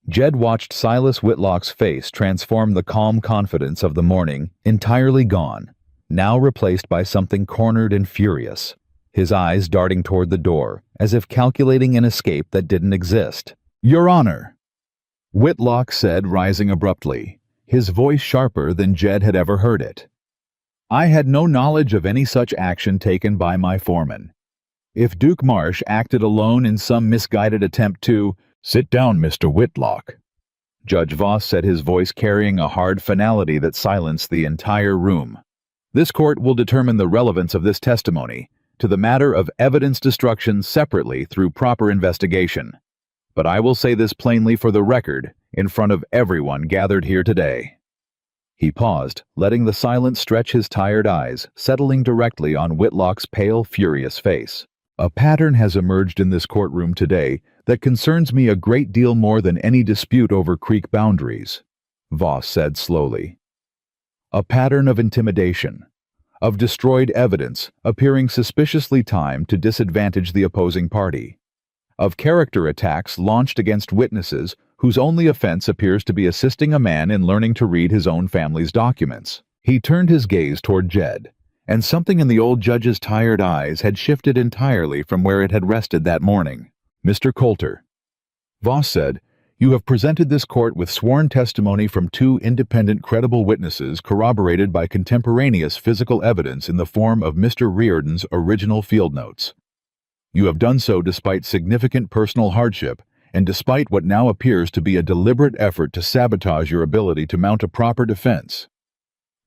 A: Jed watched Silas Whitlock's face transform, the calm confidence of the morning entirely gone, now replaced by something cornered and furious, his eyes darting toward the door, as if calculating an escape that didn't exist. "Your Honor," Whitlock said, rising abruptly, his voice sharper than Jed had ever heard it. "I had no knowledge of any such action taken by my foreman. If Duke Marsh acted alone in some misguided attempt to—" "Sit down, Mr. Whitlock," Judge Voss said, his voice carrying a hard finality that silenced the entire room. "This court will determine the relevance of this testimony to the matter of evidence destruction separately through proper investigation. But I will say this plainly for the record, in front of everyone gathered here today." He paused, letting the silence stretch his tired eyes, settling directly on Whitlock's pale, furious face. "A pattern has emerged in this courtroom today that concerns me a great deal more than any dispute over creek boundaries," Voss said slowly. "A pattern of intimidation, of destroyed evidence appearing suspiciously timed to disadvantage the opposing party, of character attacks launched against witnesses whose only offense appears to be assisting a man in learning to read his own family's documents." He turned his gaze toward Jed, and something in the old judge's tired eyes had shifted entirely from where it had rested that morning. "Mr. Coulter," Voss said, "you have presented this court with sworn testimony from two independent, credible witnesses corroborated by contemporaneous physical evidence in the form of Mr. Riordan's original field notes. You have done so despite significant personal hardship and despite what now appears to be a deliberate effort to sabotage your ability to mount a proper defense."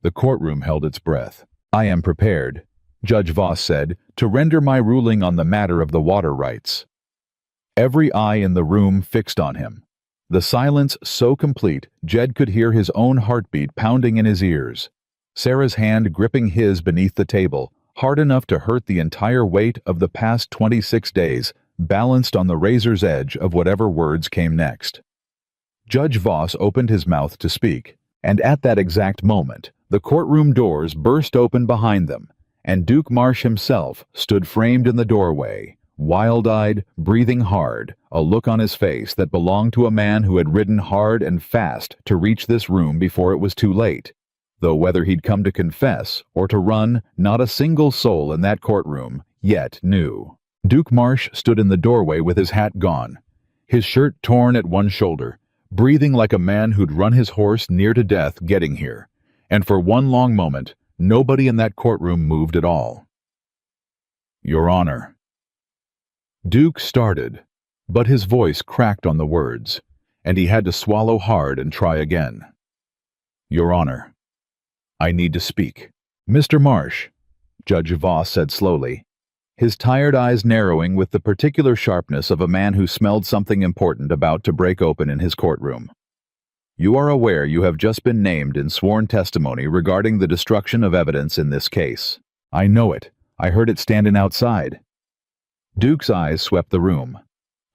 A: The courtroom held its breath. "I am prepared," Judge Voss said, "to render my ruling on the matter of the water rights." Every eye in the room fixed on him. The silence so complete, Jed could hear his own heartbeat pounding in his ears. Sarah's hand gripping his beneath the table, hard enough to hurt the entire weight of the past 26 days, balanced on the razor's edge of whatever words came next. Judge Voss opened his mouth to speak, And at that exact moment, the courtroom doors burst open behind them, and Duke Marsh himself stood framed in the doorway, wild-eyed, breathing hard, a look on his face that belonged to a man who had ridden hard and fast to reach this room before it was too late. Though whether he'd come to confess or to run, not a single soul in that courtroom yet knew. Duke Marsh stood in the doorway with his hat gone, his shirt torn at one shoulder, breathing like a man who'd run his horse near to death getting here. And for one long moment, nobody in that courtroom moved at all. "Your Honor." Duke started, but his voice cracked on the words, and he had to swallow hard and try again. "Your Honor, I need to speak." "Mr. Marsh," Judge Voss said slowly, his tired eyes narrowing with the particular sharpness of a man who smelled something important about to break open in his courtroom. "You are aware you have just been named in sworn testimony regarding the destruction of evidence in this case." "I know it. I heard it standing outside." Duke's eyes swept the room,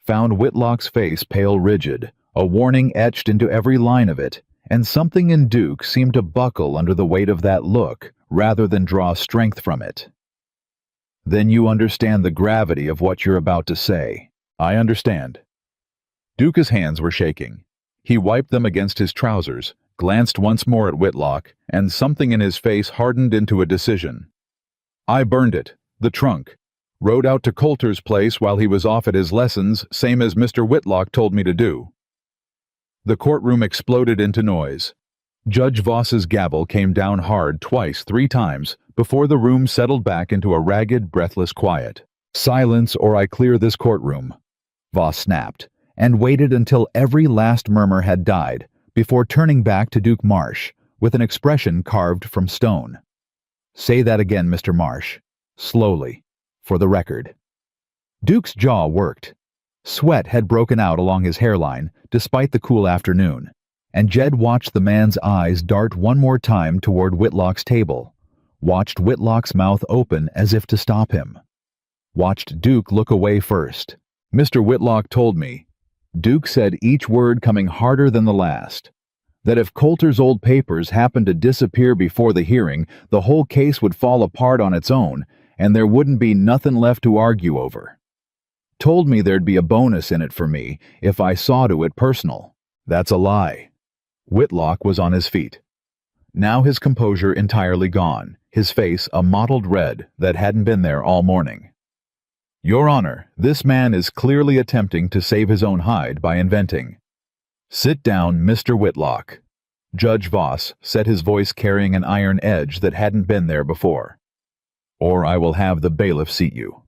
A: found Whitlock's face pale rigid, a warning etched into every line of it, and something in Duke seemed to buckle under the weight of that look rather than draw strength from it. "Then you understand the gravity of what you're about to say." "I understand." Duke's hands were shaking. He wiped them against his trousers, glanced once more at Whitlock, and something in his face hardened into a decision. "I burned it, the trunk. Rode out to Coulter's place while he was off at his lessons, same as Mr. Whitlock told me to do." The courtroom exploded into noise. Judge Voss's gavel came down hard twice, 3 times, before the room settled back into a ragged, breathless quiet. "Silence, or I clear this courtroom," Voss snapped, and waited until every last murmur had died before turning back to Duke Marsh with an expression carved from stone. "Say that again, Mr. Marsh. Slowly, for the record." Duke's jaw worked. Sweat had broken out along his hairline, despite the cool afternoon, and Jed watched the man's eyes dart one more time toward Whitlock's table, watched Whitlock's mouth open as if to stop him, watched Duke look away first. "Mr. Whitlock told me," Duke said, each word coming harder than the last, "that if Coulter's old papers happened to disappear before the hearing, the whole case would fall apart on its own, and there wouldn't be nothing left to argue over. Told me there'd be a bonus in it for me if I saw to it personal." "That's a lie." Whitlock was on his feet, now his composure entirely gone, his face a mottled red that hadn't been there all morning. "Your Honor, this man is clearly attempting to save his own hide by inventing—" "Sit down, Mr. Whitlock." Judge Voss said, his voice carrying an iron edge that hadn't been there before. "Or I will have the bailiff seat you."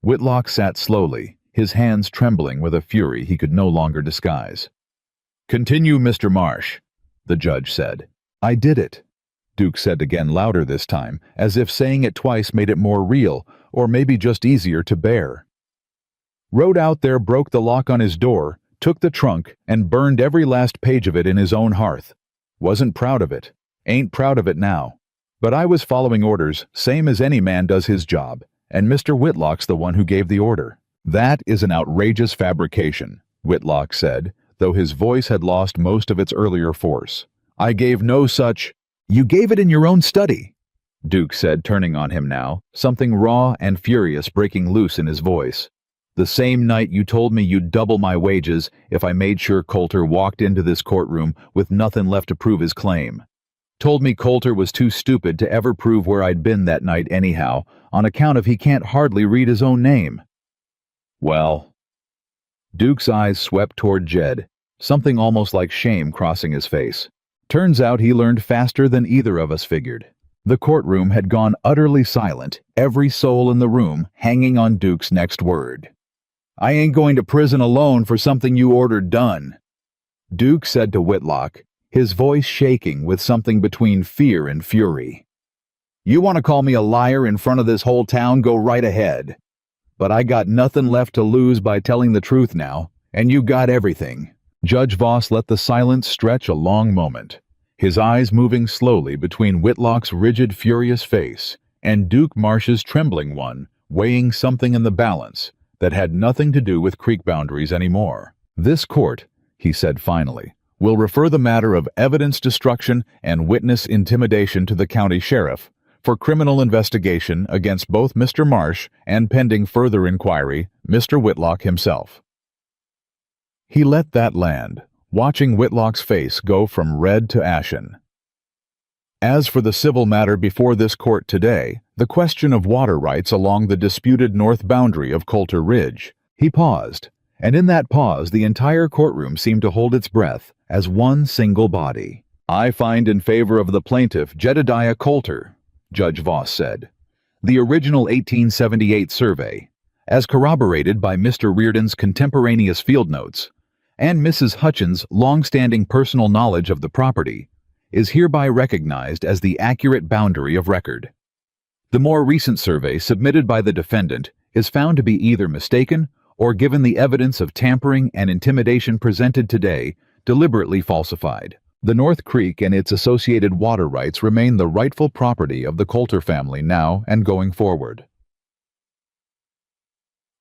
A: Whitlock sat slowly, his hands trembling with a fury he could no longer disguise. "Continue, Mr. Marsh," the judge said. "I did it," Duke said again, louder this time, as if saying it twice made it more real, or maybe just easier to bear. "Rode out there, broke the lock on his door, took the trunk, and burned every last page of it in his own hearth. Wasn't proud of it. Ain't proud of it now. But I was following orders, same as any man does his job, and Mr. Whitlock's the one who gave the order." "That is an outrageous fabrication," Whitlock said, though his voice had lost most of its earlier force. "I gave no such—" "You gave it in your own study," Duke said, turning on him now, something raw and furious breaking loose in his voice. "The same night you told me you'd double my wages if I made sure Coulter walked into this courtroom with nothing left to prove his claim. Told me Coulter was too stupid to ever prove where I'd been that night anyhow, on account of he can't hardly read his own name." "Well—" Duke's eyes swept toward Jed, something almost like shame crossing his face. "Turns out he learned faster than either of us figured." The courtroom had gone utterly silent, every soul in the room hanging on Duke's next word. "I ain't going to prison alone for something you ordered done," Duke said to Whitlock, his voice shaking with something between fear and fury. "You want to call me a liar in front of this whole town, go right ahead. But I got nothing left to lose by telling the truth now, and you got everything." Judge Voss let the silence stretch a long moment, his eyes moving slowly between Whitlock's rigid, furious face and Duke Marsh's trembling one, weighing something in the balance that had nothing to do with creek boundaries anymore. "This court," he said finally, will refer the matter of evidence destruction and witness intimidation to the county sheriff for criminal investigation against both Mr. Marsh and, pending further inquiry, Mr. Whitlock himself. He let that land, watching Whitlock's face go from red to ashen. As for the civil matter before this court today, the question of water rights along the disputed north boundary of Coulter Ridge, he paused, and in that pause the entire courtroom seemed to hold its breath as one single body. "I find in favor of the plaintiff, Jedediah Coulter," Judge Voss said. "The original 1878 survey, as corroborated by Mr. Reardon's contemporaneous field notes, and Mrs. Hutchins' long-standing personal knowledge of the property, is hereby recognized as the accurate boundary of record. The more recent survey submitted by the defendant is found to be either mistaken or, given the evidence of tampering and intimidation presented today, deliberately falsified. The North Creek and its associated water rights remain the rightful property of the Coulter family now and going forward."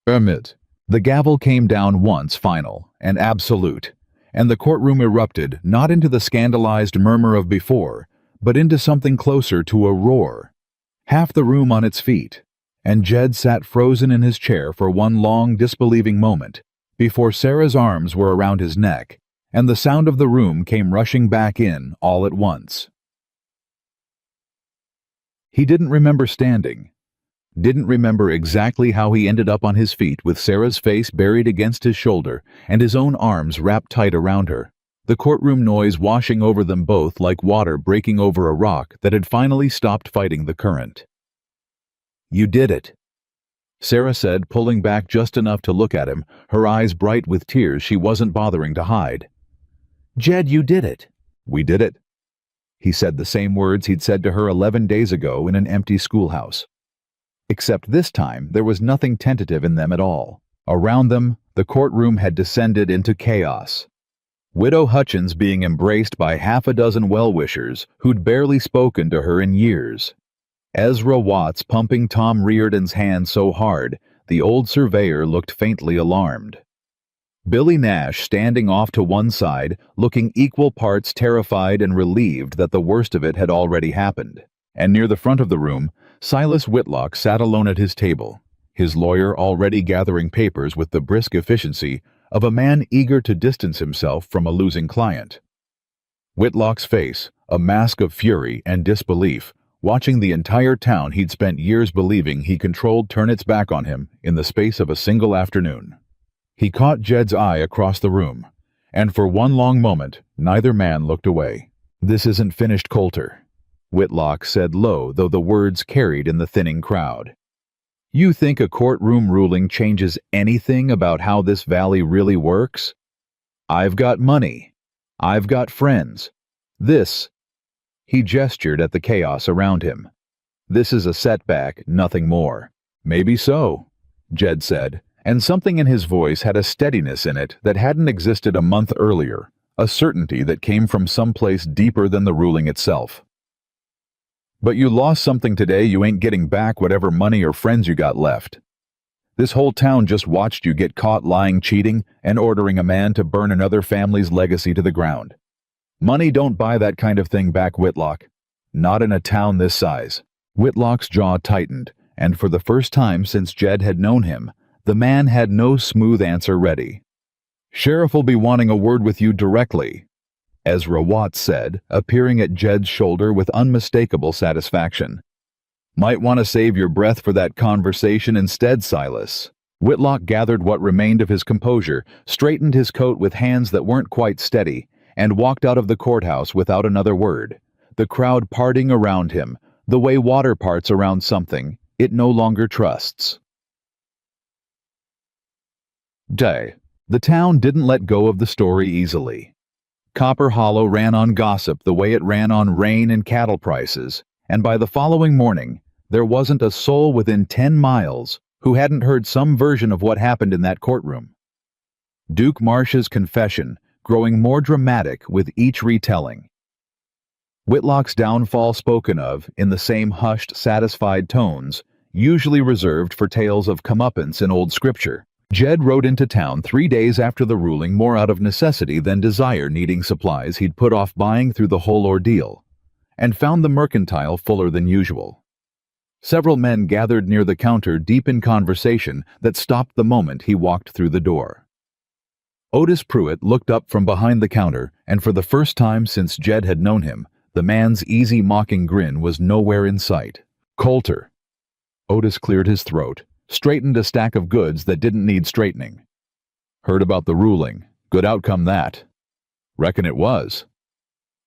A: The gavel came down once, final and absolute, and the courtroom erupted not into the scandalized murmur of before, but into something closer to a roar. Half the room on its feet, and Jed sat frozen in his chair for one long, disbelieving moment, before Sarah's arms were around his neck, and the sound of the room came rushing back in all at once. He didn't remember standing, didn't remember exactly how he ended up on his feet with Sarah's face buried against his shoulder and his own arms wrapped tight around her, the courtroom noise washing over them both like water breaking over a rock that had finally stopped fighting the current. "You did it," Sarah said, pulling back just enough to look at him, her eyes bright with tears she wasn't bothering to hide. "Jed, you did it." "We did it." He said the same words he'd said to her 11 days ago in an empty schoolhouse. Except this time there was nothing tentative in them at all. Around them, the courtroom had descended into chaos. Widow Hutchins being embraced by half a dozen well-wishers who'd barely spoken to her in years. Ezra Watts pumping Tom Reardon's hand so hard, the old surveyor looked faintly alarmed. Billy Nash standing off to one side, looking equal parts terrified and relieved that the worst of it had already happened. And near the front of the room, Silas Whitlock sat alone at his table, his lawyer already gathering papers with the brisk efficiency of a man eager to distance himself from a losing client. Whitlock's face, a mask of fury and disbelief, watching the entire town he'd spent years believing he controlled turn its back on him in the space of a single afternoon. He caught Jed's eye across the room, and for one long moment neither man looked away. "This isn't finished, Coulter," Whitlock said low, though the words carried in the thinning crowd. "You think a courtroom ruling changes anything about how this valley really works? I've got money. I've got friends. This—" He gestured at the chaos around him. "This is a setback, nothing more." "Maybe so," Jed said, and something in his voice had a steadiness in it that hadn't existed a month earlier, a certainty that came from someplace deeper than the ruling itself. "But you lost something today you ain't getting back, whatever money or friends you got left. This whole town just watched you get caught lying, cheating, and ordering a man to burn another family's legacy to the ground. Money don't buy that kind of thing back, Whitlock. Not in a town this size." Whitlock's jaw tightened, and for the first time since Jed had known him, the man had no smooth answer ready. "Sheriff'll be wanting a word with you directly," Ezra Watts said, appearing at Jed's shoulder with unmistakable satisfaction. "Might want to save your breath for that conversation instead, Silas." Whitlock gathered what remained of his composure, straightened his coat with hands that weren't quite steady, and walked out of the courthouse without another word, the crowd parting around him, the way water parts around something it no longer trusts. The town didn't let go of the story easily. Copper Hollow ran on gossip the way it ran on rain and cattle prices, and by the following morning, there wasn't a soul within 10 miles who hadn't heard some version of what happened in that courtroom. Duke Marsh's confession growing more dramatic with each retelling. Whitlock's downfall spoken of in the same hushed, satisfied tones, usually reserved for tales of comeuppance in old scripture, Jed rode into town 3 days after the ruling, more out of necessity than desire, needing supplies he'd put off buying through the whole ordeal, and found the mercantile fuller than usual. Several men gathered near the counter, deep in conversation that stopped the moment he walked through the door. Otis Pruitt looked up from behind the counter, and for the first time since Jed had known him, the man's easy, mocking grin was nowhere in sight. "Coulter." Otis cleared his throat, straightened a stack of goods that didn't need straightening. "Heard about the ruling. Good outcome, that." "Reckon it was."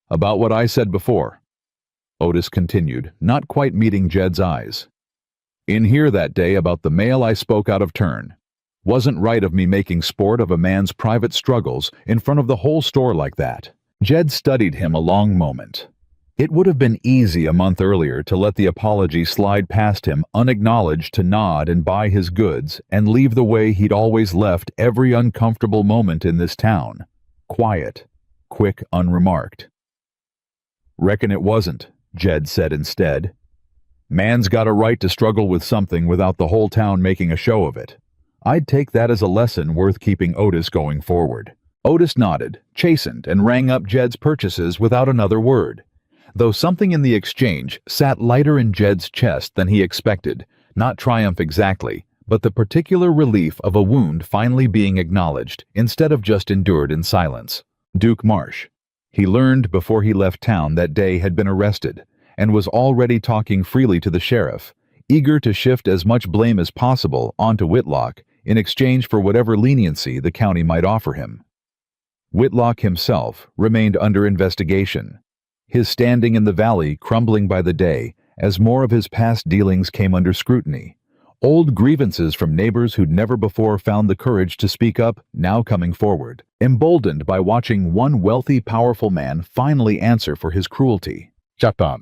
A: "About what I said before," Otis continued, not quite meeting Jed's eyes. "In here that day about the mail, I spoke out of turn. Wasn't right of me making sport of a man's private struggles in front of the whole store like that." Jed studied him a long moment. It would have been easy a month earlier to let the apology slide past him unacknowledged, to nod and buy his goods and leave the way he'd always left every uncomfortable moment in this town. Quiet, quick, unremarked. "Reckon it wasn't," Jed said instead. "Man's got a right to struggle with something without the whole town making a show of it. I'd take that as a lesson worth keeping Otis going forward." Otis nodded, chastened, and rang up Jed's purchases without another word, though something in the exchange sat lighter in Jed's chest than he expected, not triumph exactly, but the particular relief of a wound finally being acknowledged instead of just endured in silence. Duke Marsh, he learned before he left town that day, had been arrested and was already talking freely to the sheriff, eager to shift as much blame as possible onto Whitlock in exchange for whatever leniency the county might offer him. Whitlock himself remained under investigation, his standing in the valley crumbling by the day as more of his past dealings came under scrutiny. Old grievances from neighbors who'd never before found the courage to speak up now coming forward, emboldened by watching one wealthy, powerful man finally answer for his cruelty. Chatan.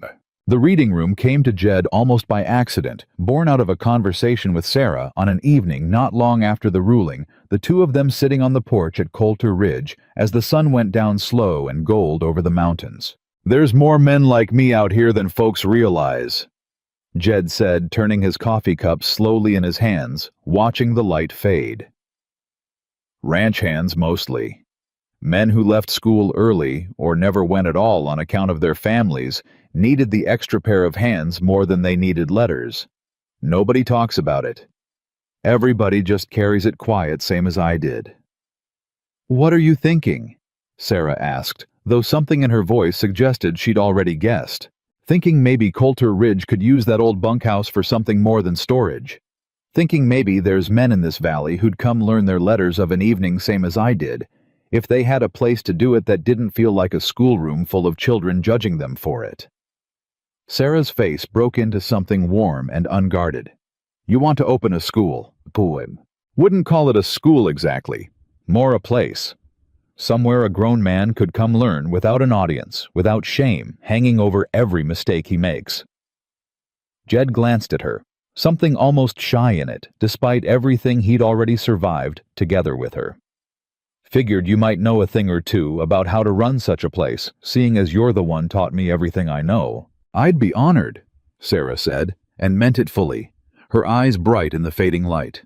A: The reading room came to Jed almost by accident, born out of a conversation with Sarah on an evening not long after the ruling, the two of them sitting on the porch at Coulter Ridge as the sun went down slow and gold over the mountains. "There's more men like me out here than folks realize," Jed said, turning his coffee cup slowly in his hands, watching the light fade. "Ranch hands mostly. Men who left school early or never went at all on account of their families needed the extra pair of hands more than they needed letters. Nobody talks about it. Everybody just carries it quiet, same as I did." "What are you thinking?" Sarah asked, though something in her voice suggested she'd already guessed. "Thinking maybe Coulter Ridge could use that old bunkhouse for something more than storage. Thinking maybe there's men in this valley who'd come learn their letters of an evening same as I did, if they had a place to do it that didn't feel like a schoolroom full of children judging them for it." Sarah's face broke into something warm and unguarded. "You want to open a school, poem. Wouldn't call it a school exactly, more a place. Somewhere a grown man could come learn without an audience, without shame hanging over every mistake he makes." Jed glanced at her, something almost shy in it, despite everything he'd already survived together with her. "Figured you might know a thing or two about how to run such a place, seeing as you're the one taught me everything I know." "I'd be honored," Sarah said, and meant it fully, her eyes bright in the fading light.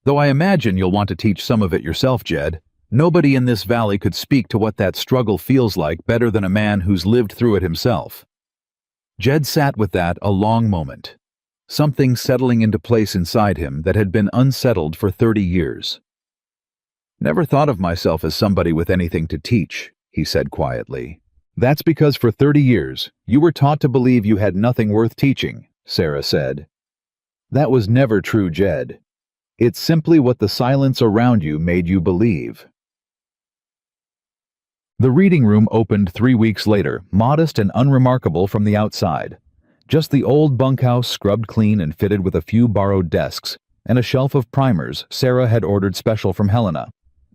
A: "Though I imagine you'll want to teach some of it yourself, Jed. Nobody in this valley could speak to what that struggle feels like better than a man who's lived through it himself." Jed sat with that a long moment, something settling into place inside him that had been unsettled for 30 years. "Never thought of myself as somebody with anything to teach," he said quietly. "That's because for 30 years you were taught to believe you had nothing worth teaching," Sarah said. "That was never true, Jed. It's simply what the silence around you made you believe." The reading room opened 3 weeks later, modest and unremarkable from the outside. Just the old bunkhouse scrubbed clean and fitted with a few borrowed desks and a shelf of primers Sarah had ordered special from Helena.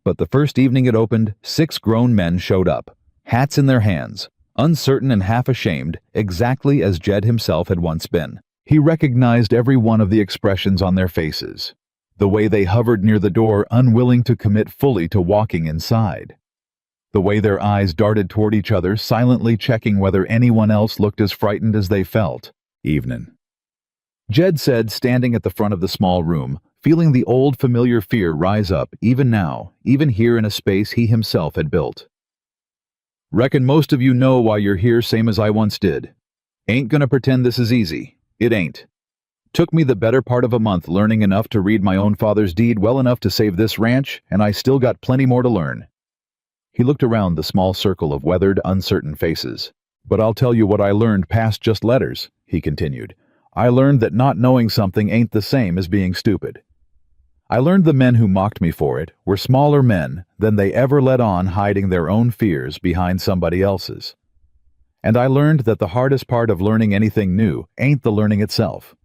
A: But the first evening it opened, 6 grown men showed up, hats in their hands, uncertain and half ashamed, exactly as Jed himself had once been. He recognized every one of the expressions on their faces, the way they hovered near the door, unwilling to commit fully to walking inside. The way their eyes darted toward each other, silently checking whether anyone else looked as frightened as they felt. "Evenin'," Jed said, standing at the front of the small room, feeling the old familiar fear rise up even now, even here in a space he himself had built. "Reckon most of you know why you're here same as I once did. Ain't gonna pretend this is easy. It ain't. Took me the better part of a month learning enough to read my own father's deed well enough to save this ranch, and I still got plenty more to learn." He looked around the small circle of weathered, uncertain faces. "But I'll tell you what I learned past just letters," he continued. "I learned that not knowing something ain't the same as being stupid. I learned the men who mocked me for it were smaller men than they ever let on hiding their own fears behind somebody else's. And I learned that the hardest part of learning anything new ain't the learning itself.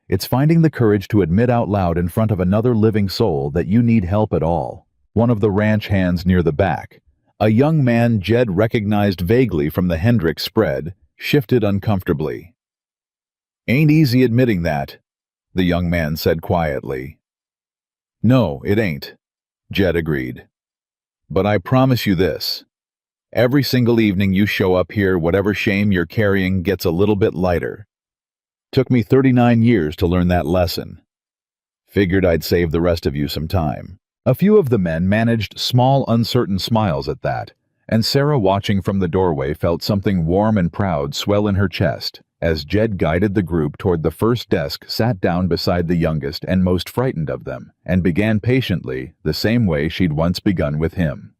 A: It's finding the courage to admit out loud in front of another living soul that you need help at all." One of the ranch hands near the back, a young man Jed recognized vaguely from the Hendricks spread, shifted uncomfortably. "Ain't easy admitting that," the young man said quietly. "No, it ain't," Jed agreed. "But I promise you this. Every single evening you show up here, whatever shame you're carrying gets a little bit lighter. Took me 39 years to learn that lesson. Figured I'd save the rest of you some time." A few of the men managed small, uncertain smiles at that, and Sarah, watching from the doorway, felt something warm and proud swell in her chest as Jed guided the group toward the first desk, sat down beside the youngest and most frightened of them, and began patiently the same way she'd once begun with him.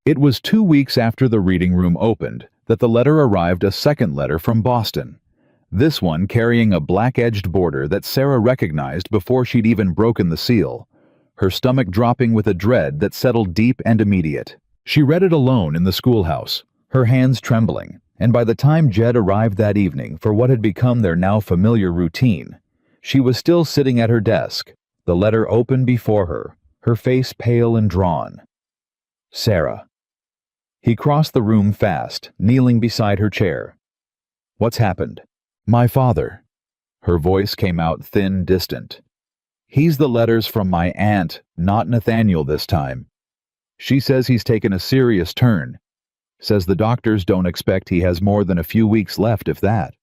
A: It was 2 weeks after the reading room opened that the letter arrived, a second letter from Boston. This one carrying a black-edged border that Sarah recognized before she'd even broken the seal, her stomach dropping with a dread that settled deep and immediate. She read it alone in the schoolhouse, her hands trembling, and by the time Jed arrived that evening for what had become their now familiar routine, she was still sitting at her desk, the letter open before her, her face pale and drawn. "Sarah." He crossed the room fast, kneeling beside her chair. "What's happened?" "My father." Her voice came out thin, distant. "He's the letters from my aunt, not Nathaniel this time. She says he's taken a serious turn. Says the doctors don't expect he has more than a few weeks left, if that."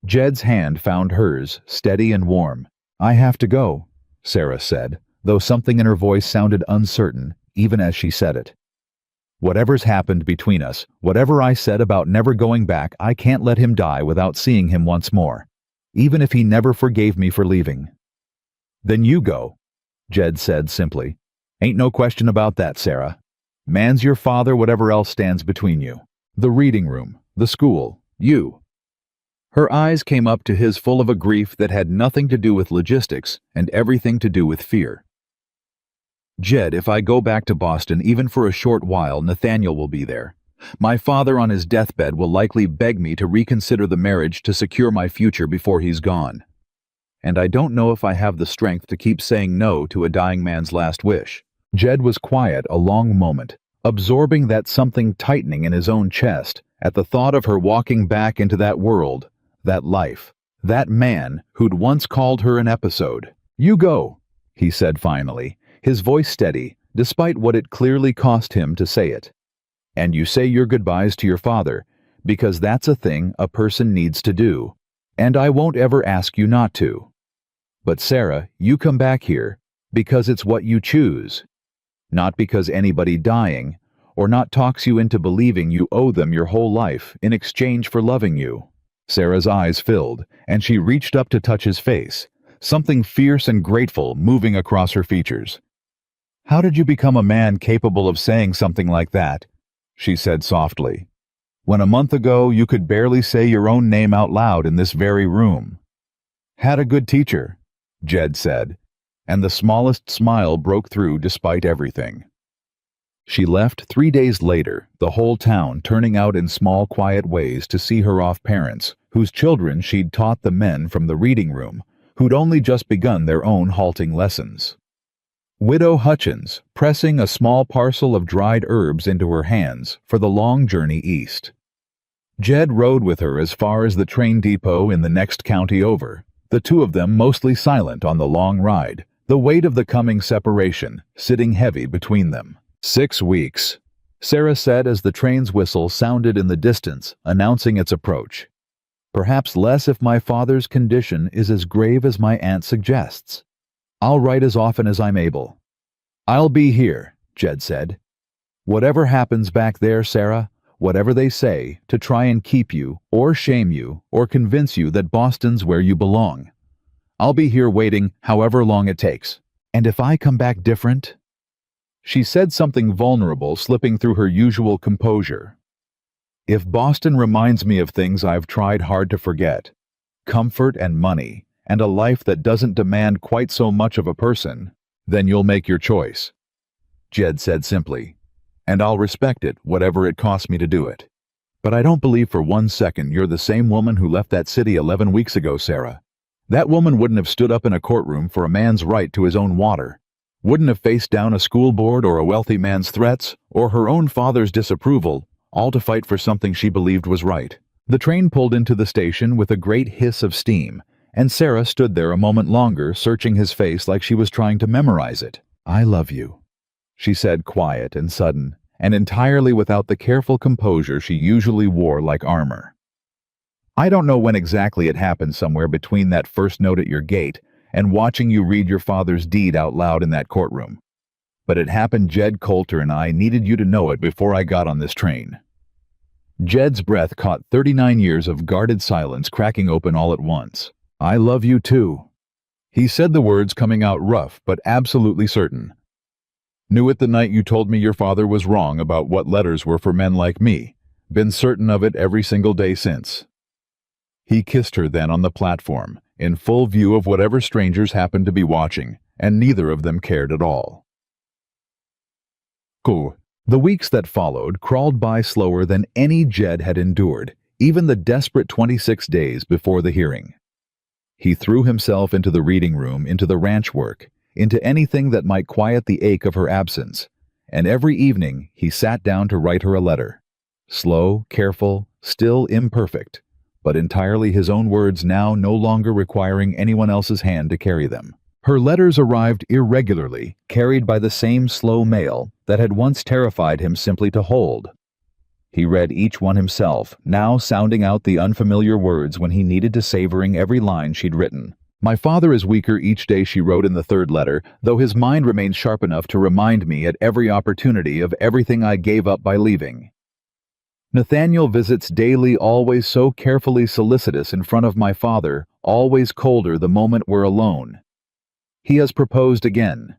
A: Jed's hand found hers, steady and warm. "I have to go," Sarah said, though something in her voice sounded uncertain, even as she said it. "Whatever's happened between us, whatever I said about never going back, I can't let him die without seeing him once more, even if he never forgave me for leaving." "Then you go," Jed said simply. "Ain't no question about that, Sarah. Man's your father, whatever else stands between you. The reading room, the school, you." Her eyes came up to his full of a grief that had nothing to do with logistics and everything to do with fear. "Jed, if I go back to Boston even for a short while, Nathaniel will be there. My father on his deathbed will likely beg me to reconsider the marriage to secure my future before he's gone. And I don't know if I have the strength to keep saying no to a dying man's last wish." Jed was quiet a long moment, absorbing that something tightening in his own chest at the thought of her walking back into that world, that life, that man who'd once called her an episode. "You go," he said finally, his voice steady, despite what it clearly cost him to say it. "And you say your goodbyes to your father, because that's a thing a person needs to do, and I won't ever ask you not to. But Sarah, you come back here because it's what you choose, not because anybody dying or not talks you into believing you owe them your whole life in exchange for loving you." Sarah's eyes filled, and she reached up to touch his face, something fierce and grateful moving across her features. "How did you become a man capable of saying something like that?" she said softly. "When a month ago you could barely say your own name out loud in this very room." "Had a good teacher," Jed said, and the smallest smile broke through despite everything. She left 3 days later, the whole town turning out in small, quiet ways to see her off, parents whose children she'd taught the men from the reading room, who'd only just begun their own halting lessons. Widow Hutchins, pressing a small parcel of dried herbs into her hands for the long journey east. Jed rode with her as far as the train depot in the next county over, the two of them mostly silent on the long ride, the weight of the coming separation sitting heavy between them. 6 weeks, Sarah said as the train's whistle sounded in the distance, announcing its approach. Perhaps less if my father's condition is as grave as my aunt suggests. I'll write as often as I'm able. I'll be here, Jed said. Whatever happens back there, Sarah, whatever they say to try and keep you, or shame you, or convince you that Boston's where you belong. I'll be here waiting however long it takes. And if I come back different? She said something vulnerable, slipping through her usual composure. If Boston reminds me of things I've tried hard to forget, comfort and money, and a life that doesn't demand quite so much of a person, then you'll make your choice, Jed said simply. And I'll respect it, whatever it costs me to do it. But I don't believe for 1 second you're the same woman who left that city 11 weeks ago, Sarah. That woman wouldn't have stood up in a courtroom for a man's right to his own water, wouldn't have faced down a school board or a wealthy man's threats, or her own father's disapproval, all to fight for something she believed was right. The train pulled into the station with a great hiss of steam, and Sarah stood there a moment longer, searching his face like she was trying to memorize it. I love you, she said, quiet and sudden, and entirely without the careful composure she usually wore like armor. I don't know when exactly it happened, somewhere between that first note at your gate and watching you read your father's deed out loud in that courtroom. But it happened. Jed Coulter and I needed you to know it before I got on this train. Jed's breath caught 39 years of guarded silence cracking open all at once. I love you too. He said the words coming out rough but absolutely certain. Knew it the night you told me your father was wrong about what letters were for men like me. Been certain of it every single day since. He kissed her then on the platform, in full view of whatever strangers happened to be watching, and neither of them cared at all. Cool. The weeks that followed crawled by slower than any Jed had endured, even the desperate 26 days before the hearing. He threw himself into the reading room, into the ranch work, into anything that might quiet the ache of her absence, and every evening he sat down to write her a letter. Slow, careful, still imperfect, but entirely his own words now, no longer requiring anyone else's hand to carry them. Her letters arrived irregularly, carried by the same slow mail that had once terrified him simply to hold. He read each one himself, now sounding out the unfamiliar words when he needed to, savoring every line she'd written. My father is weaker each day, she wrote in the third letter, though his mind remains sharp enough to remind me at every opportunity of everything I gave up by leaving. Nathaniel visits daily, always so carefully solicitous in front of my father, always colder the moment we're alone. He has proposed again.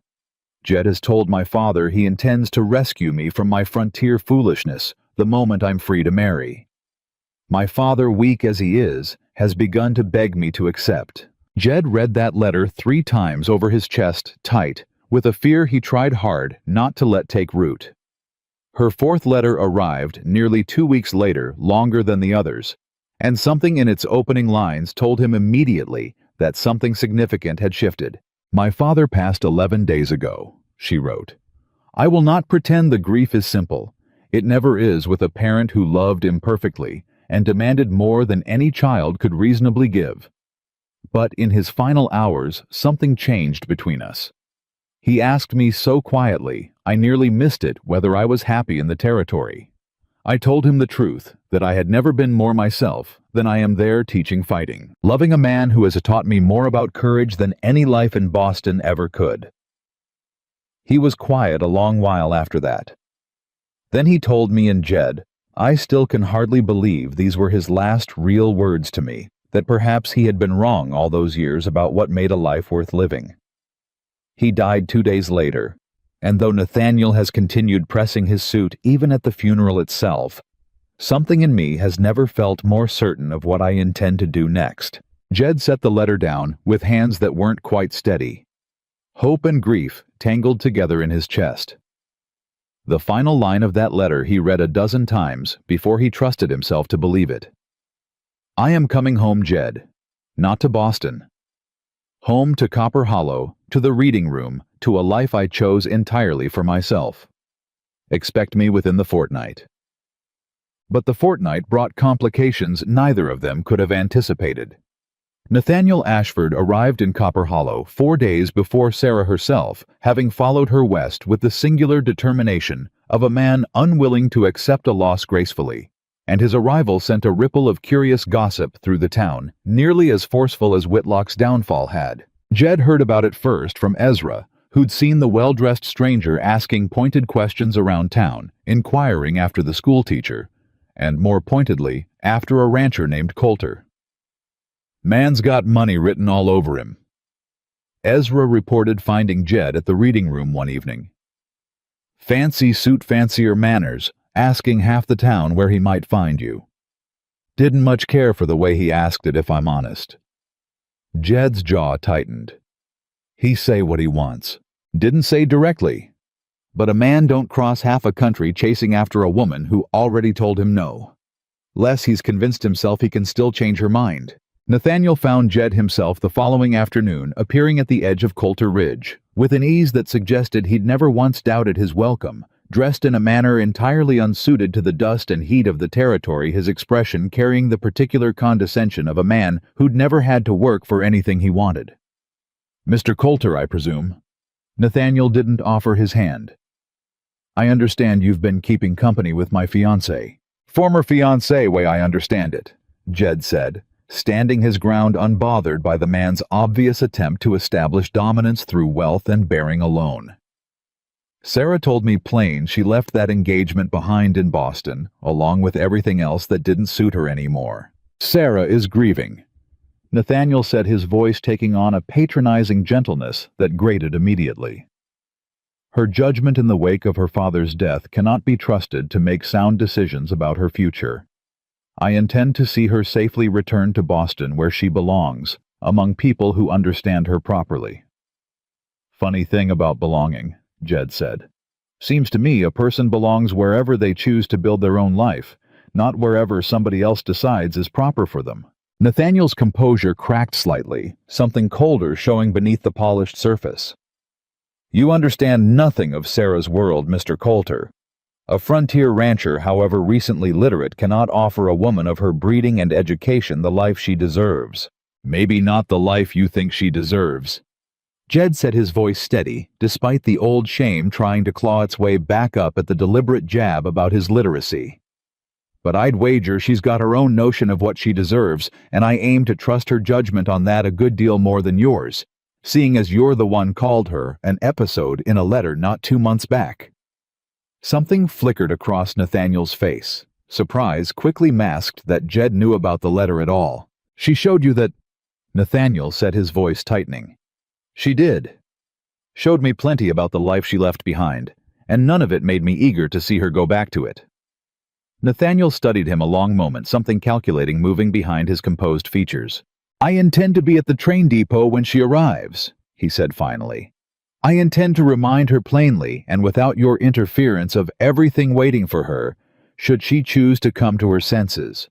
A: Jed has told my father he intends to rescue me from my frontier foolishness the moment I'm free to marry. My father, weak as he is, has begun to beg me to accept. Jed read that letter 3 times over his chest, tight, with a fear he tried hard not to let take root. Her 4th letter arrived nearly 2 weeks later, longer than the others, and something in its opening lines told him immediately that something significant had shifted. My father passed 11 days ago, she wrote. I will not pretend the grief is simple. It never is with a parent who loved imperfectly and demanded more than any child could reasonably give. But in his final hours, something changed between us. He asked me so quietly, I nearly missed it whether I was happy in the territory. I told him the truth, that I had never been more myself than I am there teaching fighting, loving a man who has taught me more about courage than any life in Boston ever could. He was quiet a long while after that. Then he told me in Jed, I still can hardly believe these were his last real words to me, that perhaps he had been wrong all those years about what made a life worth living. He died 2 days later, and though Nathaniel has continued pressing his suit even at the funeral itself, something in me has never felt more certain of what I intend to do next. Jed set the letter down with hands that weren't quite steady. Hope and grief tangled together in his chest. The final line of that letter he read a dozen times before he trusted himself to believe it. I am coming home, Jed. Not to Boston. Home to Copper Hollow, to the reading room, to a life I chose entirely for myself. Expect me within the fortnight. But the fortnight brought complications neither of them could have anticipated. Nathaniel Ashford arrived in Copper Hollow 4 days before Sarah herself, having followed her west with the singular determination of a man unwilling to accept a loss gracefully. and his arrival sent a ripple of curious gossip through the town, nearly as forceful as Whitlock's downfall had. Jed heard about it first from Ezra, who'd seen the well-dressed stranger asking pointed questions around town, inquiring after the schoolteacher, and more pointedly, after a rancher named Coulter. "Man's got money written all over him," Ezra reported finding Jed at the reading room one evening. "Fancy suit, fancier manners, asking half the town where he might find you. Didn't much care for the way he asked it, if I'm honest." Jed's jaw tightened. He say what he wants. Didn't say directly. But a man don't cross half a country chasing after a woman who already told him no. Less he's convinced himself he can still change her mind. Nathaniel found Jed himself the following afternoon appearing at the edge of Coulter Ridge, with an ease that suggested he'd never once doubted his welcome, dressed in a manner entirely unsuited to the dust and heat of the territory, his expression carrying the particular condescension of a man who'd never had to work for anything he wanted. "Mr. Coulter, I presume?" Nathaniel didn't offer his hand. "I understand you've been keeping company with my fiancé." "Former fiancé, way I understand it," Jed said, standing his ground unbothered by the man's obvious attempt to establish dominance through wealth and bearing alone. "Sarah told me plain she left that engagement behind in Boston, along with everything else that didn't suit her anymore. Sarah is grieving," Nathaniel said, his voice taking on a patronizing gentleness that grated immediately. "Her judgment in the wake of her father's death cannot be trusted to make sound decisions about her future. I intend to see her safely return to Boston where she belongs, among people who understand her properly." "Funny thing about belonging," Jed said. "Seems to me a person belongs wherever they choose to build their own life, not wherever somebody else decides is proper for them." Nathaniel's composure cracked slightly, something colder showing beneath the polished surface. "You understand nothing of Sarah's world, Mr. Coulter. A frontier rancher, however recently literate, cannot offer a woman of her breeding and education the life she deserves. Maybe not the life you think she deserves." Jed said, his voice steady, despite the old shame trying to claw its way back up at the deliberate jab about his literacy. "But I'd wager she's got her own notion of what she deserves, and I aim to trust her judgment on that a good deal more than yours, seeing as you're the one called her an episode in a letter not 2 months back." Something flickered across Nathaniel's face. Surprise quickly masked that Jed knew about the letter at all. "She showed you that—" Nathaniel said, his voice tightening. "She did. Showed me plenty about the life she left behind, and none of it made me eager to see her go back to it." Nathaniel studied him a long moment, something calculating moving behind his composed features. "I intend to be at the train depot when she arrives," he said finally. "I intend to remind her plainly and without your interference of everything waiting for her, should she choose to come to her senses.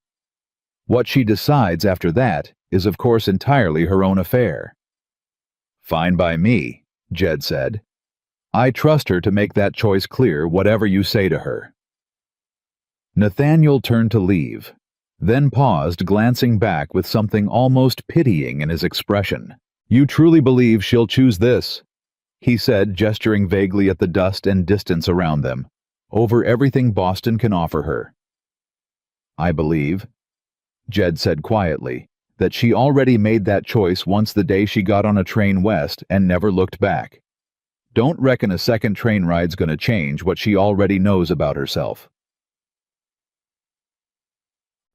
A: What she decides after that is of course entirely her own affair." "Fine by me," Jed said. "I trust her to make that choice clear, whatever you say to her." Nathaniel turned to leave, then paused, glancing back with something almost pitying in his expression. "You truly believe she'll choose this?" he said, gesturing vaguely at the dust and distance around them, "over everything Boston can offer her." "I believe," Jed said quietly, "that she already made that choice once the day she got on a train west and never looked back. Don't reckon a second train ride's gonna change what she already knows about herself."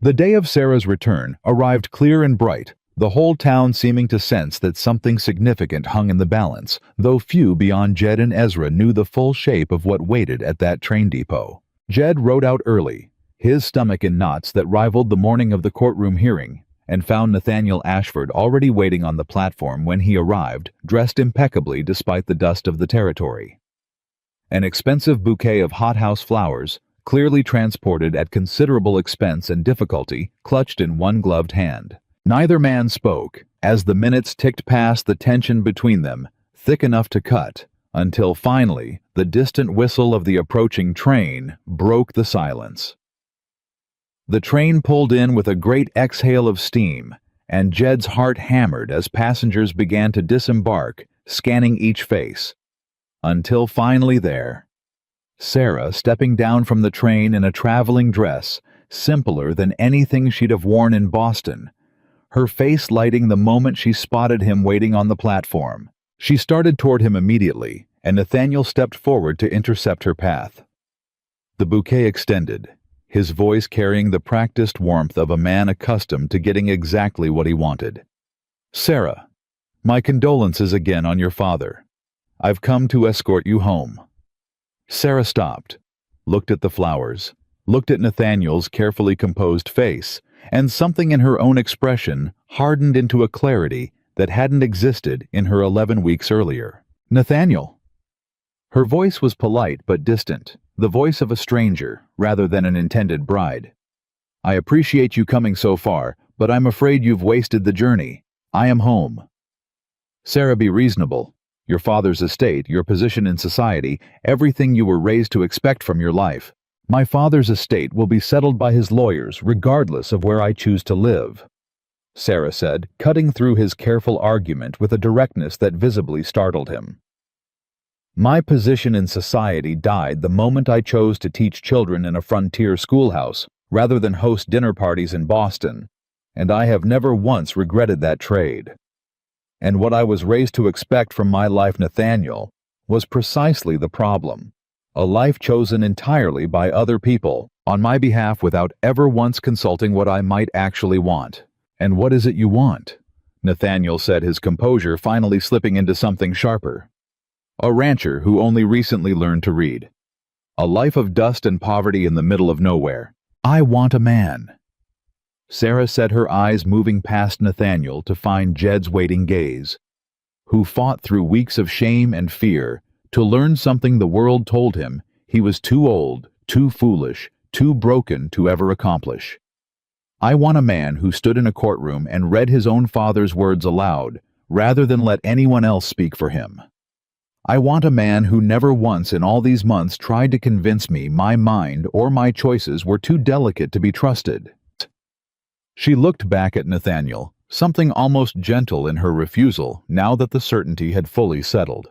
A: The day of Sarah's return arrived clear and bright, the whole town seeming to sense that something significant hung in the balance, though few beyond Jed and Ezra knew the full shape of what waited at that train depot. Jed rode out early, his stomach in knots that rivaled the morning of the courtroom hearing, and found Nathaniel Ashford already waiting on the platform when he arrived, dressed impeccably despite the dust of the territory. An expensive bouquet of hothouse flowers, clearly transported at considerable expense and difficulty, clutched in one gloved hand. Neither man spoke, as the minutes ticked past the tension between them, thick enough to cut, until finally the distant whistle of the approaching train broke the silence. The train pulled in with a great exhale of steam, and Jed's heart hammered as passengers began to disembark, scanning each face. Until finally there, Sarah, stepping down from the train in a traveling dress, simpler than anything she'd have worn in Boston, her face lighting the moment she spotted him waiting on the platform. She started toward him immediately, and Nathaniel stepped forward to intercept her path. The bouquet extended, his voice carrying the practiced warmth of a man accustomed to getting exactly what he wanted. "Sarah, my condolences again on your father. I've come to escort you home." Sarah stopped, looked at the flowers, looked at Nathaniel's carefully composed face, and something in her own expression hardened into a clarity that hadn't existed in her 11 weeks earlier. "Nathaniel." Her voice was polite but distant, the voice of a stranger rather than an intended bride. "I appreciate you coming so far, but I'm afraid you've wasted the journey. I am home." "Sarah, be reasonable. Your father's estate, your position in society, everything you were raised to expect from your life. My father's estate will be settled by his lawyers regardless of where I choose to live," Sarah said, cutting through his careful argument with a directness that visibly startled him. "My position in society died the moment I chose to teach children in a frontier schoolhouse rather than host dinner parties in Boston, and I have never once regretted that trade. And what I was raised to expect from my life, Nathaniel, was precisely the problem. A life chosen entirely by other people, on my behalf without ever once consulting what I might actually want." "And what is it you want?" Nathaniel said, his composure finally slipping into something sharper. "A rancher who only recently learned to read. A life of dust and poverty in the middle of nowhere. I want a man." Sarah said, her eyes moving past Nathaniel to find Jed's waiting gaze. "Who fought through weeks of shame and fear to learn something the world told him he was too old, too foolish, too broken to ever accomplish. I want a man who stood in a courtroom and read his own father's words aloud, rather than let anyone else speak for him. I want a man who never once in all these months tried to convince me my mind or my choices were too delicate to be trusted." She looked back at Nathaniel, something almost gentle in her refusal now that the certainty had fully settled.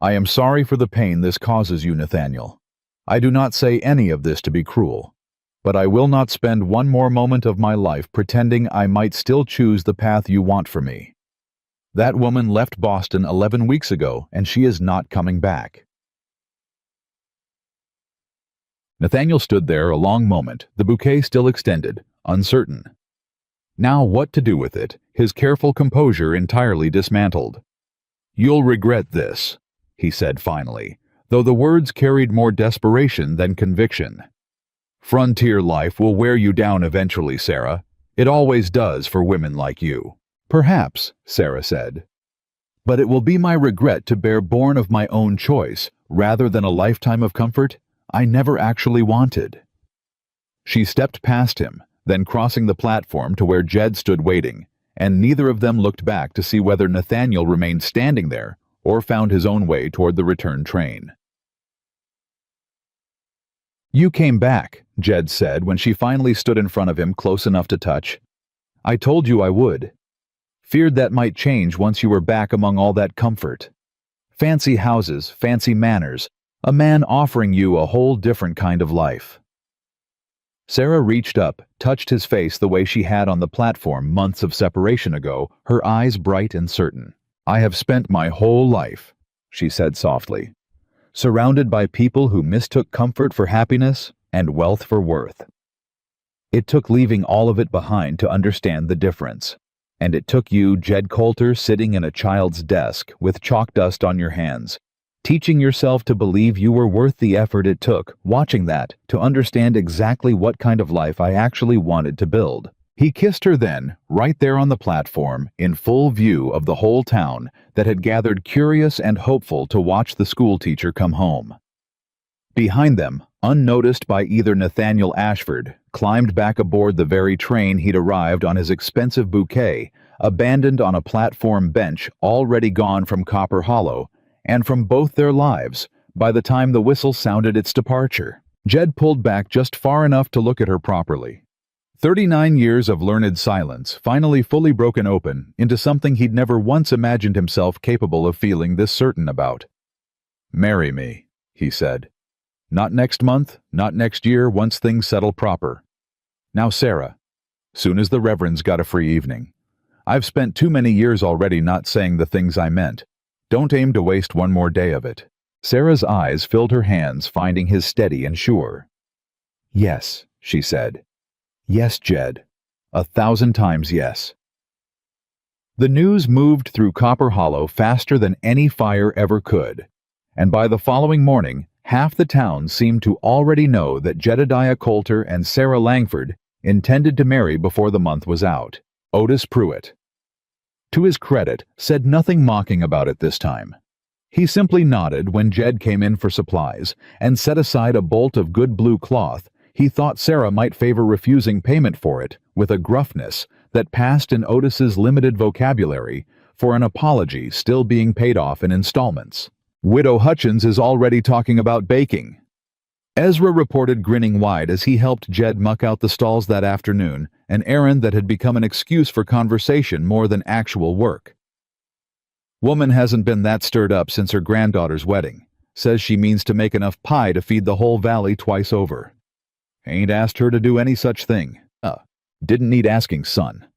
A: "I am sorry for the pain this causes you, Nathaniel. I do not say any of this to be cruel, but I will not spend one more moment of my life pretending I might still choose the path you want for me. That woman left Boston 11 weeks ago, and she is not coming back." Nathaniel stood there a long moment, the bouquet still extended, uncertain. Now what to do with it, his careful composure entirely dismantled. "You'll regret this," he said finally, though the words carried more desperation than conviction. "Frontier life will wear you down eventually, Sarah. It always does for women like you." "Perhaps," Sarah said. "But it will be my regret to bear born of my own choice, rather than a lifetime of comfort I never actually wanted." She stepped past him, then crossing the platform to where Jed stood waiting, and neither of them looked back to see whether Nathaniel remained standing there or found his own way toward the return train. "You came back," Jed said when she finally stood in front of him close enough to touch. "I told you I would. Feared that might change once you were back among all that comfort. Fancy houses, fancy manners, a man offering you a whole different kind of life." Sarah reached up, touched his face the way she had on the platform months of separation ago, her eyes bright and certain. "I have spent my whole life," she said softly, "surrounded by people who mistook comfort for happiness and wealth for worth. It took leaving all of it behind to understand the difference. And it took you, Jed Coulter, sitting in a child's desk with chalk dust on your hands, teaching yourself to believe you were worth the effort it took, watching that, to understand exactly what kind of life I actually wanted to build." He kissed her then, right there on the platform, in full view of the whole town that had gathered curious and hopeful to watch the schoolteacher come home. Behind them, unnoticed by either Nathaniel Ashford, climbed back aboard the very train he'd arrived on his expensive bouquet, abandoned on a platform bench already gone from Copper Hollow, and from both their lives, by the time the whistle sounded its departure. Jed pulled back just far enough to look at her properly. 39 years of learned silence finally fully broken open into something he'd never once imagined himself capable of feeling this certain about. "Marry me," he said. "Not next month, not next year, once things settle proper. Now, Sarah, soon as the Reverend's got a free evening. I've spent too many years already not saying the things I meant. Don't aim to waste one more day of it." Sarah's eyes filled her hands, finding his steady and sure. "Yes," she said. "Yes, Jed. 1,000 times yes." The news moved through Copper Hollow faster than any fire ever could, and by the following morning, half the town seemed to already know that Jedediah Coulter and Sarah Langford intended to marry before the month was out. Otis Pruitt, to his credit, said nothing mocking about it this time. He simply nodded when Jed came in for supplies and set aside a bolt of good blue cloth he thought Sarah might favor refusing payment for it with a gruffness that passed in Otis's limited vocabulary for an apology still being paid off in installments. "Widow Hutchins is already talking about baking." Ezra reported, grinning wide as he helped Jed muck out the stalls that afternoon, an errand that had become an excuse for conversation more than actual work. "Woman hasn't been that stirred up since her granddaughter's wedding. Says she means to make enough pie to feed the whole valley twice over. Ain't asked her to do any such thing. Didn't need asking, son.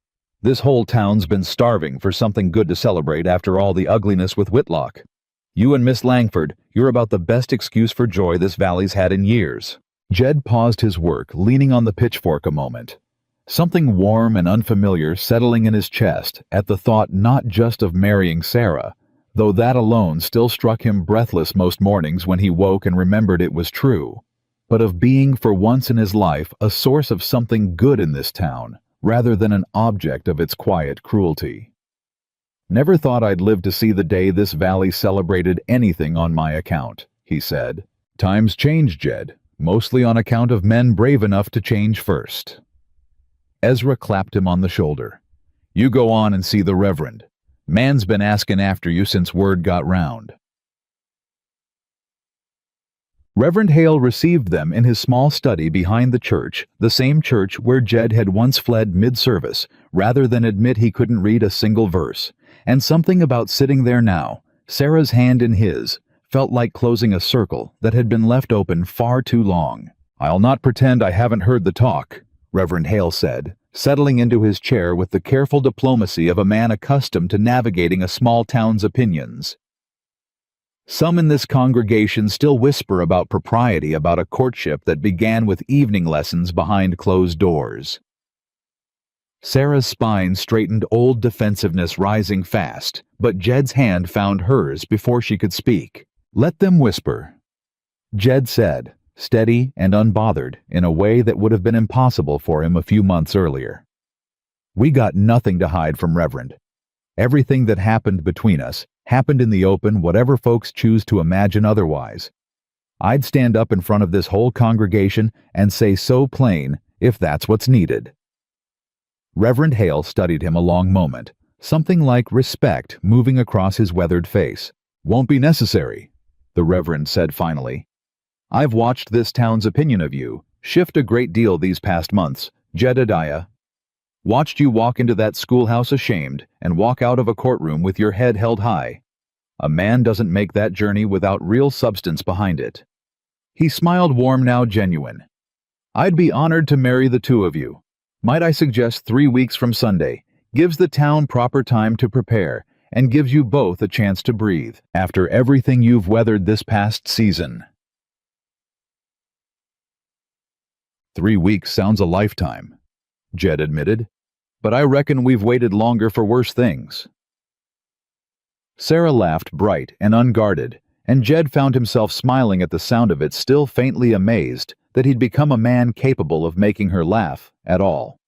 A: This whole town's been starving for something good to celebrate after all the ugliness with Whitlock. You and Miss Langford, you're about the best excuse for joy this valley's had in years." Jed paused his work, leaning on the pitchfork a moment. Something warm and unfamiliar settling in his chest at the thought not just of marrying Sarah, though that alone still struck him breathless most mornings when he woke and remembered it was true, but of being for once in his life a source of something good in this town, rather than an object of its quiet cruelty. "Never thought I'd live to see the day this valley celebrated anything on my account," he said. "Times change, Jed, mostly on account of men brave enough to change first." Ezra clapped him on the shoulder. "You go on and see the Reverend. Man's been asking after you since word got round." Reverend Hale received them in his small study behind the church, the same church where Jed had once fled mid-service, rather than admit he couldn't read a single verse. And something about sitting there now, Sarah's hand in his, felt like closing a circle that had been left open far too long. "I'll not pretend I haven't heard the talk," Reverend Hale said, settling into his chair with the careful diplomacy of a man accustomed to navigating a small town's opinions. "Some in this congregation still whisper about propriety about a courtship that began with evening lessons behind closed doors." Sarah's spine straightened, old defensiveness rising fast, but Jed's hand found hers before she could speak. "Let them whisper," Jed said, steady and unbothered in a way that would have been impossible for him a few months earlier. "We got nothing to hide from Reverend. Everything that happened between us happened in the open, whatever folks choose to imagine otherwise. I'd stand up in front of this whole congregation and say so plain if that's what's needed." Reverend Hale studied him a long moment, something like respect moving across his weathered face. "Won't be necessary," the Reverend said finally. "I've watched this town's opinion of you shift a great deal these past months, Jedediah. Watched you walk into that schoolhouse ashamed and walk out of a courtroom with your head held high. A man doesn't make that journey without real substance behind it." He smiled, warm now, genuine. "I'd be honored to marry the two of you. Might I suggest 3 weeks from Sunday? Gives the town proper time to prepare and gives you both a chance to breathe after everything you've weathered this past season." 3 weeks sounds a lifetime, Jed admitted, "but I reckon we've waited longer for worse things." Sarah laughed, bright and unguarded, and Jed found himself smiling at the sound of it, still faintly amazed that he'd become a man capable of making her laugh at all.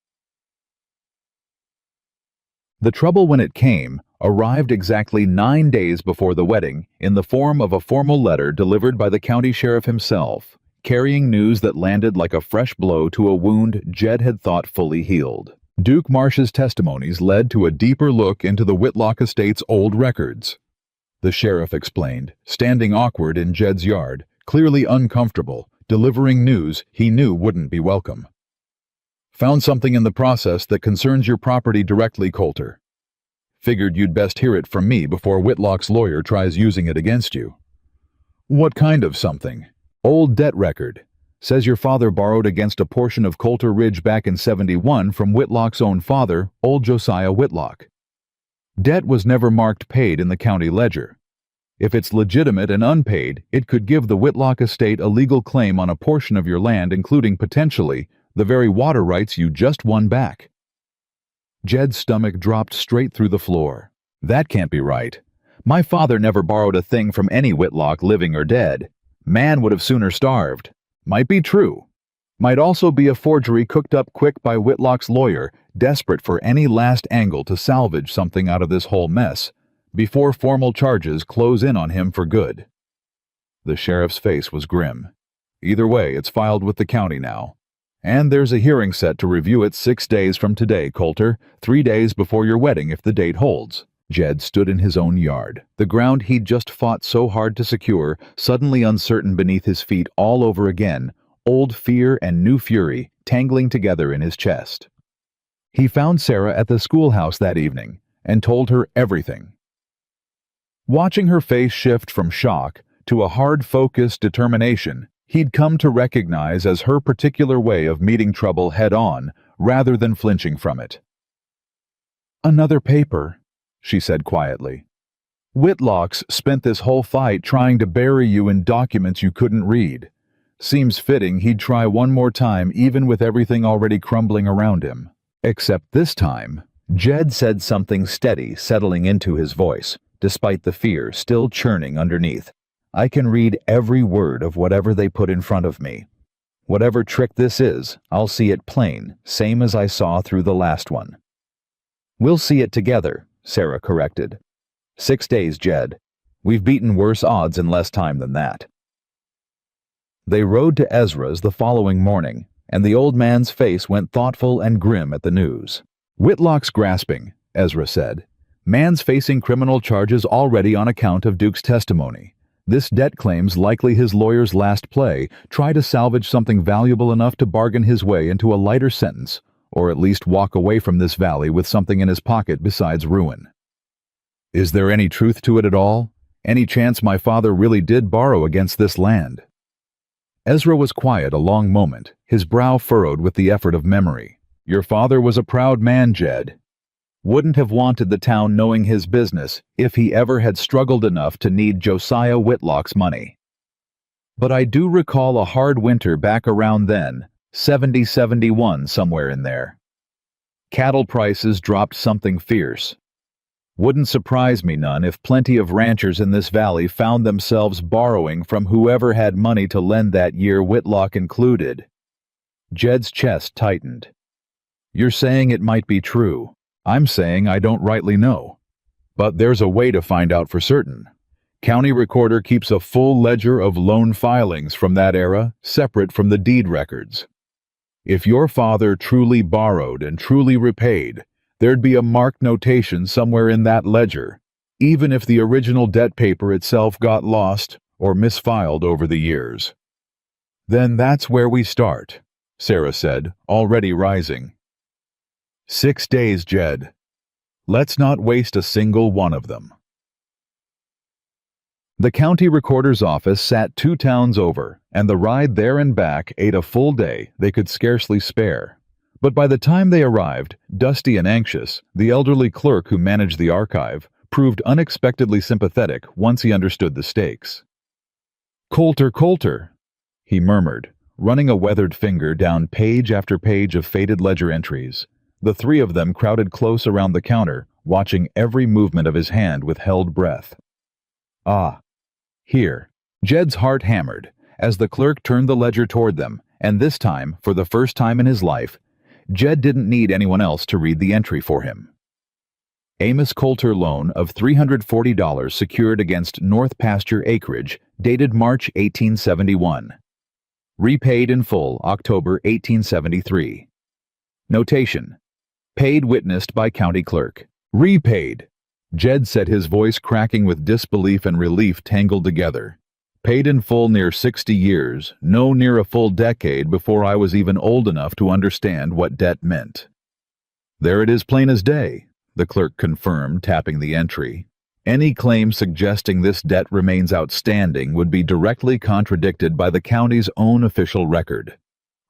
A: The trouble, when it came, arrived exactly 9 days before the wedding in the form of a formal letter delivered by the county sheriff himself, carrying news that landed like a fresh blow to a wound Jed had thought fully healed. Duke Marsh's testimonies led to a deeper look into the Whitlock estate's old records. The sheriff explained, standing awkward in Jed's yard, clearly uncomfortable, delivering news he knew wouldn't be welcome. "Found something in the process that concerns your property directly, Coulter. Figured you'd best hear it from me before Whitlock's lawyer tries using it against you." "What kind of something?" "Old debt record. Says your father borrowed against a portion of Coulter Ridge back in '71 from Whitlock's own father, old Josiah Whitlock. Debt was never marked paid in the county ledger. If it's legitimate and unpaid, it could give the Whitlock estate a legal claim on a portion of your land, including, potentially, the very water rights you just won back. Jed's stomach dropped straight through the floor. That can't be right. My father never borrowed a thing from any Whitlock, living or dead. Man would have sooner starved. Might be true. Might also be a forgery cooked up quick by Whitlock's lawyer, desperate for any last angle to salvage something out of this whole mess, before formal charges close in on him for good. The sheriff's face was grim. Either way, it's filed with the county now. And there's a hearing set to review it 6 days from today, Coulter, 3 days before your wedding if the date holds. Jed stood in his own yard, the ground he'd just fought so hard to secure, suddenly uncertain beneath his feet all over again, old fear and new fury tangling together in his chest. He found Sarah at the schoolhouse that evening and told her everything. Watching her face shift from shock to a hard-focused determination he'd come to recognize as her particular way of meeting trouble head-on rather than flinching from it. "Another paper," she said quietly. "Whitlocks spent this whole fight trying to bury you in documents you couldn't read. Seems fitting he'd try one more time even with everything already crumbling around him. Except this time," Jed said, something steady settling into his voice, despite the fear still churning underneath. "I can read every word of whatever they put in front of me. Whatever trick this is, I'll see it plain, same as I saw through the last one." "We'll see it together," Sarah corrected. 6 days, Jed. We've beaten worse odds in less time than that." They rode to Ezra's the following morning, and the old man's face went thoughtful and grim at the news. "Whitlock's grasping," Ezra said. "Man's facing criminal charges already on account of Duke's testimony. This debt claim's likely his lawyer's last play. Try to salvage something valuable enough to bargain his way into a lighter sentence, or at least walk away from this valley with something in his pocket besides ruin. Is there any truth to it at all? Any chance my father really did borrow against this land?" Ezra was quiet a long moment, his brow furrowed with the effort of memory. "Your father was a proud man, Jed. Wouldn't have wanted the town knowing his business if he ever had struggled enough to need Josiah Whitlock's money. But I do recall a hard winter back around then, 70-71, somewhere in there. Cattle prices dropped something fierce. Wouldn't surprise me none if plenty of ranchers in this valley found themselves borrowing from whoever had money to lend that year, Whitlock included." Jed's chest tightened. "You're saying it might be true. I'm saying I don't rightly know. But there's a way to find out for certain. County recorder keeps a full ledger of loan filings from that era, separate from the deed records. If your father truly borrowed and truly repaid, there'd be a marked notation somewhere in that ledger, even if the original debt paper itself got lost or misfiled over the years." "Then that's where we start," Sarah said, already rising. 6 days, Jed. Let's not waste a single one of them." The county recorder's office sat 2 towns over, and the ride there and back ate a full day they could scarcely spare. But by the time they arrived, dusty and anxious, the elderly clerk who managed the archive proved unexpectedly sympathetic once he understood the stakes. Coulter," he murmured, running a weathered finger down page after page of faded ledger entries. The 3 of them crowded close around the counter, watching every movement of his hand with held breath. "Ah, here." Jed's heart hammered as the clerk turned the ledger toward them, and this time, for the first time in his life, Jed didn't need anyone else to read the entry for him. Amos Coulter loan of $340 secured against North Pasture acreage, dated March 1871. Repaid in full October 1873. Notation: paid witnessed by county clerk. Repaid. Jed said, his voice cracking with disbelief and relief tangled together. Paid in full near 60 years, no near a full decade before I was even old enough to understand what debt meant. There it is, plain as day, the clerk confirmed, tapping the entry. Any claim suggesting this debt remains outstanding would be directly contradicted by the county's own official record.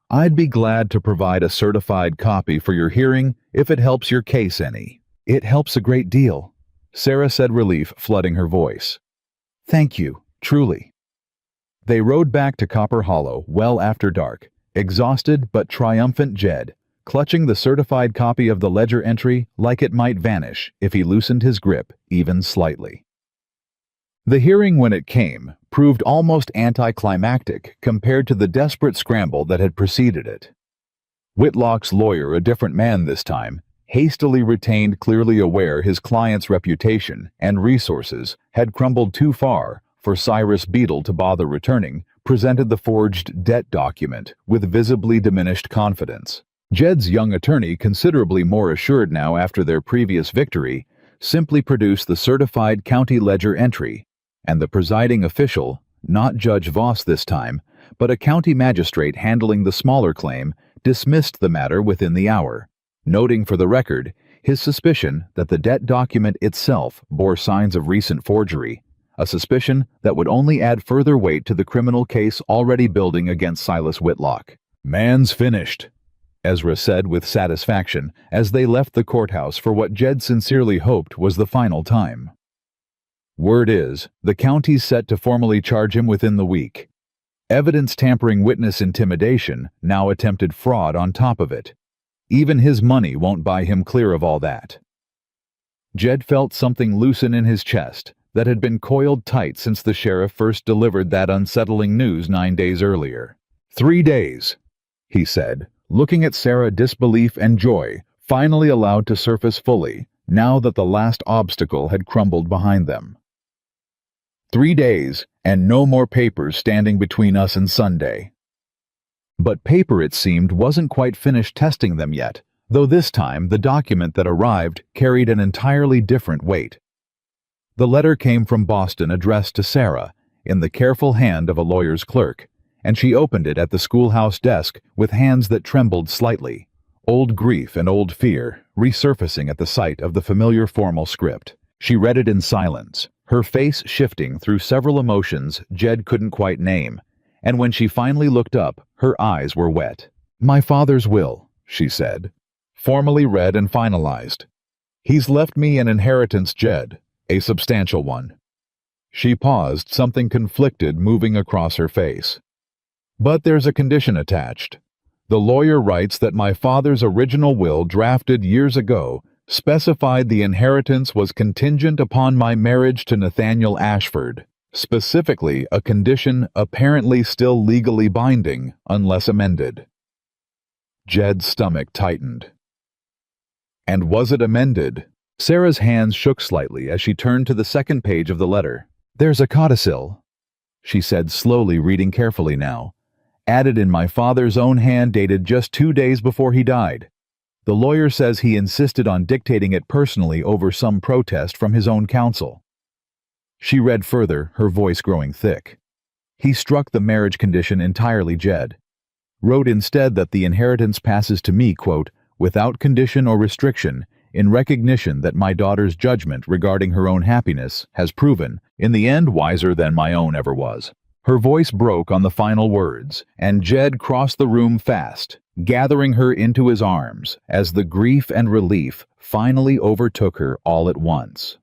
A: I'd be glad to provide a certified copy for your hearing if it helps your case any. It helps a great deal, Sarah said, relief flooding her voice. Thank you, truly. They rode back to Copper Hollow well after dark, exhausted but triumphant Jed, clutching the certified copy of the ledger entry like it might vanish if he loosened his grip even slightly. The hearing, when it came, proved almost anticlimactic compared to the desperate scramble that had preceded it. Whitlock's lawyer, a different man this time, hastily retained, clearly aware his client's reputation and resources had crumbled too far for Cyrus Beadle to bother returning, presented the forged debt document with visibly diminished confidence. Jed's young attorney, considerably more assured now after their previous victory, simply produced the certified county ledger entry, and the presiding official, not Judge Voss this time, but a county magistrate handling the smaller claim, dismissed the matter within the hour, noting for the record his suspicion that the debt document itself bore signs of recent forgery, a suspicion that would only add further weight to the criminal case already building against Silas Whitlock. "Man's finished," Ezra said with satisfaction as they left the courthouse for what Jed sincerely hoped was the final time. Word is, the county's set to formally charge him within the week. Evidence tampering, witness intimidation, now attempted fraud on top of it. Even his money won't buy him clear of all that. Jed felt something loosen in his chest that had been coiled tight since the sheriff first delivered that unsettling news 9 days earlier. 3 days, he said, looking at Sarah, disbelief and joy finally allowed to surface fully now that the last obstacle had crumbled behind them. 3 days, and no more papers standing between us and Sunday. But paper, it seemed, wasn't quite finished testing them yet, though this time the document that arrived carried an entirely different weight. The letter came from Boston, addressed to Sarah, in the careful hand of a lawyer's clerk, and she opened it at the schoolhouse desk with hands that trembled slightly, old grief and old fear resurfacing at the sight of the familiar formal script. She read it in silence, her face shifting through several emotions Jed couldn't quite name, and when she finally looked up, her eyes were wet. "My father's will," she said, formally read and finalized. "He's left me an inheritance, Jed, a substantial one." She paused, something conflicted moving across her face. "But there's a condition attached. The lawyer writes that my father's original will, drafted years ago, specified the inheritance was contingent upon my marriage to Nathaniel Ashford, specifically a condition apparently still legally binding unless amended." Jed's stomach tightened. "And was it amended?" Sarah's hands shook slightly as she turned to the second page of the letter. "There's a codicil," she said, slowly reading carefully now, "added in my father's own hand, dated just 2 days before he died. The lawyer says he insisted on dictating it personally over some protest from his own counsel." She read further, her voice growing thick. "He struck the marriage condition entirely, Jed. Wrote instead that the inheritance passes to me, quote, without condition or restriction, in recognition that my daughter's judgment regarding her own happiness has proven, in the end, wiser than my own ever was." Her voice broke on the final words, and Jed crossed the room fast, gathering her into his arms as the grief and relief finally overtook her all at once.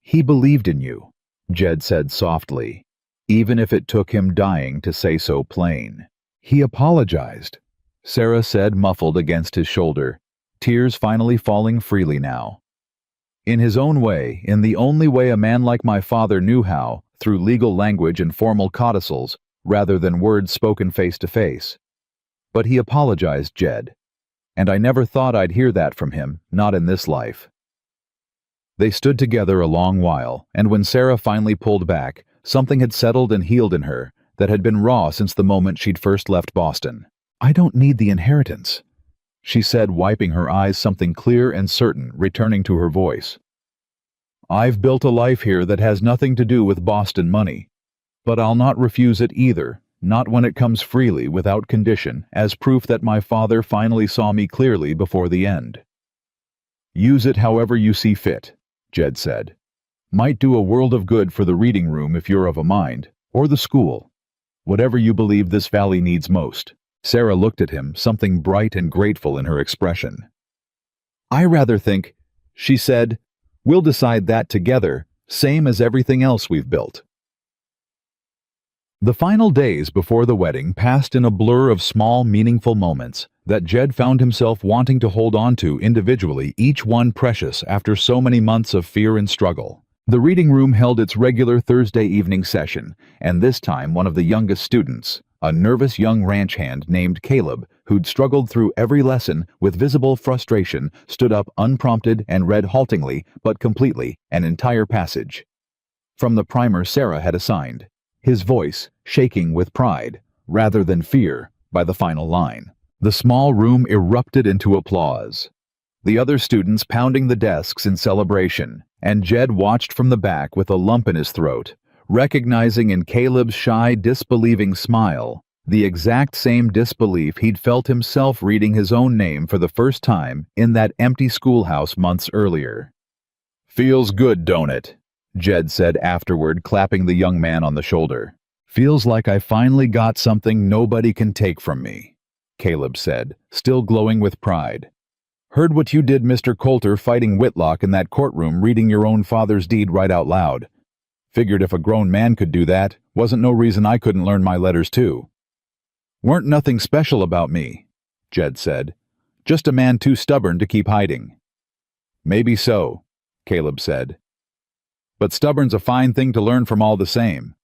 A: "He believed in you," Jed said softly, even if it took him dying to say so plain. "He apologized," Sarah said, muffled against his shoulder, tears finally falling freely now. "In his own way, in the only way a man like my father knew how, through legal language and formal codicils, rather than words spoken face to face. But he apologized, Jed, and I never thought I'd hear that from him, not in this life." They stood together a long while, and when Sarah finally pulled back, something had settled and healed in her that had been raw since the moment she'd first left Boston. "I don't need the inheritance," she said, wiping her eyes, something clear and certain returning to her voice. "I've built a life here that has nothing to do with Boston money, but I'll not refuse it either, not when it comes freely, without condition, as proof that my father finally saw me clearly before the end." "Use it however you see fit," Jed said. Might do a world of good for the reading room if you're of a mind, or the school. Whatever you believe this valley needs most. Sarah looked at him, something bright and grateful in her expression. I rather think, she said, we'll decide that together, same as everything else we've built. The final days before the wedding passed in a blur of small, meaningful moments that Jed found himself wanting to hold on to individually, each one precious after so many months of fear and struggle. The reading room held its regular Thursday evening session, and this time one of the youngest students, a nervous young ranch hand named Caleb, who'd struggled through every lesson with visible frustration, stood up unprompted and read haltingly but completely an entire passage from the primer Sarah had assigned, his voice shaking with pride, rather than fear, by the final line. The small room erupted into applause, the other students pounding the desks in celebration, and Jed watched from the back with a lump in his throat, recognizing in Caleb's shy, disbelieving smile the exact same disbelief he'd felt himself reading his own name for the first time in that empty schoolhouse months earlier. Feels good, don't it? Jed said afterward, clapping the young man on the shoulder. Feels like I finally got something nobody can take from me, Caleb said, still glowing with pride. Heard what you did, Mr. Coulter, fighting Whitlock in that courtroom, reading your own father's deed right out loud. Figured if a grown man could do that, wasn't no reason I couldn't learn my letters too. Weren't nothing special about me, Jed said. Just a man too stubborn to keep hiding. Maybe so, Caleb said. But stubborn's a fine thing to learn from all the same.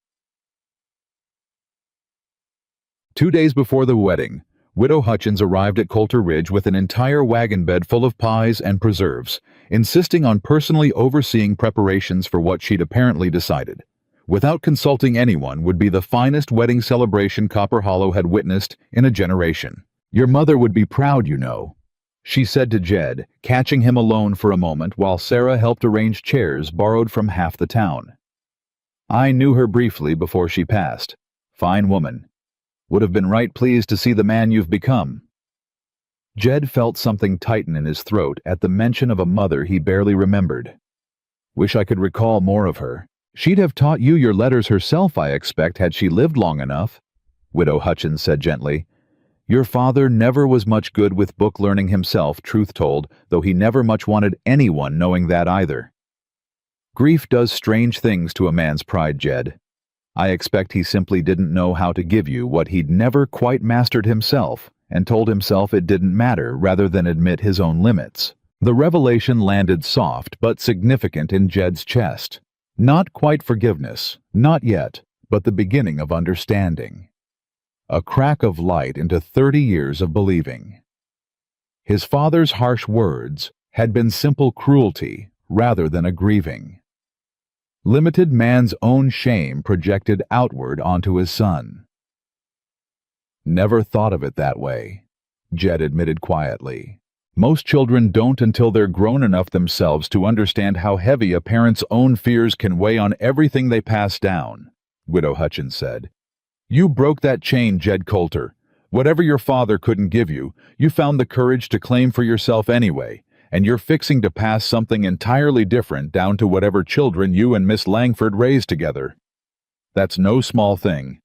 A: 2 days before the wedding, Widow Hutchins arrived at Coulter Ridge with an entire wagon bed full of pies and preserves, insisting on personally overseeing preparations for what she'd apparently decided, without consulting anyone, would be the finest wedding celebration Copper Hollow had witnessed in a generation. Your mother would be proud, you know, she said to Jed, catching him alone for a moment while Sarah helped arrange chairs borrowed from half the town. I knew her briefly before she passed. Fine woman. Would have been right pleased to see the man you've become. Jed felt something tighten in his throat at the mention of a mother he barely remembered. Wish I could recall more of her. She'd have taught you your letters herself, I expect, had she lived long enough, Widow Hutchins said gently. Your father never was much good with book learning himself, truth told, though he never much wanted anyone knowing that either. Grief does strange things to a man's pride, Jed. I expect he simply didn't know how to give you what he'd never quite mastered himself, and told himself it didn't matter rather than admit his own limits. The revelation landed soft but significant in Jed's chest. Not quite forgiveness, not yet, but the beginning of understanding. A crack of light into 30 years of believing. His father's harsh words had been simple cruelty rather than a grieving. Limited man's own shame projected outward onto his son. Never thought of it that way, Jed admitted quietly. Most children don't until they're grown enough themselves to understand how heavy a parent's own fears can weigh on everything they pass down, Widow Hutchins said. You broke that chain, Jed Coulter. Whatever your father couldn't give you, you found the courage to claim for yourself anyway, and you're fixing to pass something entirely different down to whatever children you and Miss Langford raised together. That's no small thing.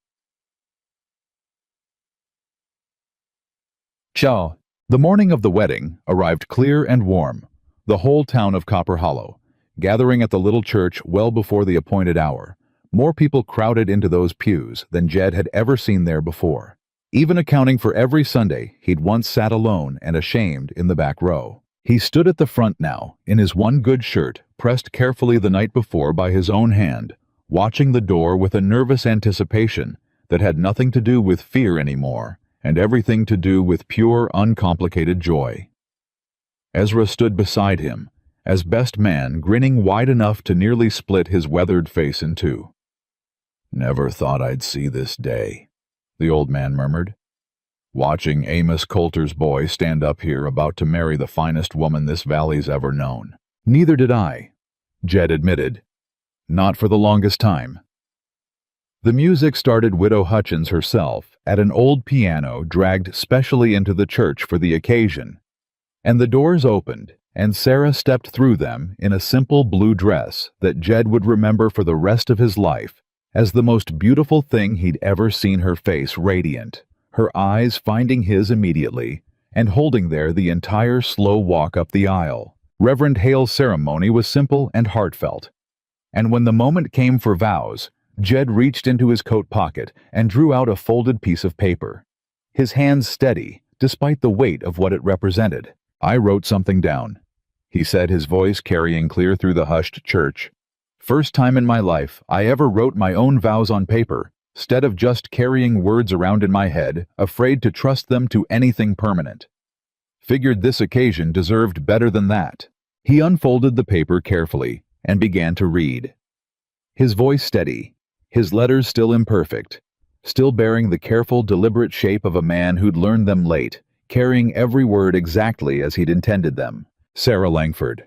A: Ciao. The morning of the wedding arrived clear and warm, the whole town of Copper Hollow, gathering at the little church well before the appointed hour. More people crowded into those pews than Jed had ever seen there before, even accounting for every Sunday he'd once sat alone and ashamed in the back row. He stood at the front now, in his one good shirt, pressed carefully the night before by his own hand, watching the door with a nervous anticipation that had nothing to do with fear anymore, and everything to do with pure, uncomplicated joy. Ezra stood beside him, as best man, grinning wide enough to nearly split his weathered face in two. Never thought I'd see this day, the old man murmured. Watching Amos Coulter's boy stand up here about to marry the finest woman this valley's ever known. Neither did I, Jed admitted. Not for the longest time. The music started Widow Hutchins herself at an old piano dragged specially into the church for the occasion, and the doors opened, and Sarah stepped through them in a simple blue dress that Jed would remember for the rest of his life as the most beautiful thing he'd ever seen. Her face radiant, her eyes finding his immediately, and holding there the entire slow walk up the aisle. Reverend Hale's ceremony was simple and heartfelt, and when the moment came for vows, Jed reached into his coat pocket and drew out a folded piece of paper, his hands steady despite the weight of what it represented. "I wrote something down," he said, his voice carrying clear through the hushed church. "First time in my life I ever wrote my own vows on paper, instead of just carrying words around in my head, afraid to trust them to anything permanent. Figured this occasion deserved better than that." He unfolded the paper carefully and began to read, his voice steady, his letters still imperfect, still bearing the careful, deliberate shape of a man who'd learned them late, carrying every word exactly as he'd intended them. Sarah Langford.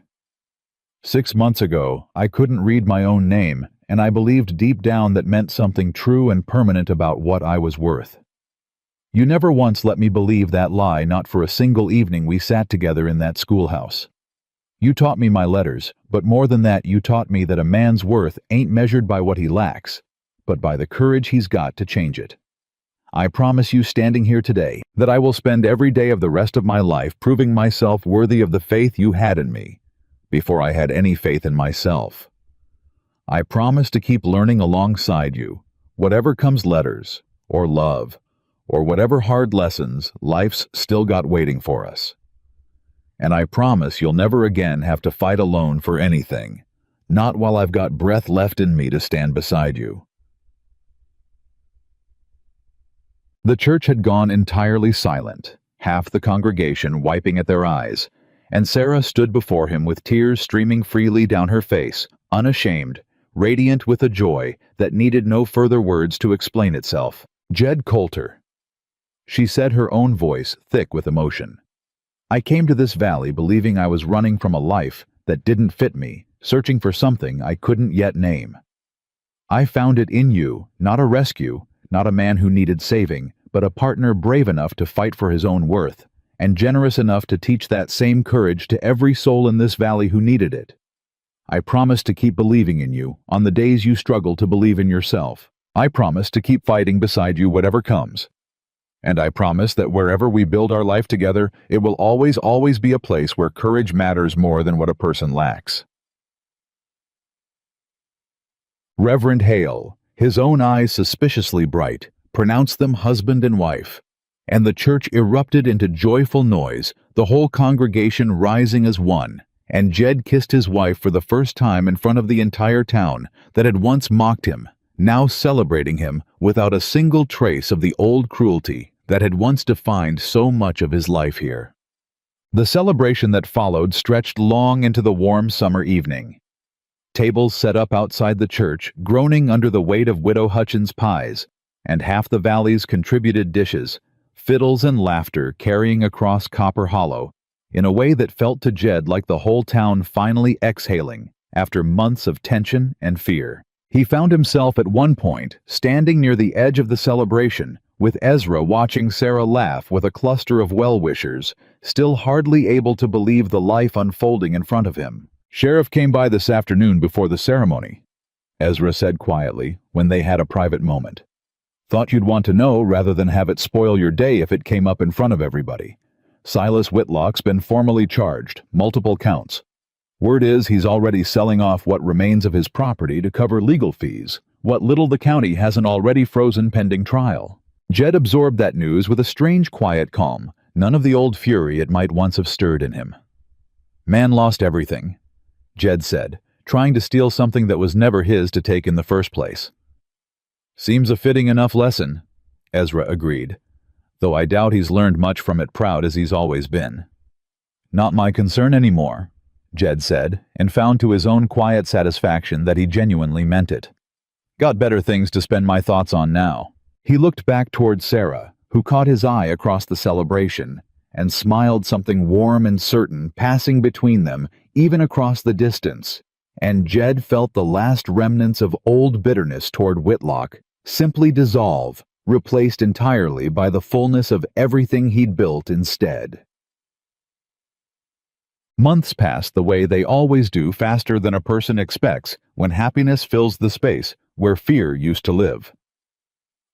A: 6 months ago, I couldn't read my own name, and I believed deep down that meant something true and permanent about what I was worth. You never once let me believe that lie, not for a single evening we sat together in that schoolhouse. You taught me my letters, but more than that, you taught me that a man's worth ain't measured by what he lacks, but by the courage he's got to change it. I promise you standing here today that I will spend every day of the rest of my life proving myself worthy of the faith you had in me, before I had any faith in myself. I promise to keep learning alongside you, whatever comes, letters, or love, or whatever hard lessons life's still got waiting for us. And I promise you'll never again have to fight alone for anything, not while I've got breath left in me to stand beside you." The church had gone entirely silent, half the congregation wiping at their eyes, and Sarah stood before him with tears streaming freely down her face, unashamed, radiant with a joy that needed no further words to explain itself. "Jed Coulter," she said, her own voice thick with emotion. "I came to this valley believing I was running from a life that didn't fit me, searching for something I couldn't yet name. I found it in you, not a rescue, not a man who needed saving, but a partner brave enough to fight for his own worth, and generous enough to teach that same courage to every soul in this valley who needed it. I promise to keep believing in you on the days you struggle to believe in yourself. I promise to keep fighting beside you whatever comes. And I promise that wherever we build our life together, it will always be a place where courage matters more than what a person lacks." Reverend Hale, his own eyes suspiciously bright, pronounced them husband and wife, and the church erupted into joyful noise, the whole congregation rising as one, and Jed kissed his wife for the first time in front of the entire town that had once mocked him, now celebrating him without a single trace of the old cruelty that had once defined so much of his life here. The celebration that followed stretched long into the warm summer evening. Tables set up outside the church, groaning under the weight of Widow Hutchins' pies, and half the valley's contributed dishes, fiddles and laughter carrying across Copper Hollow, in a way that felt to Jed like the whole town finally exhaling after months of tension and fear. He found himself at one point standing near the edge of the celebration, with Ezra watching Sarah laugh with a cluster of well-wishers, still hardly able to believe the life unfolding in front of him. "Sheriff came by this afternoon before the ceremony," Ezra said quietly when they had a private moment. "Thought you'd want to know rather than have it spoil your day if it came up in front of everybody. Silas Whitlock's been formally charged, multiple counts. Word is he's already selling off what remains of his property to cover legal fees, what little the county hasn't already frozen pending trial." Jed absorbed that news with a strange quiet calm, none of the old fury it might once have stirred in him. "Man lost everything," Jed said, trying to steal something that was never his to take in the first place. "Seems a fitting enough lesson," Ezra agreed, though I doubt he's learned much from it, proud as he's always been. "Not my concern anymore," Jed said, and found to his own quiet satisfaction that he genuinely meant it. "Got better things to spend my thoughts on now." He looked back toward Sarah, who caught his eye across the celebration, and smiled, something warm and certain passing between them, even across the distance, and Jed felt the last remnants of old bitterness toward Whitlock simply dissolve, replaced entirely by the fullness of everything he'd built instead. Months passed the way they always do, faster than a person expects, when happiness fills the space where fear used to live.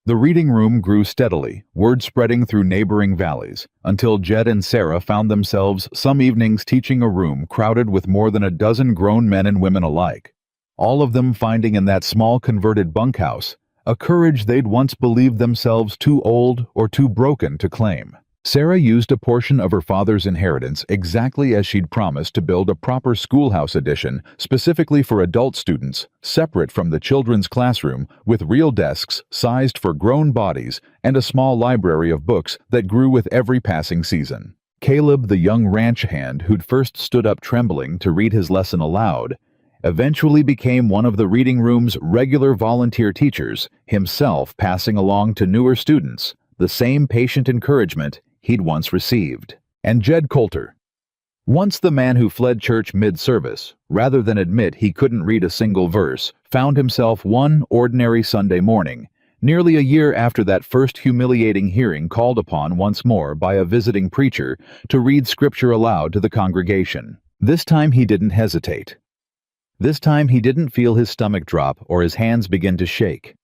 A: The reading room grew steadily, word spreading through neighboring valleys, until Jed and Sarah found themselves some evenings teaching a room crowded with more than a dozen grown men and women alike, all of them finding in that small converted bunkhouse a courage they'd once believed themselves too old or too broken to claim. Sarah used a portion of her father's inheritance exactly as she'd promised to build a proper schoolhouse addition specifically for adult students, separate from the children's classroom, with real desks sized for grown bodies and a small library of books that grew with every passing season. Caleb, the young ranch hand who'd first stood up trembling to read his lesson aloud, eventually became one of the reading room's regular volunteer teachers, himself passing along to newer students the same patient encouragement he'd once received. And Jed Coulter, once the man who fled church mid-service, rather than admit he couldn't read a single verse, found himself one ordinary Sunday morning, nearly a year after that first humiliating hearing, called upon once more by a visiting preacher to read scripture aloud to the congregation. This time he didn't hesitate. This time he didn't feel his stomach drop or his hands begin to shake.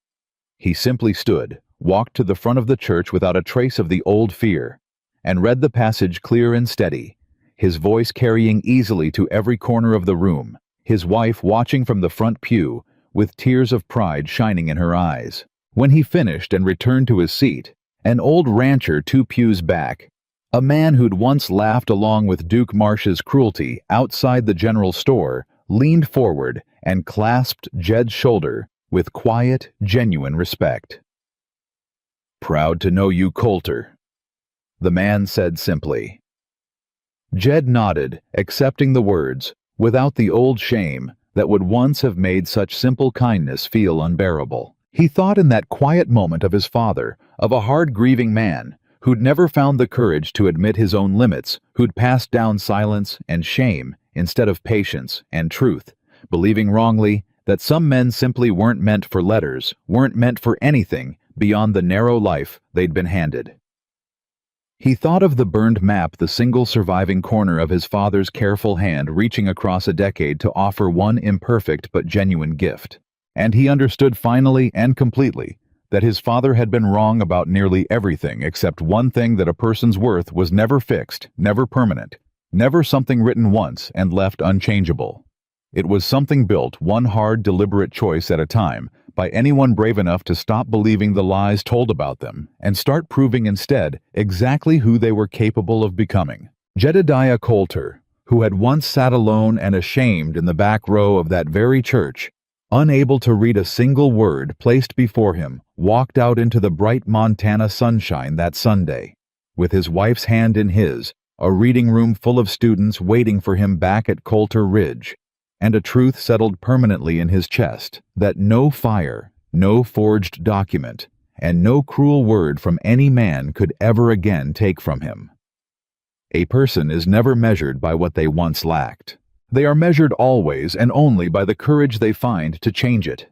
A: He simply stood, walked to the front of the church without a trace of the old fear, and read the passage clear and steady, his voice carrying easily to every corner of the room, his wife watching from the front pew, with tears of pride shining in her eyes. When he finished and returned to his seat, an old rancher 2 pews back, a man who'd once laughed along with Duke Marsh's cruelty outside the general store, leaned forward and clasped Jed's shoulder with quiet, genuine respect. "Proud to know you, Coulter," the man said simply. Jed nodded, accepting the words, without the old shame that would once have made such simple kindness feel unbearable. He thought in that quiet moment of his father, of a hard-grieving man who'd never found the courage to admit his own limits, who'd passed down silence and shame instead of patience and truth, believing wrongly that some men simply weren't meant for letters, weren't meant for anything beyond the narrow life they'd been handed. He thought of the burned map, the single surviving corner of his father's careful hand reaching across a decade to offer one imperfect but genuine gift. And he understood finally and completely that his father had been wrong about nearly everything except one thing: that a person's worth was never fixed, never permanent, never something written once and left unchangeable. It was something built one hard, deliberate choice at a time by anyone brave enough to stop believing the lies told about them and start proving instead exactly who they were capable of becoming. Jedediah Coulter, who had once sat alone and ashamed in the back row of that very church, unable to read a single word placed before him, walked out into the bright Montana sunshine that Sunday, with his wife's hand in his, a reading room full of students waiting for him back at Coulter Ridge, and a truth settled permanently in his chest that no fire, no forged document, and no cruel word from any man could ever again take from him. A person is never measured by what they once lacked. They are measured always and only by the courage they find to change it,